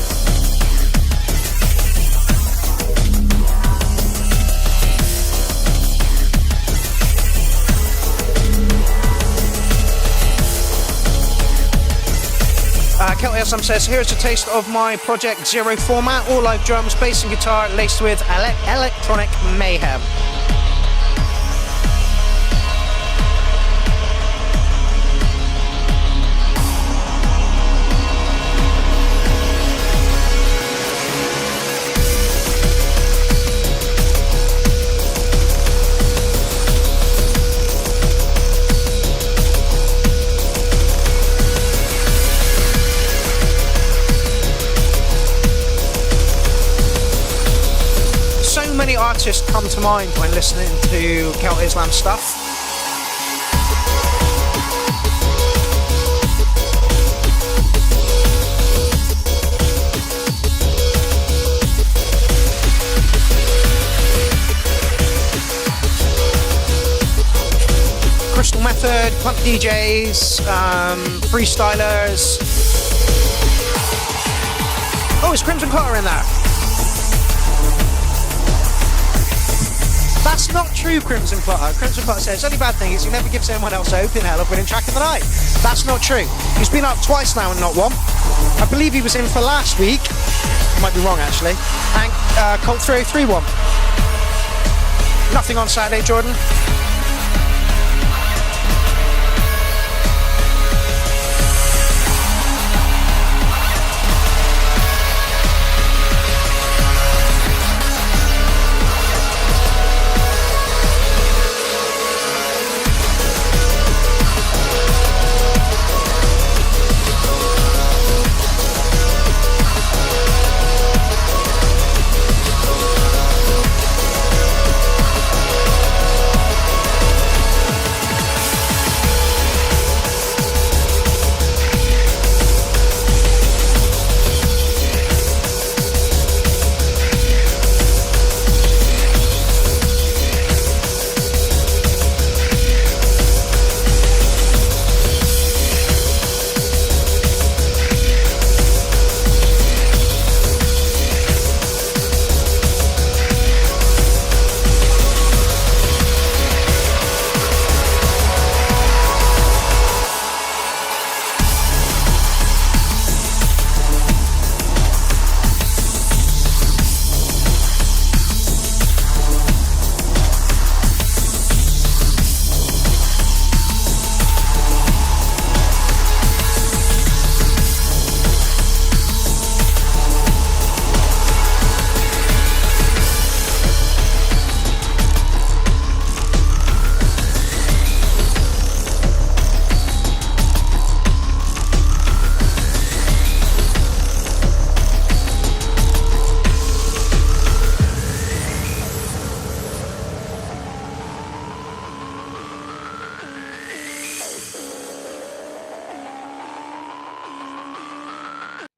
Kelly Assam says, here's a taste of my Project Zero format, all live drums, bass and guitar laced with electronic mayhem. Artists come to mind when listening to Kel Islam stuff. Crystal Method, Punk DJs, freestylers. Oh, is Crimson Cutter in there? That's not true, Crimson Potter. Crimson Potter says, only bad thing is he never gives anyone else hope in hell of winning track of the night. That's not true. He's been up twice now and not won. I believe he was in for last week. I might be wrong, actually. And Colt 303 won. Nothing on Saturday, Jordan.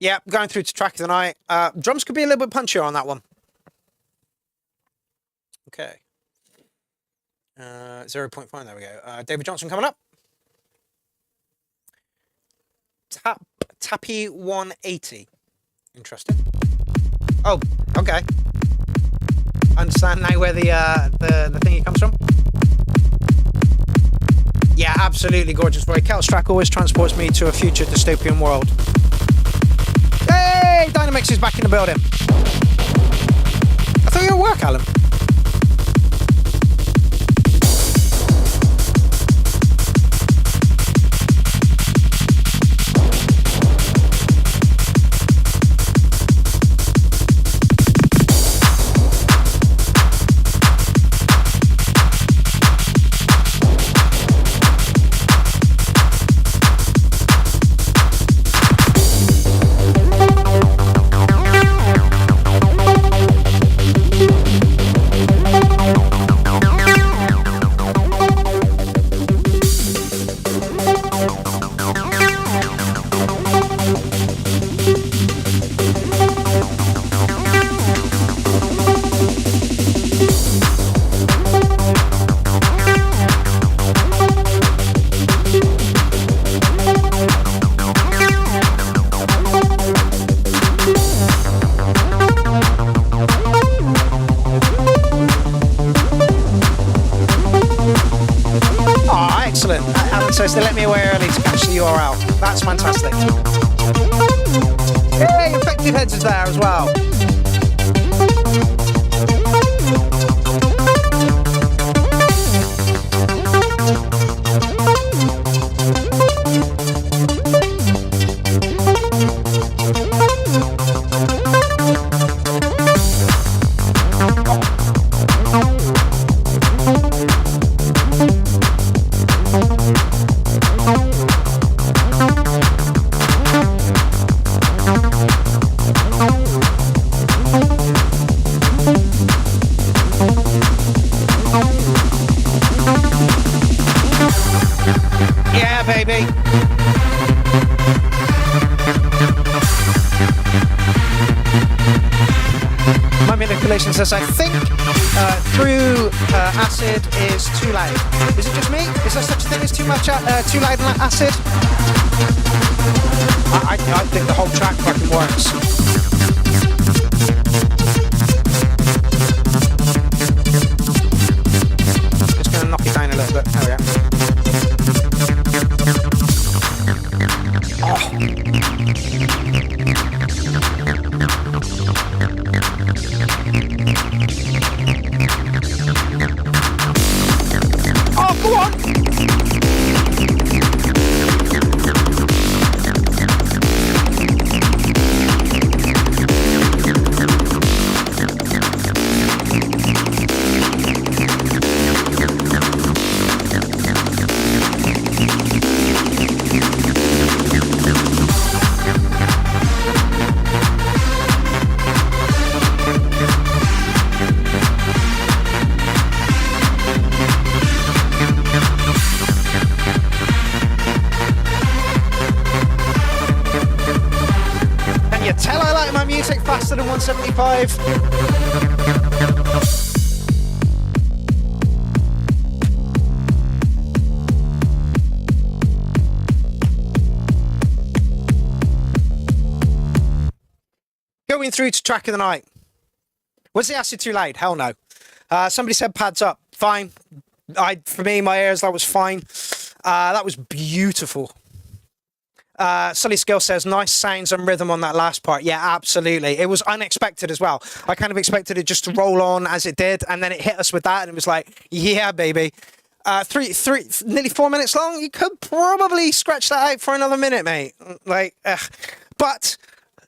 Yeah, going through to track of the night. Drums could be a little bit punchier on that one. Okay. 0.5, there we go. David Johnson coming up. Tappy 180. Interesting. Oh, okay. Understand now where the thingy comes from. Yeah, absolutely gorgeous boy. Kelt's track always transports me to a future dystopian world. Hey, Dynamix is back in the building. I thought you were at work, Alan. Says they let me away early to catch the URL. That's fantastic. Hey, Infected Heads is there as well. Says, I think through acid is too loud. Is it just me? Is there such a thing as too loud and acid? I think the whole track fucking works. than 175. Going through to track of the night. Was the acid too loud? Hell no. Somebody said pads up. Fine. For me, my ears, that was fine. That was beautiful. Sully Skill says, nice sounds and rhythm on that last part. Yeah, absolutely. It was unexpected as well. I kind of expected it just to roll on as it did, and then it hit us with that, and it was like, yeah, baby. Nearly 4 minutes long. You could probably scratch that out for another minute, mate. But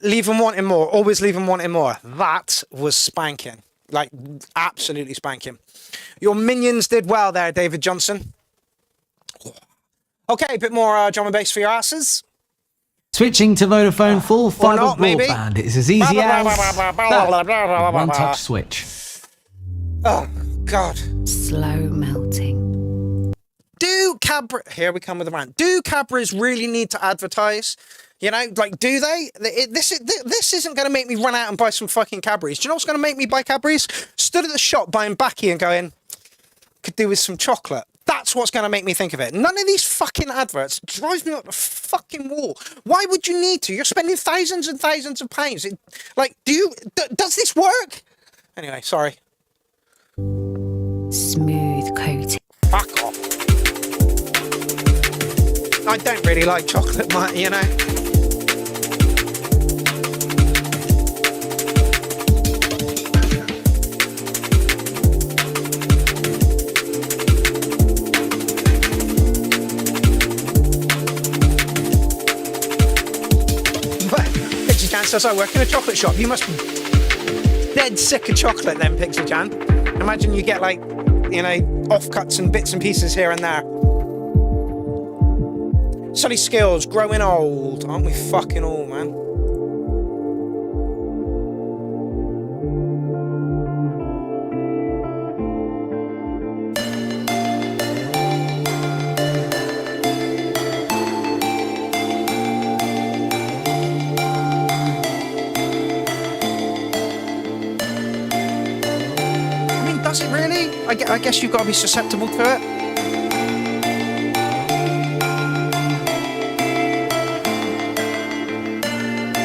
leave them wanting more. Always leave them wanting more. That was spanking. Like, absolutely spanking. Your minions did well there, David Johnson. Okay, a bit more drum and bass for your asses. Switching to Vodafone full fibre not, maybe. broadband. It's as easy as that. One touch switch. Oh, God. Slow melting. Do Cadbury... Here we come with a rant. Do Cadbury's really need to advertise? You know, like, do they? This isn't going to make me run out and buy some fucking Cadbury's. Do you know what's going to make me buy Cadbury's? Stood at the shop buying Backy and going, could do with some chocolate. That's what's going to make me think of it. None of these fucking adverts drives me up the fucking wall. Why would you need to? You're spending thousands and thousands of pounds. Does this work? Anyway, sorry. Smooth coating. Fuck off. I don't really like chocolate, you know. Pixie Jan says, I work in a chocolate shop. You must be dead sick of chocolate then, Pixie Jan. Imagine you get, like, you know, offcuts and bits and pieces here and there. Sully Skills, growing old. Aren't we fucking all, man? I mean, does it really? I guess you've got to be susceptible to it.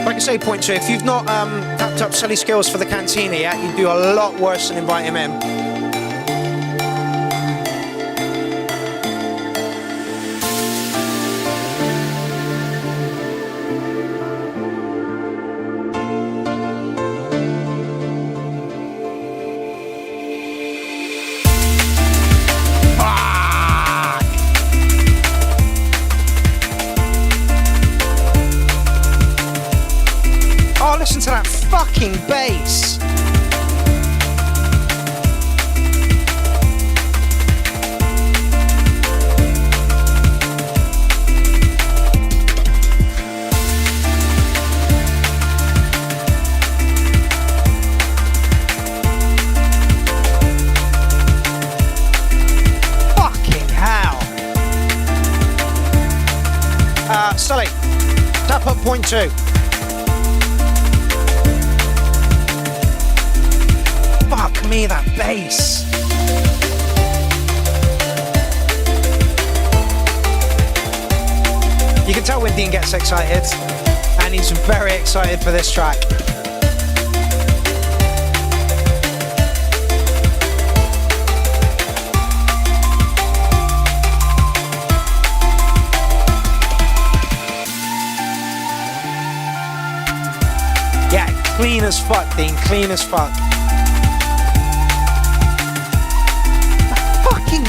Like I say, point two, if you've not tapped up Sully Skills for the Cantina yet, you'd do a lot worse than invite him in. Listen to that fucking bass. Fucking hell. Sully, tap up point two. Fuck me, that bass. You can tell when Dean gets excited, and he's very excited for this track. Yeah, clean as fuck, Dean, clean as fuck.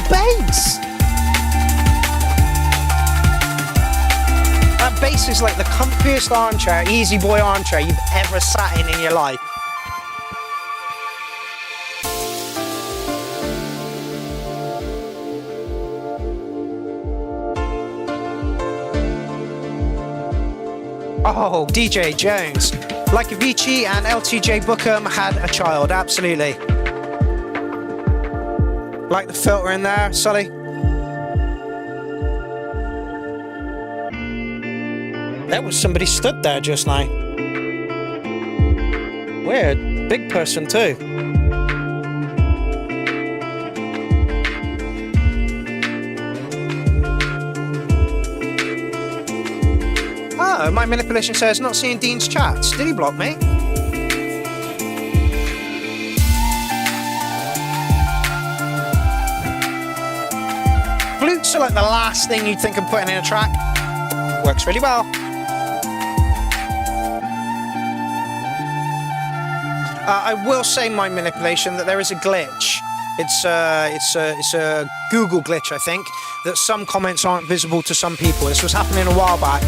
Bass. That bass is like the comfiest armchair, easy boy armchair you've ever sat in your life. Oh, DJ Jones. Like Avicii and LTJ Bookham had a child, absolutely. Like the filter in there, Sully. There was somebody stood there just now. Weird. Big person too. Oh, my manipulation says not seeing Dean's chats. Did he block me? Flutes are like the last thing you'd think of putting in a track. Works really well. I will say my manipulation that there is a glitch. It's a Google glitch, I think, that some comments aren't visible to some people. This was happening a while back.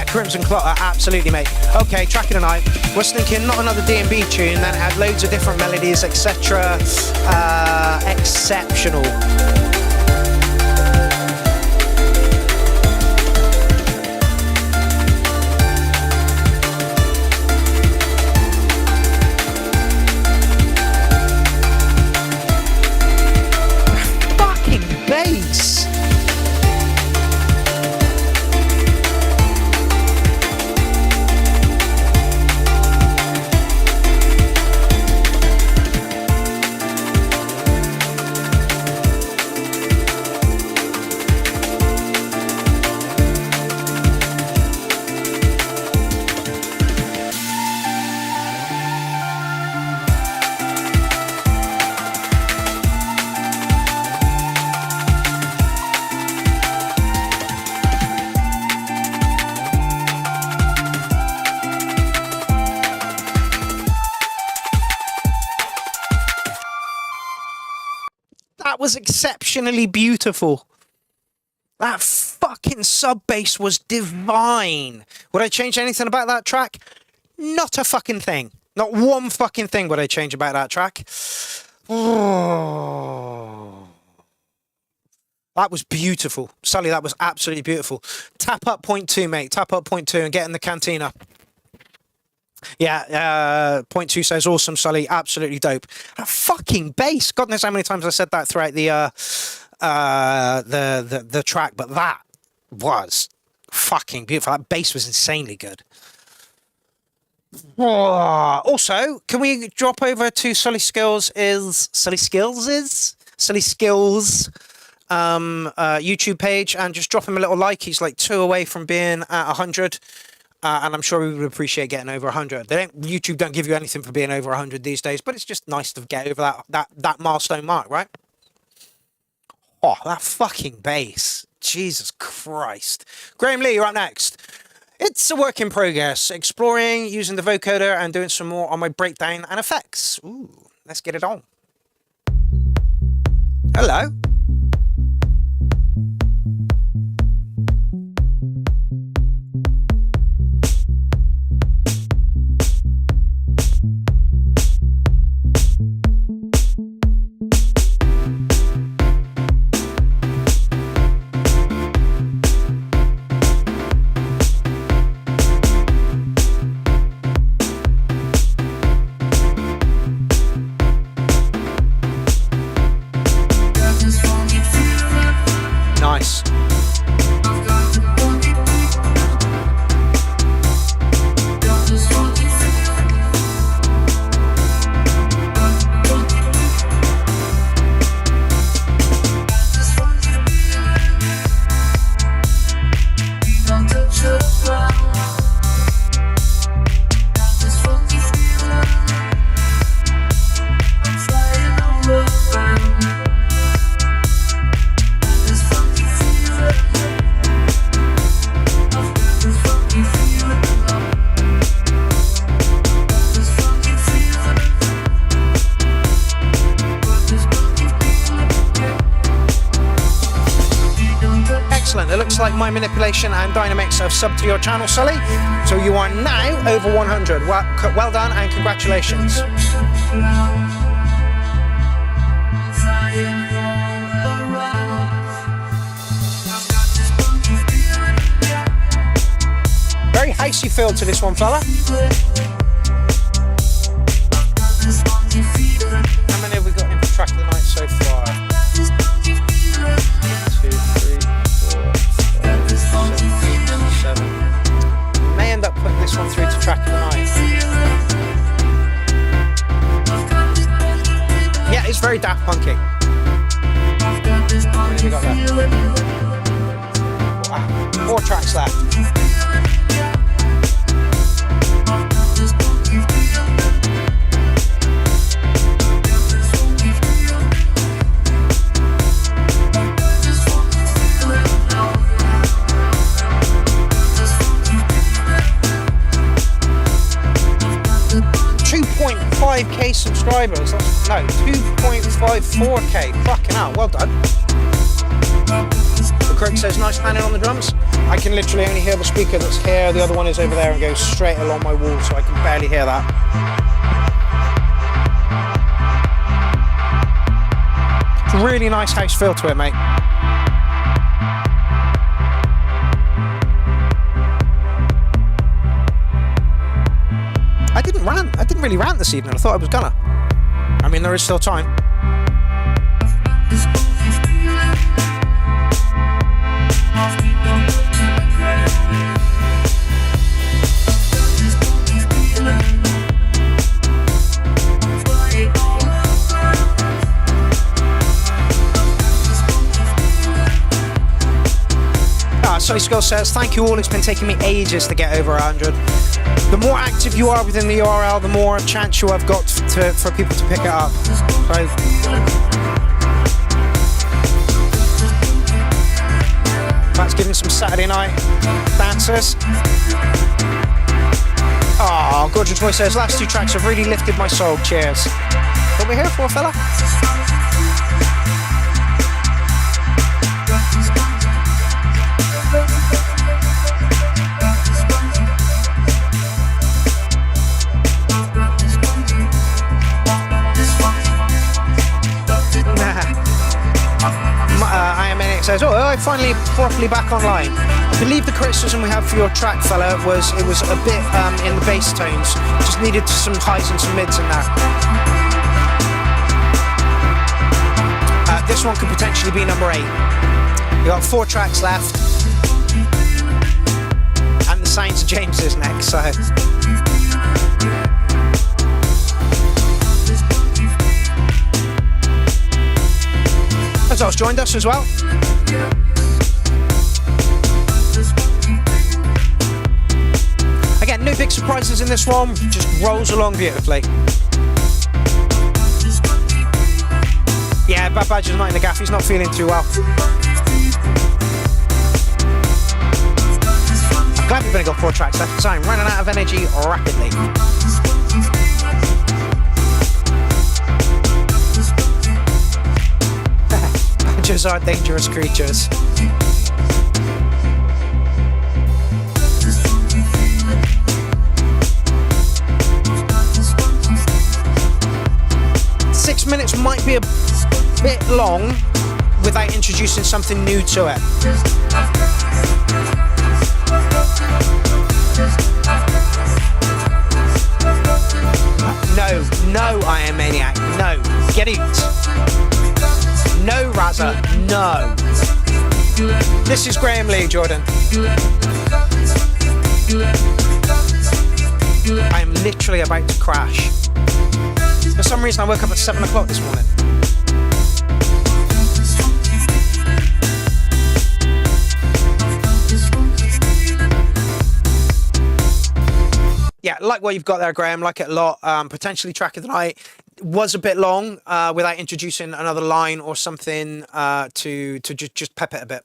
Crimson Clotter, absolutely, mate. Okay, track of the night. Was thinking not another D&B tune, then it had loads of different melodies, etc. Exceptional. Fucking bass. Was exceptionally beautiful. That fucking sub bass was divine. Would I change anything about that track? Not a fucking thing. Not one fucking thing would I change about that track. Oh. That was beautiful. Sully, that was absolutely beautiful. Tap up point 2, mate. Tap up point 2 and get in the cantina. Yeah, point 2 says awesome, Sully. Absolutely dope. That fucking bass. God knows how many times I said that throughout the track, but that was fucking beautiful. That bass was insanely good. Also, can we drop over to Sully Skills' YouTube page and just drop him a little like? He's like 2 away from being at 100. And I'm sure we would appreciate getting over 100. YouTube don't give you anything for being over 100 these days, but it's just nice to get over that milestone mark, right? Oh, that fucking bass. Jesus Christ. Graham Lee, you're up next. It's a work in progress. Exploring, using the vocoder, and doing some more on my breakdown and effects. Ooh, let's get it on. Hello. Like my manipulation and dynamics have subbed to your channel, Sully. So you are now over 100. Well done and congratulations. Very housey feel to this one, fella. How many have we got in for track of the night so far? 2, 3, 4, 5, 6, 7. May end up putting this one through to track of the night. Yeah, it's very Daft Punky. How many have we got left? Wow, 4 tracks left. 2.5k subscribers. No, 2.54k. Fucking hell, well done. The Kirk says, nice panning on the drums. I can literally only hear the speaker that's here. The other one is over there and goes straight along my wall, so I can barely hear that. It's a really nice house feel to it, mate. I didn't really rant this evening. I thought I was gonna. I mean, there is still time. Soy Skull says, thank you all, it's been taking me ages to get over 100. The more active you are within the URL, the more chance you have got for people to pick it up. So, that's giving some Saturday night dancers. Oh, Gorgeous Boy says, last 2 tracks have really lifted my soul. Cheers. What we're here for, fella? Says, oh, I'm finally properly back online. I believe the criticism we have for your track, fella, was it was a bit in the bass tones. Just needed some highs and some mids in there. This one could potentially be number 8. We got 4 tracks left, and the Signs of James is next. So. Has joined us as well. Again, no big surprises in this one, just rolls along beautifully. Yeah, Bad Badger's not in the gaff, he's not feeling too well. I'm glad we've only got 4 tracks left because I'm running out of energy rapidly. Badgers are dangerous creatures. Minutes might be a bit long without introducing something new to it. No, I am Maniac. No, get it. No, Razza. No. This is Graham Lee, Jordan. I am literally about to crash. For some reason I woke up at 7 o'clock this morning. Yeah, like what you've got there, Graham, like it a lot. Potentially track of the night. Was a bit long without introducing another line or something to just pep it a bit.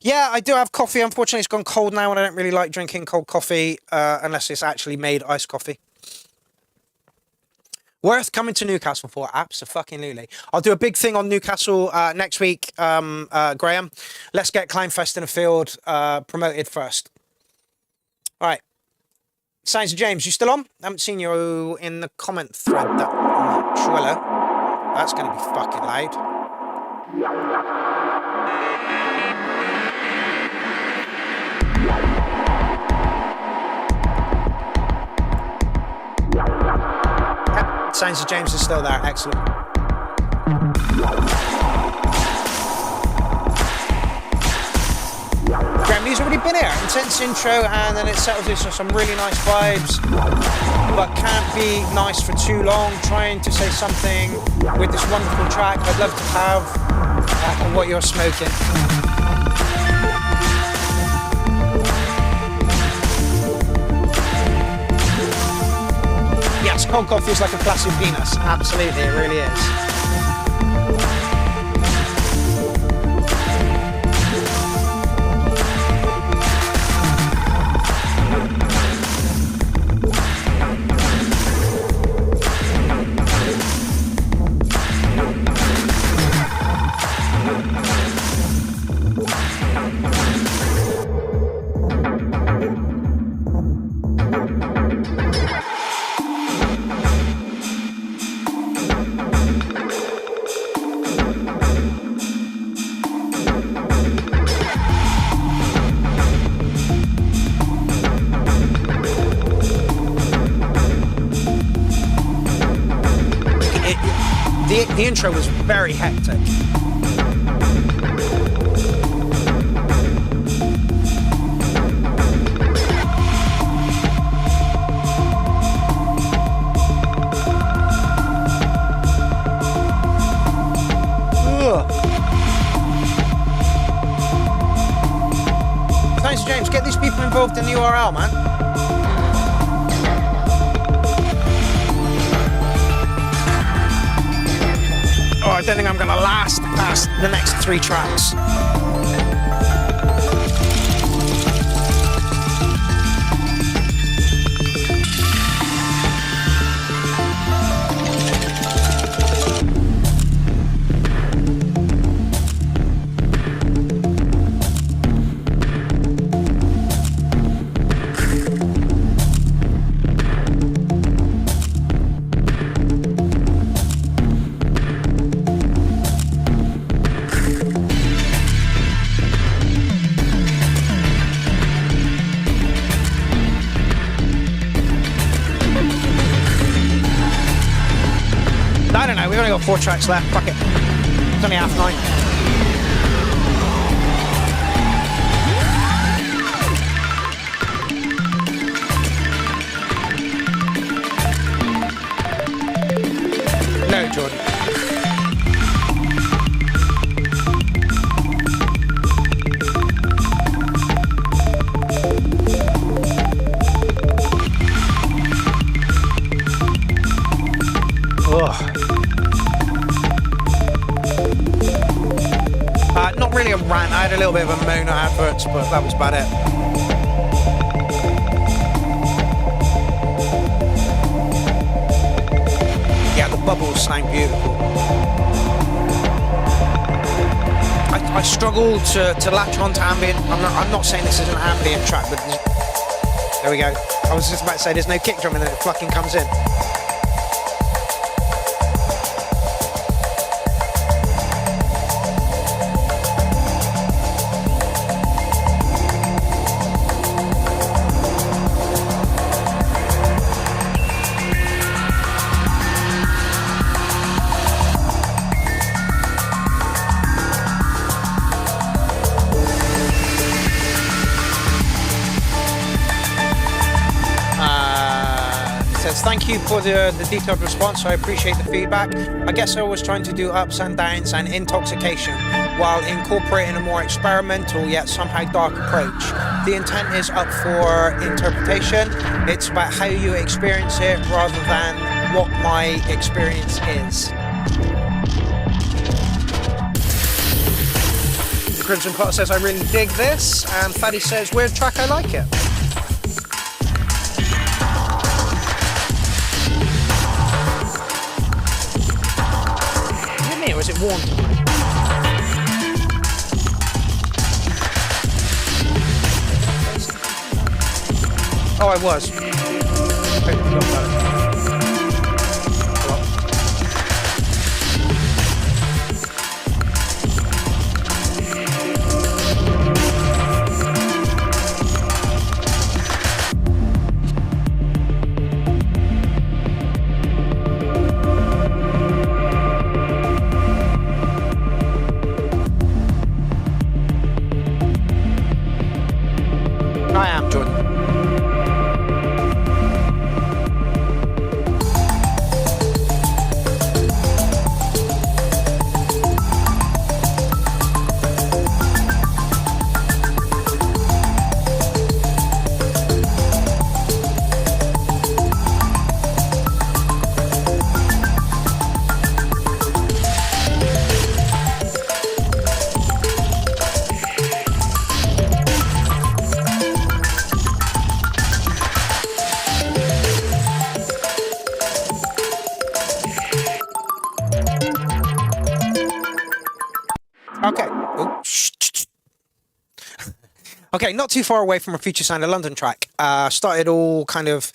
Yeah, I do have coffee. Unfortunately, it's gone cold now and I don't really like drinking cold coffee unless it's actually made iced coffee. Worth coming to Newcastle for, abso-fucking-lutely. I'll do a big thing on Newcastle next week, Graham. Let's get Clownfest in a field promoted first. All right. Signs of James, you still on? I haven't seen you in the comment thread that much. Hello. That's going to be fucking loud. Sounds of James is still there. Excellent. Grammy's already been here. Intense intro, and then it settles into some really nice vibes, but can't be nice for too long. Trying to say something with this wonderful track. I'd love to have what you're smoking. Yes, cold coffee is like a plastic penis. Absolutely, it really is. The intro was very hectic. Thanks, James. Get these people involved in the URL, man. Oh, I don't think I'm gonna last past the next 3 tracks. I don't know, we've only got 4 tracks left, fuck it. It's only 9:30. No, Jordan. Ugh. Not really a rant, I had a little bit of a moan at adverts, but that was about it. Yeah, the bubbles sound beautiful. I struggle to latch on to ambient. I'm not saying this is an ambient track, but there we go. I was just about to say there's no kick drum and then it fucking comes in. Thank you for the detailed response. I appreciate the feedback. I guess I was trying to do ups and downs and intoxication while incorporating a more experimental yet somehow dark approach. The intent is up for interpretation. It's about how you experience it rather than what my experience is. The Crimson Pot says, I really dig this. And Faddy says, weird track, I like it. Or is it warm? Oh, I was. Okay, not too far away from a Future Sound of London track. Started all kind of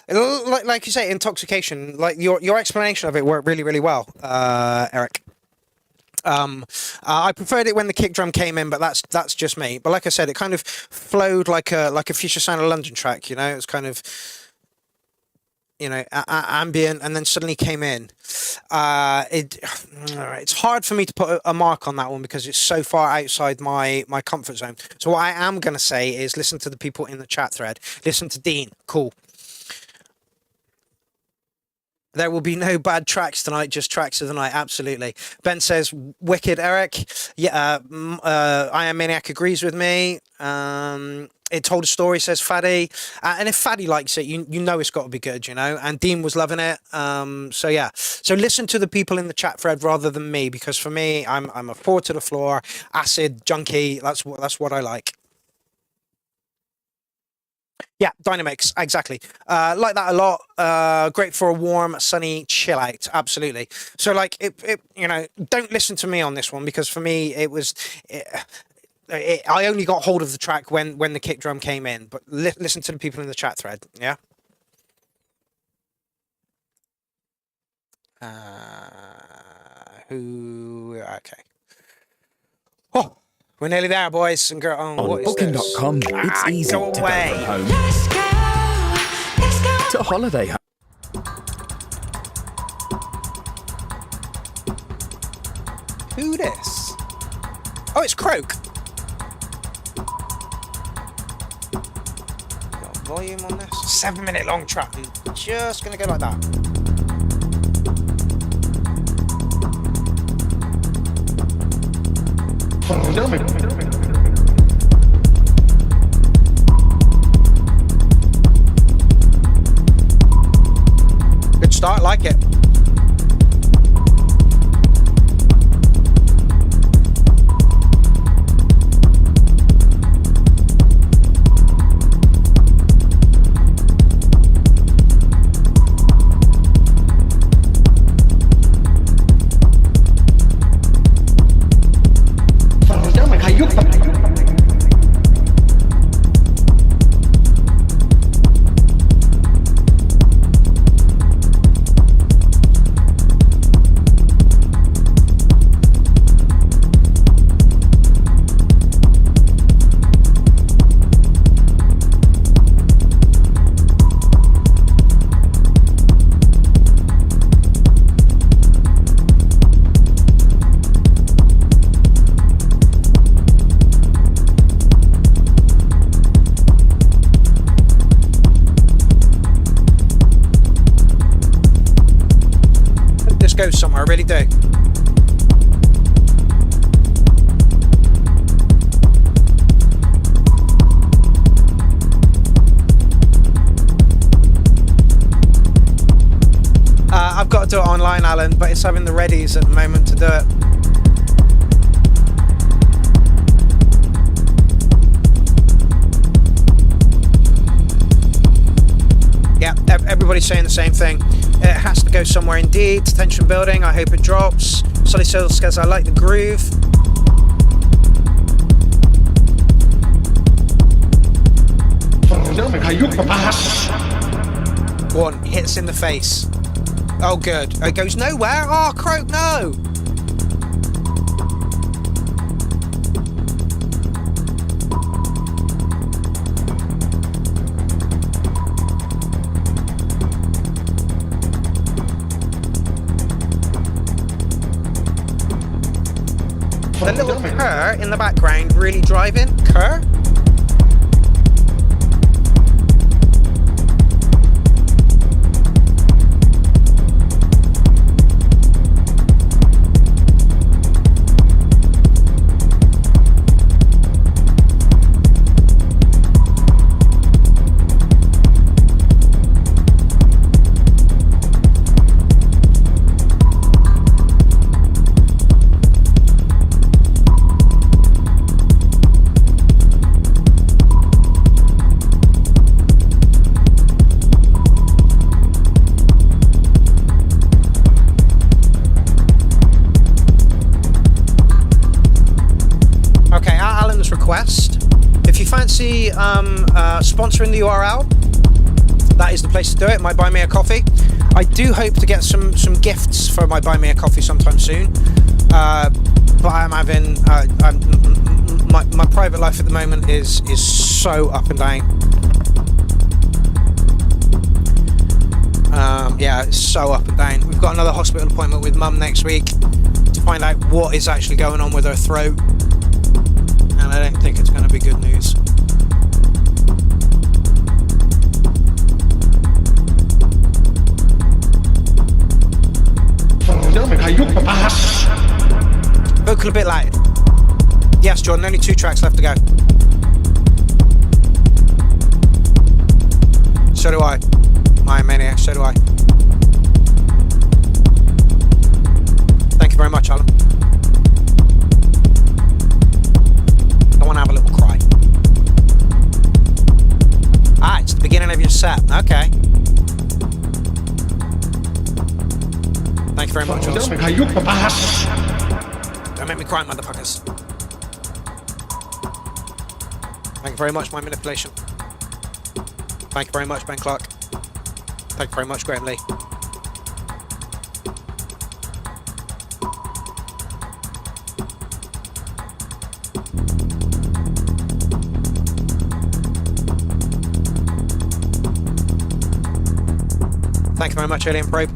like you say, intoxication. Like your explanation of it worked really, really well, Eric. I preferred it when the kick drum came in, but that's just me. But like I said, it kind of flowed like a Future Sound of London track. You know, it's kind of ambient, and then suddenly came in. It's hard for me to put a mark on that one because it's so far outside my comfort zone. So what I am going to say is listen to the people in the chat thread. Listen to Dean. Cool. There will be no bad tracks tonight, just tracks of the night. Absolutely. Ben says, wicked, Eric. Yeah, I Am Maniac agrees with me. It told a story, says Faddy. And if Faddy likes it, you know it's got to be good, you know. And Dean was loving it. So yeah. So listen to the people in the chat thread rather than me, because for me, I'm a four to the floor, acid junkie. That's what I like. Yeah, Dynamix, exactly. Like that a lot. Great for a warm, sunny chill out. Absolutely. So like it don't listen to me on this one, because for me it was I only got hold of the track when the kick drum came in. But listen to the people in the chat thread. Yeah. Okay. Oh. We're nearly there, boys and girls. On Booking.com, it's easy go to away. go from home to holiday home. Who this? Oh, it's Croak. Got volume on this. 7-minute long track. I'm just gonna go like that. Good start, like it. Go somewhere, I really do. I've got to do it online, Alan, but it's having the readies at the moment to do it. Yeah, everybody's saying the same thing. It has to go somewhere indeed. Tension building. I hope it drops. Solly Soul says I like the groove. One hits in the face. Oh, good. It goes nowhere. Oh, Croak, no. The little cur in the background really driving. Cur? sponsoring the URL, that is the place to do it. My Buy Me a Coffee. I do hope to get some gifts for my Buy Me a Coffee sometime soon. But I'm having my private life at the moment is so up and down. Yeah, it's so up and down. We've got another hospital appointment with Mum next week to find out what is actually going on with her throat, and I don't think it's going to be good news. Vocal a bit loud. Yes, Jordan, only 2 tracks left to go. So do I. My maniac, so do I. Thank you very much, Alan. I want to have a little cry. Ah, it's the beginning of your set. Okay. Thank you very much, Alan. Don't make me cry, motherfuckers. Thank you very much, my manipulation. Thank you very much, Ben Clark. Thank you very much, Graham Lee. Thank you very much, Alien Probe.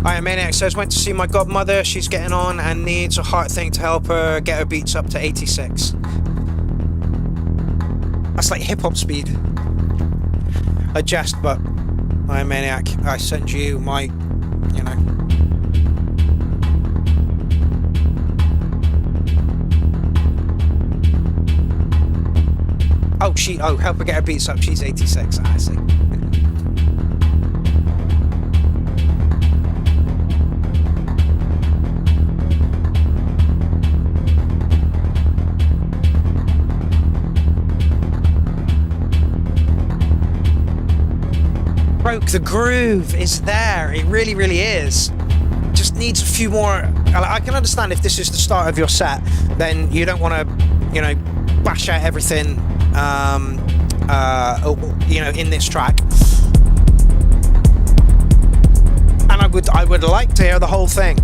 Iron Maniac says, went to see my godmother. She's getting on and needs a heart thing to help her get her beats up to 86. That's like hip-hop speed. I jest, but Iron Maniac, I send you my, you know. Oh, help her get her beats up. She's 86. I see. The groove is there. It really, really is. Just needs a few more. I can understand if this is the start of your set, then you don't want to, you know, bash out everything, you know, in this track. And I would like to hear the whole thing.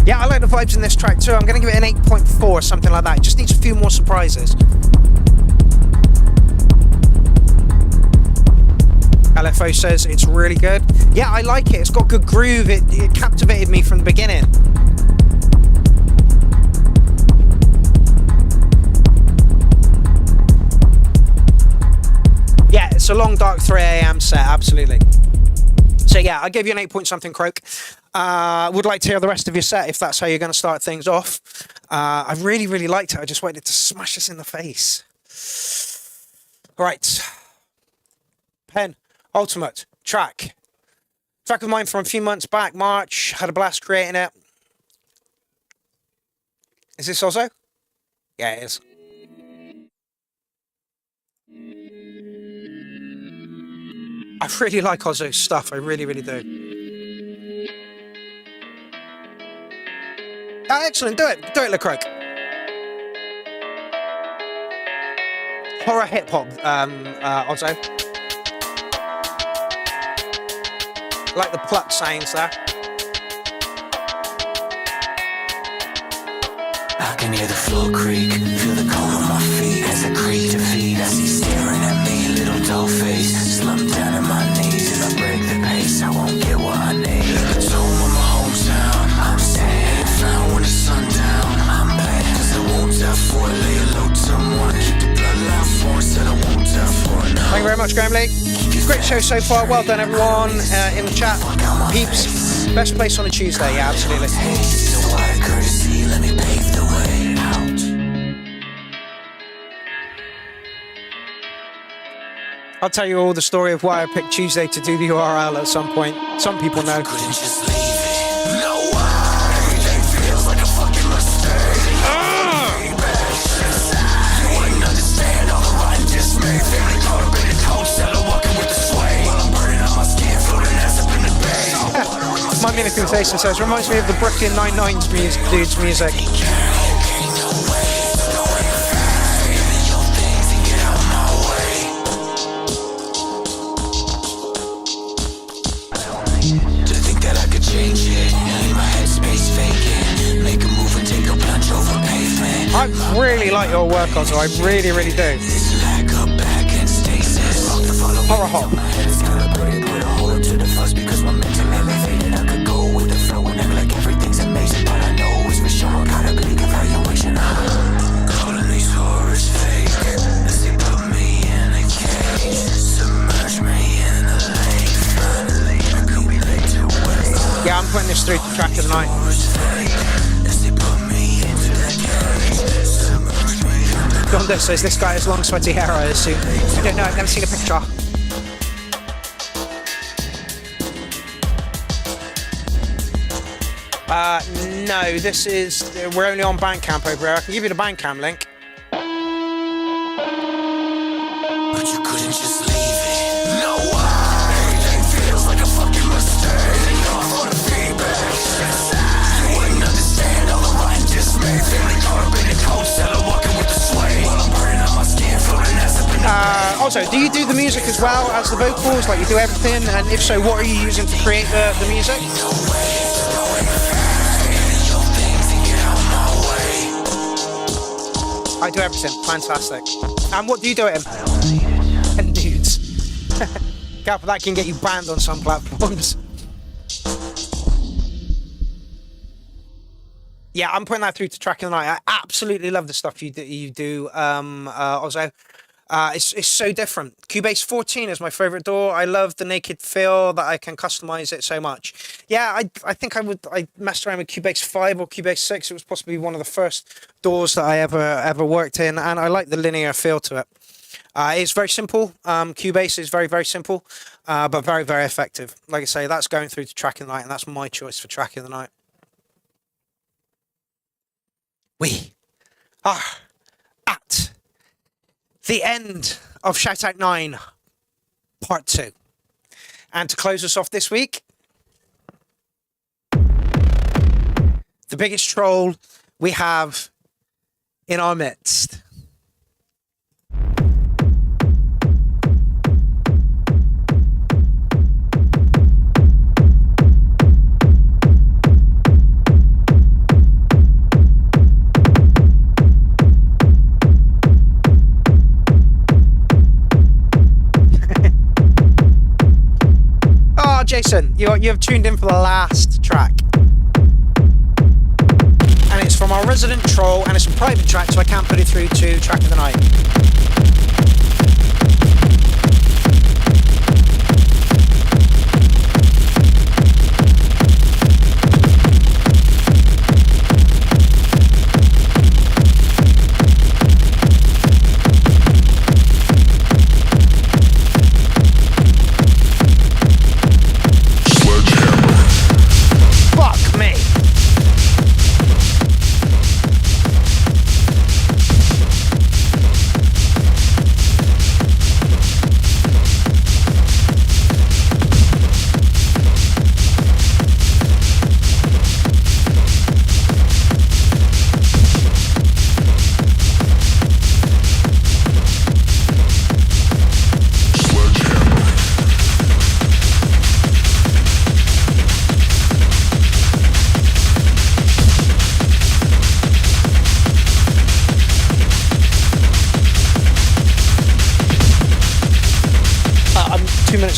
Yeah, I like the vibes in this track too. I'm going to give it an 8.4, something like that. It just needs a few more surprises. LFO says it's really good. Yeah, I like it. It's got good groove. It captivated me from the beginning. Yeah, it's a long, dark 3 a.m. set, absolutely. So yeah, I gave you an 8 point something, Croak. Would like to hear the rest of your set if that's how you're going to start things off. I really, really liked it. I just wanted to smash us in the face. All right. Pen. Ultimate track of mine from a few months back, March. Had a blast creating it. Is this Ozzo? Yeah, it is. I really like Ozzo's stuff. I really, really do. Oh, excellent. Do it, LeCroc. Horror hip hop, Ozzo. Like the pluck sounds there. I can hear the floor creak, feel the cold on my feet as I creak to feet. As he's staring at me, little doll face. Slumped down on my knees. If I break the pace, I won't get what I need. It's home of my hometown. I'm staying found when the sun down. I'm bad cause I won't die for it. Lay low to someone. Keep the bloodline for it. Said I won't die for it. Thank you very much, Graham Lee. Great show so far. Well done, everyone in the chat. Peeps, best place on a Tuesday. Yeah, absolutely. I'll tell you all the story of why I picked Tuesday to do the URL at some point. Some people know. My manipulation says, reminds me of the Brooklyn Nine-Nine's dude's music. I really like your work, Ozzo. I really, really do. Horror hop. Yeah, I'm putting this through to track of the night. Donda says this guy has long sweaty hair, I assume. I don't know, I've never seen a picture. No, this is, we're only on Bandcamp over here. I can give you the Bandcamp link. But you couldn't just leave it. No, everything feels like a fucking mistake. You're for the feedback. You wouldn't understand all the right dismay. Feeling caught up in the cold cellar, walking with the sway. While I'm burning out my skin, floating as a Also, do you do the music as well as the vocals? Like, you do everything? And if so, what are you using to create the music? I do everything. Fantastic. And what do you do it in? And nudes. Careful, that can get you banned on some platforms. Yeah, I'm putting that through to track of the night. I absolutely love the stuff you do, Ozzo. It's so different. Cubase 14 is my favorite DAW. I love the naked feel that I can customize it so much. Yeah, I think I messed around with Cubase 5 or Cubase 6. It was possibly one of the first DAWs that I ever worked in, and I like the linear feel to it. It's very simple. Cubase is very, very simple, but very, very effective. Like I say, that's going through to track of the night, and that's my choice for track of the night. We are at the end of Shout Out 9 Part 2. And to close us off this week, the biggest troll we have in our midst. Jason, you have tuned in for the last track. And it's from our resident troll, and it's a private track, so I can't put it through to track of the night.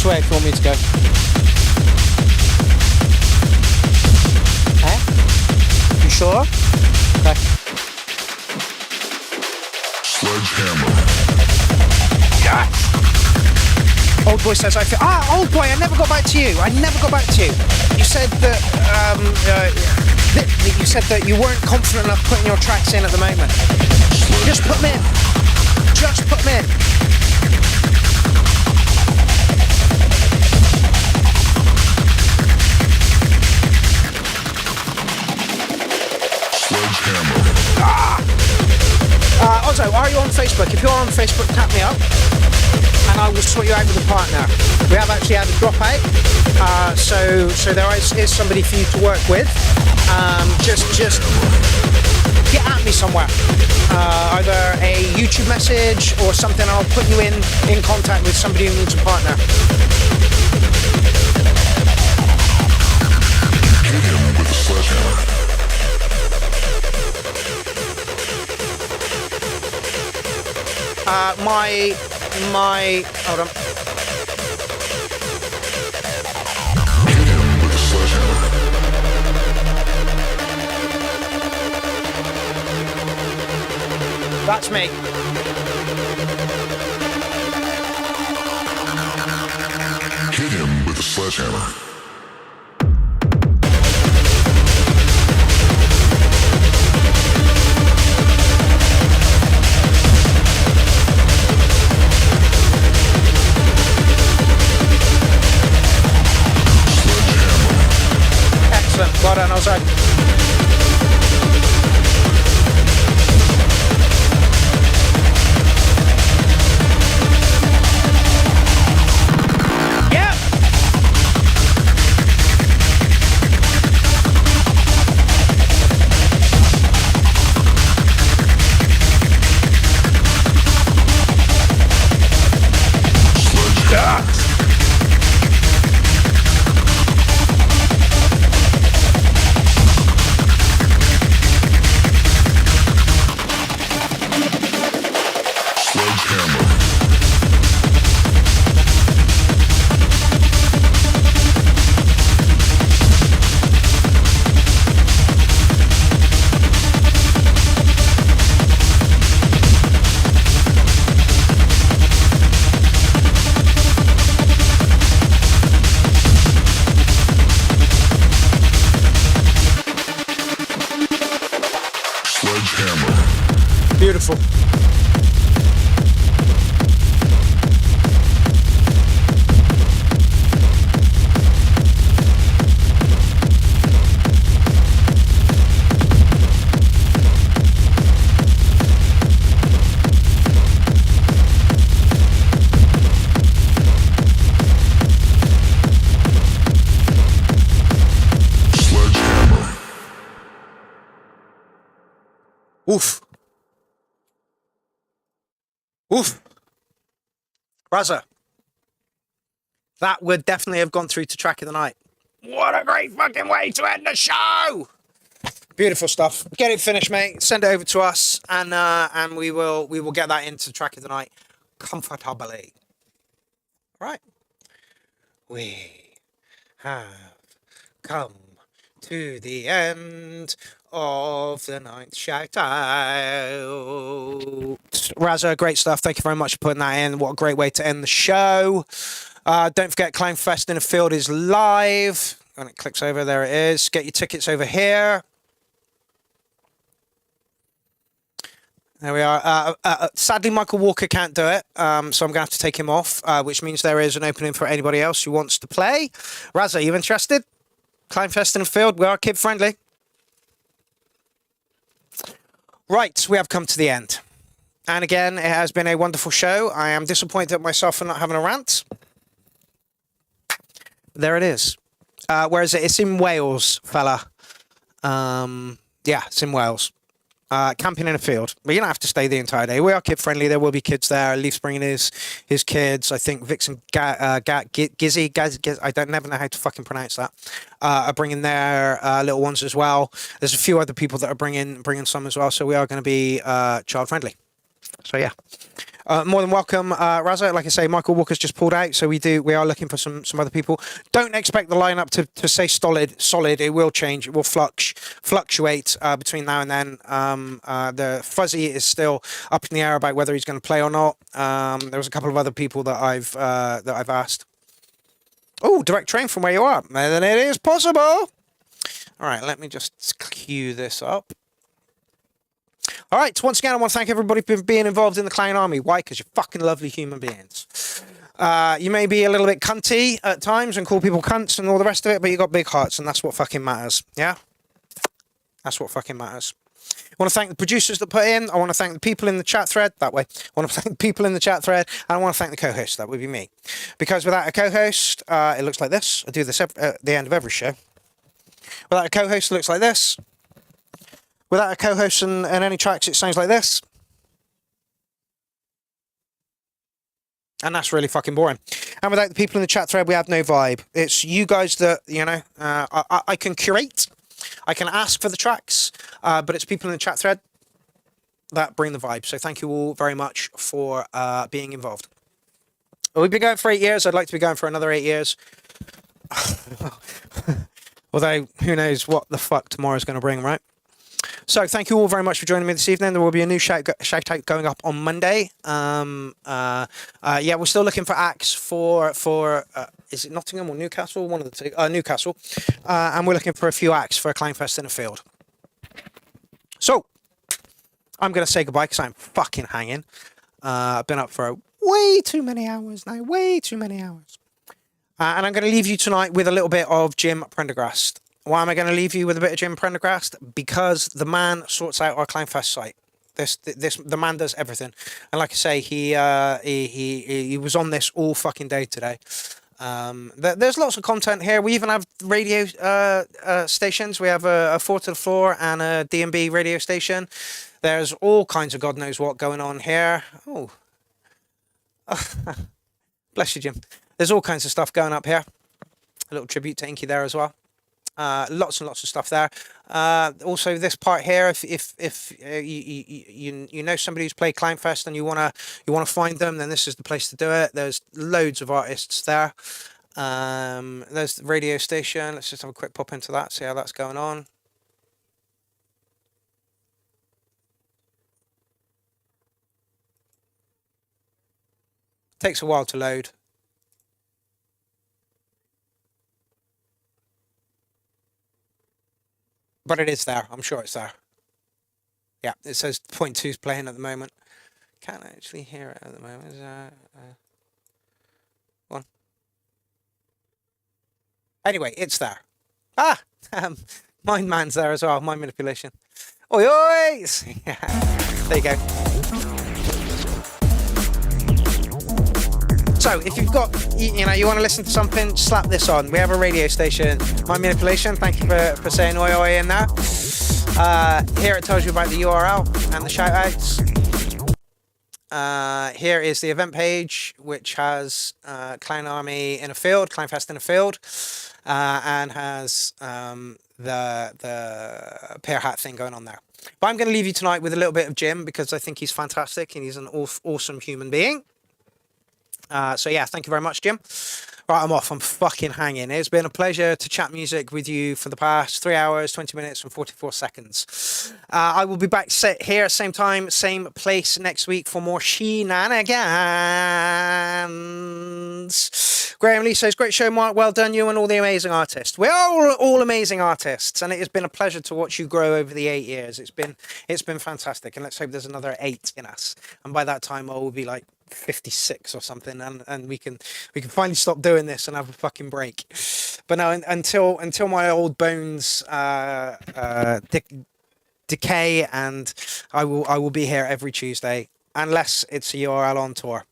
Where if you want me to go. You sure? Okay. Sledgehammer. Yeah. Old boy says, old boy, I never got back to you. You said that, you said that you weren't confident enough putting your tracks in at the moment. Just put them in. Just put them in. Ozzo, are you on Facebook? If you're on Facebook, tap me up and I will sort you out with a partner. We have actually had a dropout, so there is somebody for you to work with. Just get at me somewhere, either a YouTube message or something, and I'll put you in contact with somebody who needs a partner. Hit him with a sledgehammer. hold on. That's me. Hit him with a sledgehammer. Excellent. Well done, Ozzy. Beautiful. Oof. Oof. Raza. That would definitely have gone through to track of the night. What a great fucking way to end the show! Beautiful stuff. Get it finished, mate. Send it over to us, and we will get that into track of the night comfortably. Right. We have come to the end of the ninth shout out. Raza, great stuff. Thank you very much for putting that in. What a great way to end the show. Don't forget, Clownfest in the Field is live. When it clicks over, there it is. Get your tickets over here. There we are. Sadly, Michael Walker can't do it, so I'm going to have to take him off, which means there is an opening for anybody else who wants to play. Raza, you interested? Clownfest in the Field, we are kid friendly. Right, we have come to the end. And again, it has been a wonderful show. I am disappointed at myself for not having a rant. There it is. Where is it? It's in Wales, fella. Yeah, it's in Wales. Camping in a field. But you don't have to stay the entire day. We are kid friendly. There will be kids there. Leaf's bringing his kids. I think Vix and Gizzy, I don't never know how to fucking pronounce that. Are bringing their little ones as well. There's a few other people that are bringing some as well. So we are going to be child friendly. So yeah. More than welcome, Raza. Like I say, Michael Walker's just pulled out, so we are looking for some other people. Don't expect the lineup to stay solid. It will change. It will fluctuate between now and then. The Fuzzy is still up in the air about whether he's going to play or not. There was a couple of other people that I've asked. Oh, direct train from where you are. Then it is possible. All right, let me just cue this up. All right, once again, I want to thank everybody for being involved in the Clown Army. Why? Because you're fucking lovely human beings. You may be a little bit cunty at times and call people cunts and all the rest of it, but you got big hearts, and that's what fucking matters. Yeah? That's what fucking matters. I want to thank the producers that put in. I want to thank the people in the chat thread. That way. I want to thank the people in the chat thread, and I want to thank the co-host. That would be me. Because without a co-host, it looks like this. I do this at the end of every show. Without a co-host, it looks like this. Without a co-host and any tracks, it sounds like this. And that's really fucking boring. And without the people in the chat thread, we have no vibe. It's you guys that, you know, I can curate. I can ask for the tracks, but it's people in the chat thread that bring the vibe. So thank you all very much for being involved. We've been going for 8 years. I'd like to be going for another 8 years. Although, who knows what the fuck tomorrow's going to bring, right? So thank you all very much for joining me this evening. There will be a new shout out going up on Monday. Yeah, we're still looking for acts for is it Nottingham or Newcastle? One of the two. Newcastle. And we're looking for a few acts for a Clownfest in a field. So, I'm going to say goodbye because I'm fucking hanging. I've been up for way too many hours now. Way too many hours. And I'm going to leave you tonight with a little bit of Jim Prendergast. Why am I going to leave you with a bit of Jim Prendergast? Because the man sorts out our Clownfest site. The man does everything. And like I say, he was on this all fucking day today. There's lots of content here. We even have radio stations. We have a 4 to the Floor and a D&B radio station. There's all kinds of God knows what going on here. Oh. Bless you, Jim. There's all kinds of stuff going up here. A little tribute to Inky there as well. Lots and lots of stuff there. Also, this part here, if you know somebody who's played Clownfest and you wanna find them, then this is the place to do it. There's loads of artists there. There's the radio station. Let's just have a quick pop into that, see how that's going on. Takes a while to load. But it is there. I'm sure it's there. Yeah, it says 0.2 is playing at the moment. Can't actually hear it at the moment. Is one. Anyway, it's there. Ah! Mind Man's there as well. Mind Manipulation. Oi, oi! There you go. So, if you've got, you want to listen to something, slap this on. We have a radio station, Mind Manipulation. Thank you for saying oi oi in there. Here it tells you about the URL and the shout outs. Here is the event page, which has Clown Army in a field, Clownfest in a field, and has the Pierrot hat thing going on there. But I'm going to leave you tonight with a little bit of Jim because I think he's fantastic and he's an awesome human being. So yeah, thank you very much, Jim. Right, I'm off. I'm fucking hanging. It's been a pleasure to chat music with you for the past 3 hours, 20 minutes and 44 seconds. I will be back here same time, same place next week for more shenanigans. Graham Lee says, great show, Mark. Well done, you and all the amazing artists. We're all amazing artists, and it has been a pleasure to watch you grow over the 8 years. It's been fantastic, and let's hope there's another 8 in us. And by that time, I will be like 56 or something, and we can finally stop doing this and have a fucking break. But no, until my old bones decay, and I will be here every Tuesday unless it's a URL on tour.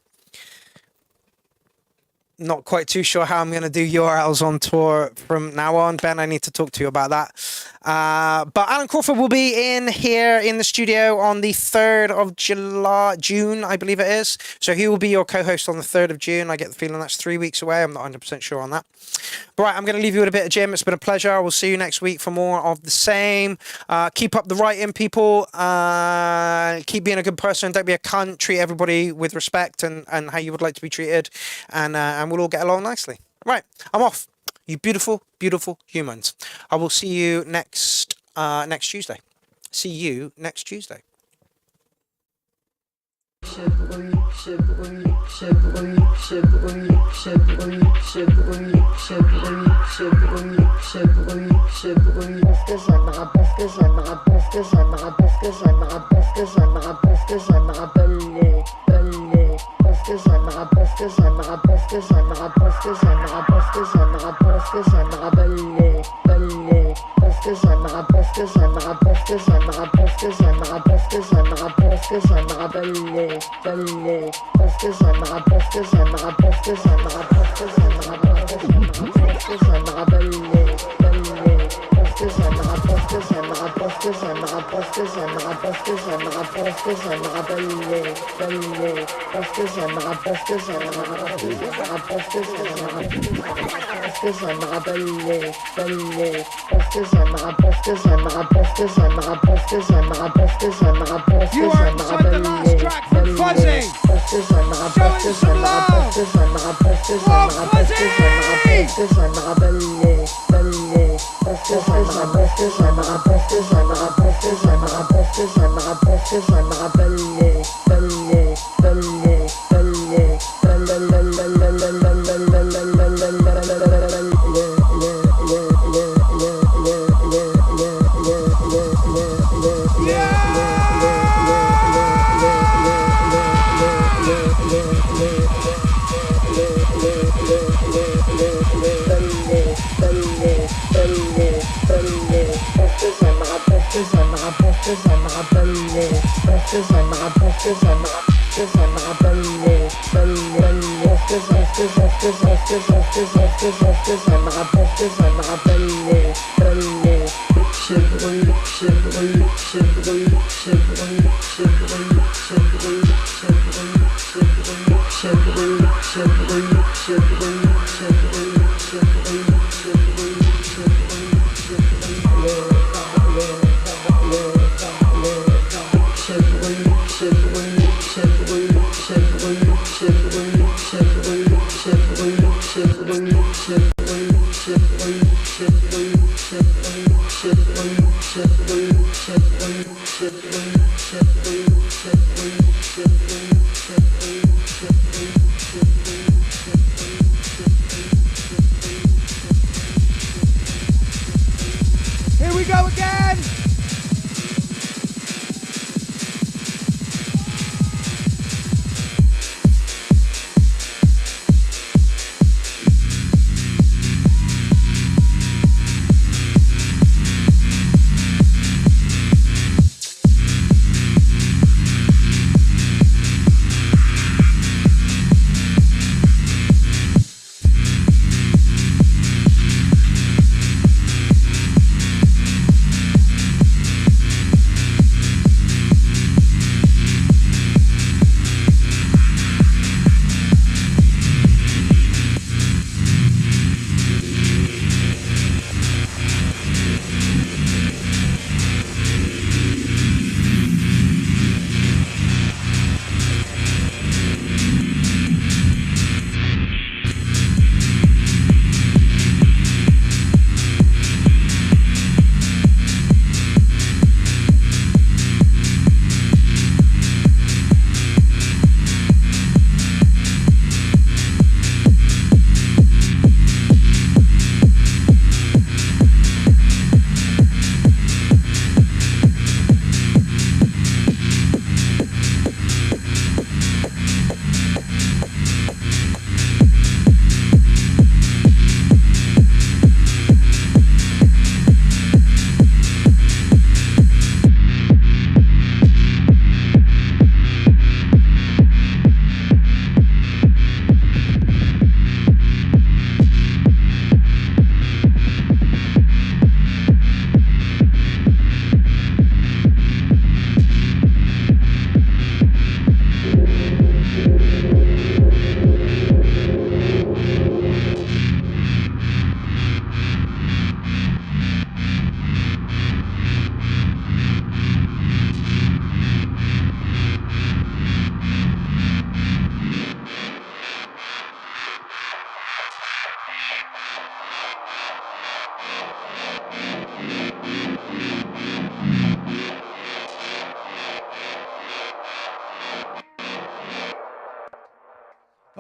Not quite too sure how I'm going to do URLs on tour from now on. Ben, I need to talk to you about that. But Alan Crawford will be in here in the studio on the 3rd of June, I believe it is. So he will be your co-host on the 3rd of June. I get the feeling that's 3 weeks away. I'm not 100% sure on that. But right, I'm going to leave you with a bit of Jim. It's been a pleasure. I will see you next week for more of the same. Keep up the writing, people. Keep being a good person. Don't be a cunt. Treat everybody with respect and how you would like to be treated. And we'll all get along nicely. Right, I'm off. You beautiful, beautiful humans. I will see you next Tuesday. See you next Tuesday. You are inside the last track from Fuzzy. Showing some love. Whoa, Here we go again.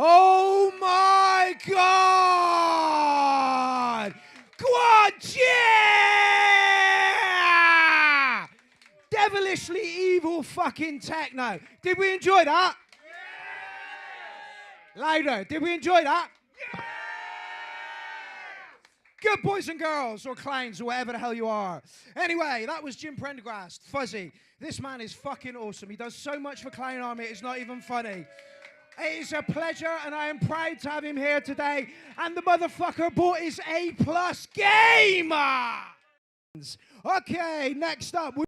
Oh my God! Go on, yeah! Devilishly evil fucking techno. Did we enjoy that? Yeah! Louder. Did we enjoy that? Yeah! Good boys and girls, or clowns, or whatever the hell you are. Anyway, that was Jim Prendergast, Fuzzy. This man is fucking awesome. He does so much for Clown Army, it's not even funny. It is a pleasure, and I am proud to have him here today. And the motherfucker bought his A+ game. Okay, next up.